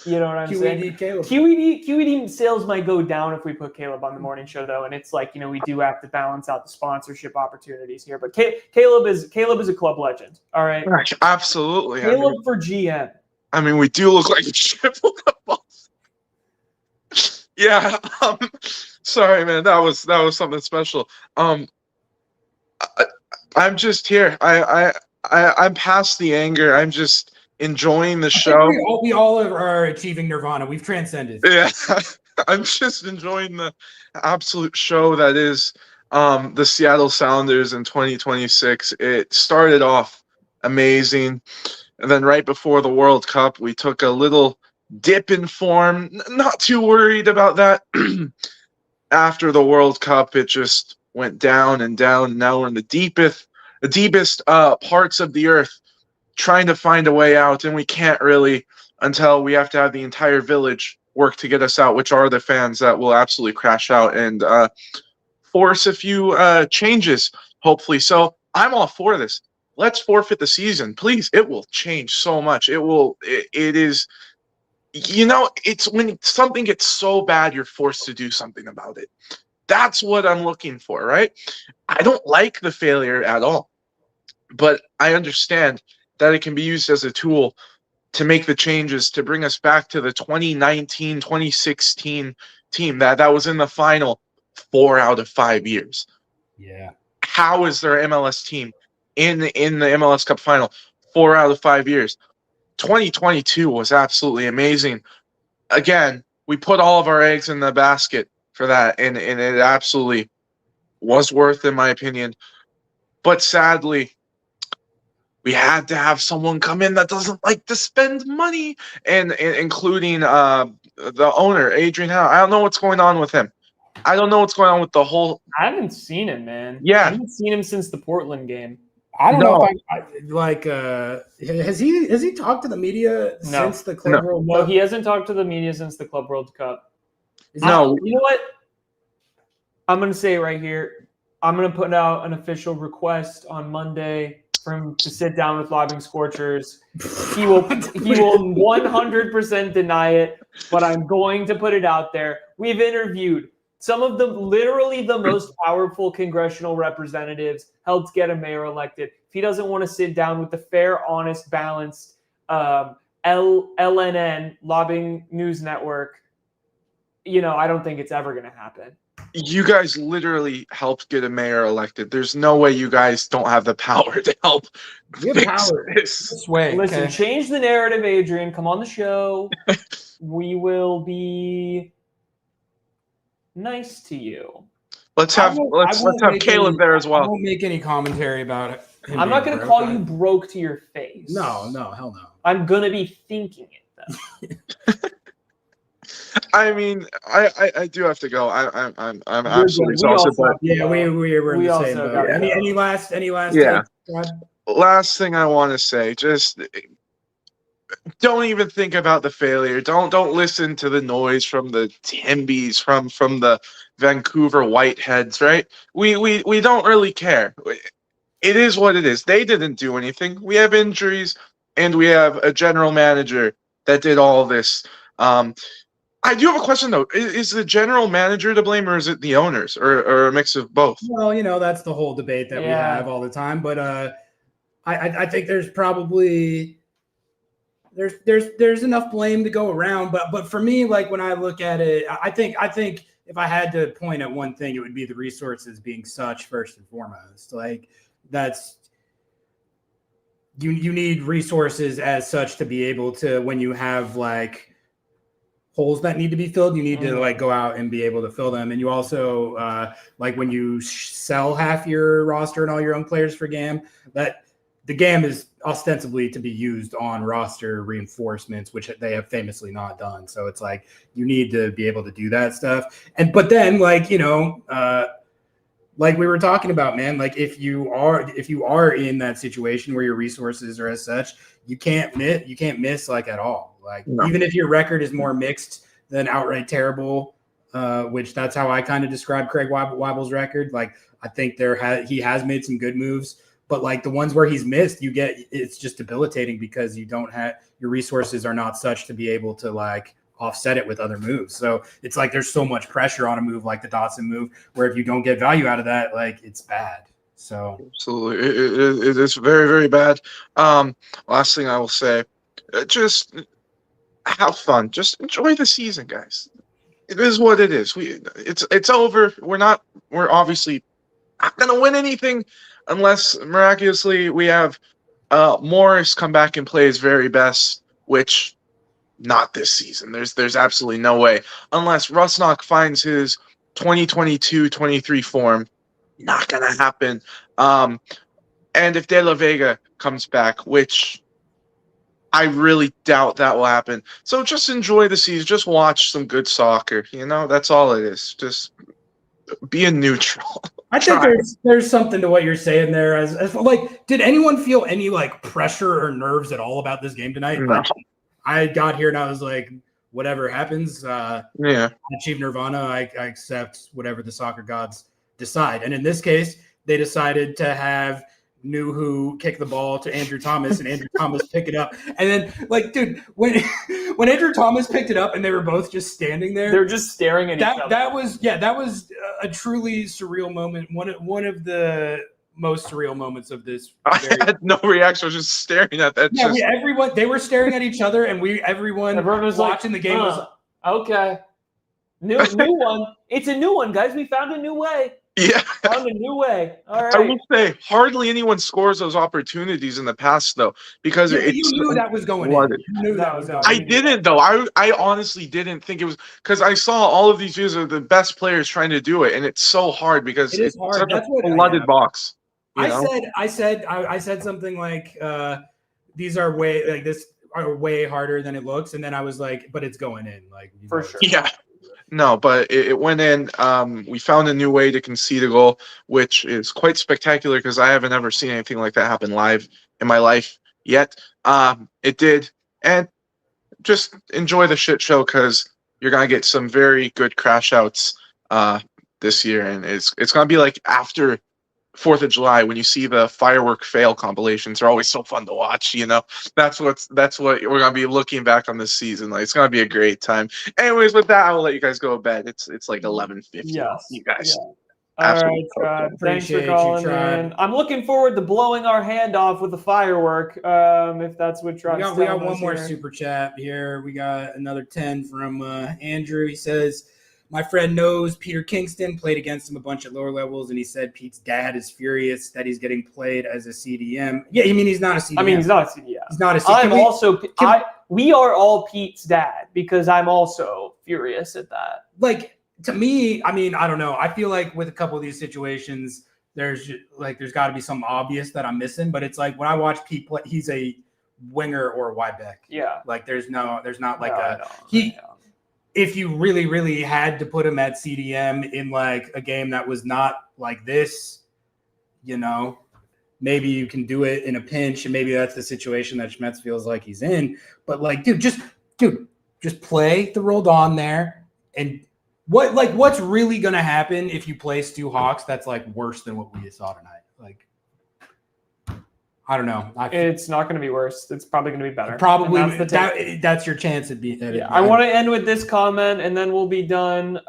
You know what I'm saying? Caleb. QED sales might go down if we put Caleb on the morning show, though, and it's like, we do have to balance out the sponsorship opportunities here. But Caleb is a club legend. All right, absolutely. Caleb for GM. I mean, we do look like a triple cup. Yeah. Sorry, man. That was something special. I'm just here. I'm past the anger. I'm just enjoying the show. We all are achieving nirvana. We've transcended. Yeah, I'm just enjoying the absolute show that is the Seattle Sounders in 2026. It started off amazing, and then right before the World Cup, we took a little dip in form. Not too worried about that. After the World Cup, it just went down and down. Now we're in the deepest parts of the earth, trying to find a way out, and we can't really until we have to have the entire village work to get us out, which are the fans that will absolutely crash out and force a few changes, hopefully. So I'm all for this. Let's forfeit the season, please. It will change so much. It is, it's when something gets so bad, you're forced to do something about it. That's what I'm looking for, right? I don't like the failure at all, but I understand that it can be used as a tool to make the changes to bring us back to the 2019-2016 team that was in the final 4 out of 5 years. Yeah. How is their MLS team in the MLS Cup final 4 out of 5 years? 2022 was absolutely amazing. Again, we put all of our eggs in the basket for that, and it absolutely was worth, in my opinion. But sadly, we had to have someone come in that doesn't like to spend money, and including the owner, Adrian Howe. I don't know what's going on with him. I don't know what's going on with the whole. I haven't seen him, man. Yeah. I haven't seen him since the Portland game. I don't know if has he talked to the media since the Club World Cup? No, he hasn't talked to the media since the Club World Cup. No. You know what? I'm going to say it right here. I'm going to put out an official request on Monday for him to sit down with Lobbing Scorchers. He will 100% deny it, but I'm going to put it out there. We've interviewed some of literally the most powerful congressional representatives, helped get a mayor elected. If he doesn't want to sit down with the fair, honest, balanced LNN, Lobbing News Network, I don't think it's ever going to happen. You guys literally helped get a mayor elected. There's no way you guys don't have the power to help fix this. Listen, change the narrative, Adrian. Come on the show. We will be nice to you. Let's have Caleb there as well. I won't make any commentary about it. I'm not going to call you broke to your face. No, hell no. I'm going to be thinking it, though. I mean, I do have to go. I'm absolutely exhausted. But yeah, we were in the same boat. Any last? Yeah. Last thing I want to say, just don't even think about the failure. Don't listen to the noise from the Timbies, from the Vancouver Whiteheads, right? We don't really care. It is what it is. They didn't do anything. We have injuries, and we have a general manager that did all this. I do have a question, though. Is the general manager to blame, or is it the owners, or a mix of both? Well, that's the whole debate that we have all the time. But I think there's probably there's enough blame to go around. But for me, like when I look at it, I think if I had to point at one thing, it would be the resources being such first and foremost. Like that's you need resources as such to be able to, when you have like holes that need to be filled, you need to like go out and be able to fill them. And you also like when you sell half your roster and all your own players for GAM, that the GAM is ostensibly to be used on roster reinforcements, which they have famously not done. So it's like you need to be able to do that stuff. But then like like we were talking about, man, like if you are in that situation where your resources are as such, you can't miss like at all. Like even if your record is more mixed than outright terrible, which that's how I kind of describe Craig Weibel's record. Like I think he has made some good moves, but like the ones where he's missed, it's just debilitating because you don't have your resources are not such to be able to like offset it with other moves. So it's like there's so much pressure on a move like the Dotson move, where if you don't get value out of that, like it's bad. So absolutely, it is very, very bad. Last thing I will say, just have fun, just enjoy the season, guys. It is what it is. It's over. We're obviously not gonna win anything unless miraculously we have Morris come back and play his very best, which not this season. There's absolutely no way unless Rusnak finds his 2022-23 form. Not gonna happen. And if De La Vega comes back, which I really doubt that will happen. So just enjoy the season. Just watch some good soccer. That's all it is. Just be a neutral. I think there's something to what you're saying there. As like, did anyone feel any like pressure or nerves at all about this game tonight? No. I got here and I was like, whatever happens, yeah, achieve nirvana. I accept whatever the soccer gods decide. And in this case, they decided to have Nuhu kick the ball to Andrew Thomas and Andrew Thomas pick it up. And then, like, dude, when Andrew Thomas picked it up and they were both just standing there, they're just staring at each other. That was a truly surreal moment. One of the most surreal moments of this. I had no reaction. I was just staring at that. Yeah, they were staring at each other, and everyone was watching like, the game. Was okay, new one. It's a new one, guys. We found a new way. Yeah, found a new way. All right. I will say, hardly anyone scores those opportunities in the past, though, because you knew that was going in. You knew that was going. I didn't, though. I honestly didn't think it was, because I saw all of these videos of the best players trying to do it, and it's so hard because it's hard. such That's a flooded box. I said something like these are way harder than it looks, and then I was like, but it's going in, like for sure. Yeah. No, but it went in. We found a new way to concede a goal, which is quite spectacular because I haven't ever seen anything like that happen live in my life yet. It did. And just enjoy the shit show because you're going to get some very good crash outs this year. And it's going to be like after 4th of July when you see the firework fail compilations. They're always so fun to watch, That's what we're gonna be looking back on this season. Like it's gonna be a great time. Anyways, with that, I will let you guys go to bed. It's like 11:50. Yes, you guys. Yeah. All right, Tribe. Thanks for calling in. I'm looking forward to blowing our hand off with a firework. If that's what Tribe's we got one more super chat here. We got another 10 from Andrew. He says, my friend knows Peter Kingston, played against him a bunch at lower levels, and he said Pete's dad is furious that he's getting played as a CDM. Yeah, you mean he's not a CDM? I mean, he's not a CDM. He's not a CDM. We are all Pete's dad because I'm also furious at that. Like, to me, I mean, I don't know. I feel like with a couple of these situations, there's got to be something obvious that I'm missing. But it's like when I watch Pete play, he's a winger or a wide back. Yeah. Like there's not like if you really, really had to put him at CDM in like a game that was not like this, maybe you can do it in a pinch, and maybe that's the situation that Schmetz feels like he's in. But like, just play the Roldan there. And what's really gonna happen if you play Stu Hawks that's like worse than what we saw tonight? Like, I don't know. It's not going to be worse. It's probably going to be better. Probably that's your chance at being. I want to end with this comment, and then we'll be done.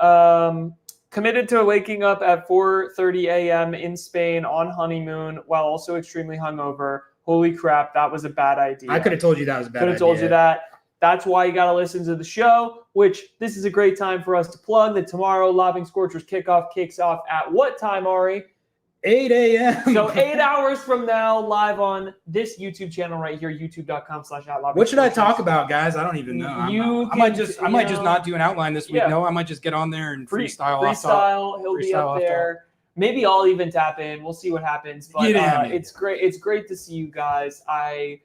Committed to waking up at 4:30 a.m. in Spain on honeymoon while also extremely hungover. Holy crap, that was a bad idea. I could have told you that was a bad idea. Could have told you that. That's why you got to listen to the show, which this is a great time for us to plug that tomorrow Lobbing Scorchers kickoff kicks off at what time, Ari? 8 a.m. So 8 hours from now, live on this YouTube channel right here, youtube.com/@Lobbing. What should I talk about, guys? I don't even know. I might just not do an outline this week. Yeah. No, I might just get on there and freestyle. Freestyle. He'll be up there. Maybe I'll even tap in. We'll see what happens. But it's great. It's great to see you guys. I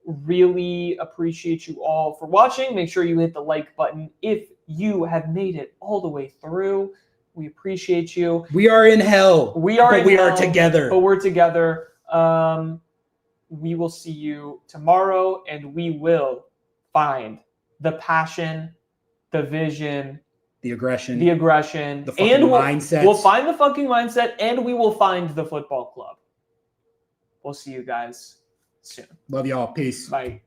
really appreciate you all for watching. Make sure you hit the like button if you have made it all the way through. We appreciate you. We are in hell. We are together. But we're together. We will see you tomorrow, and we will find the passion, the vision, the aggression, the fucking mindset. We'll find the fucking mindset, and we will find the football club. We'll see you guys soon. Love y'all. Peace. Bye.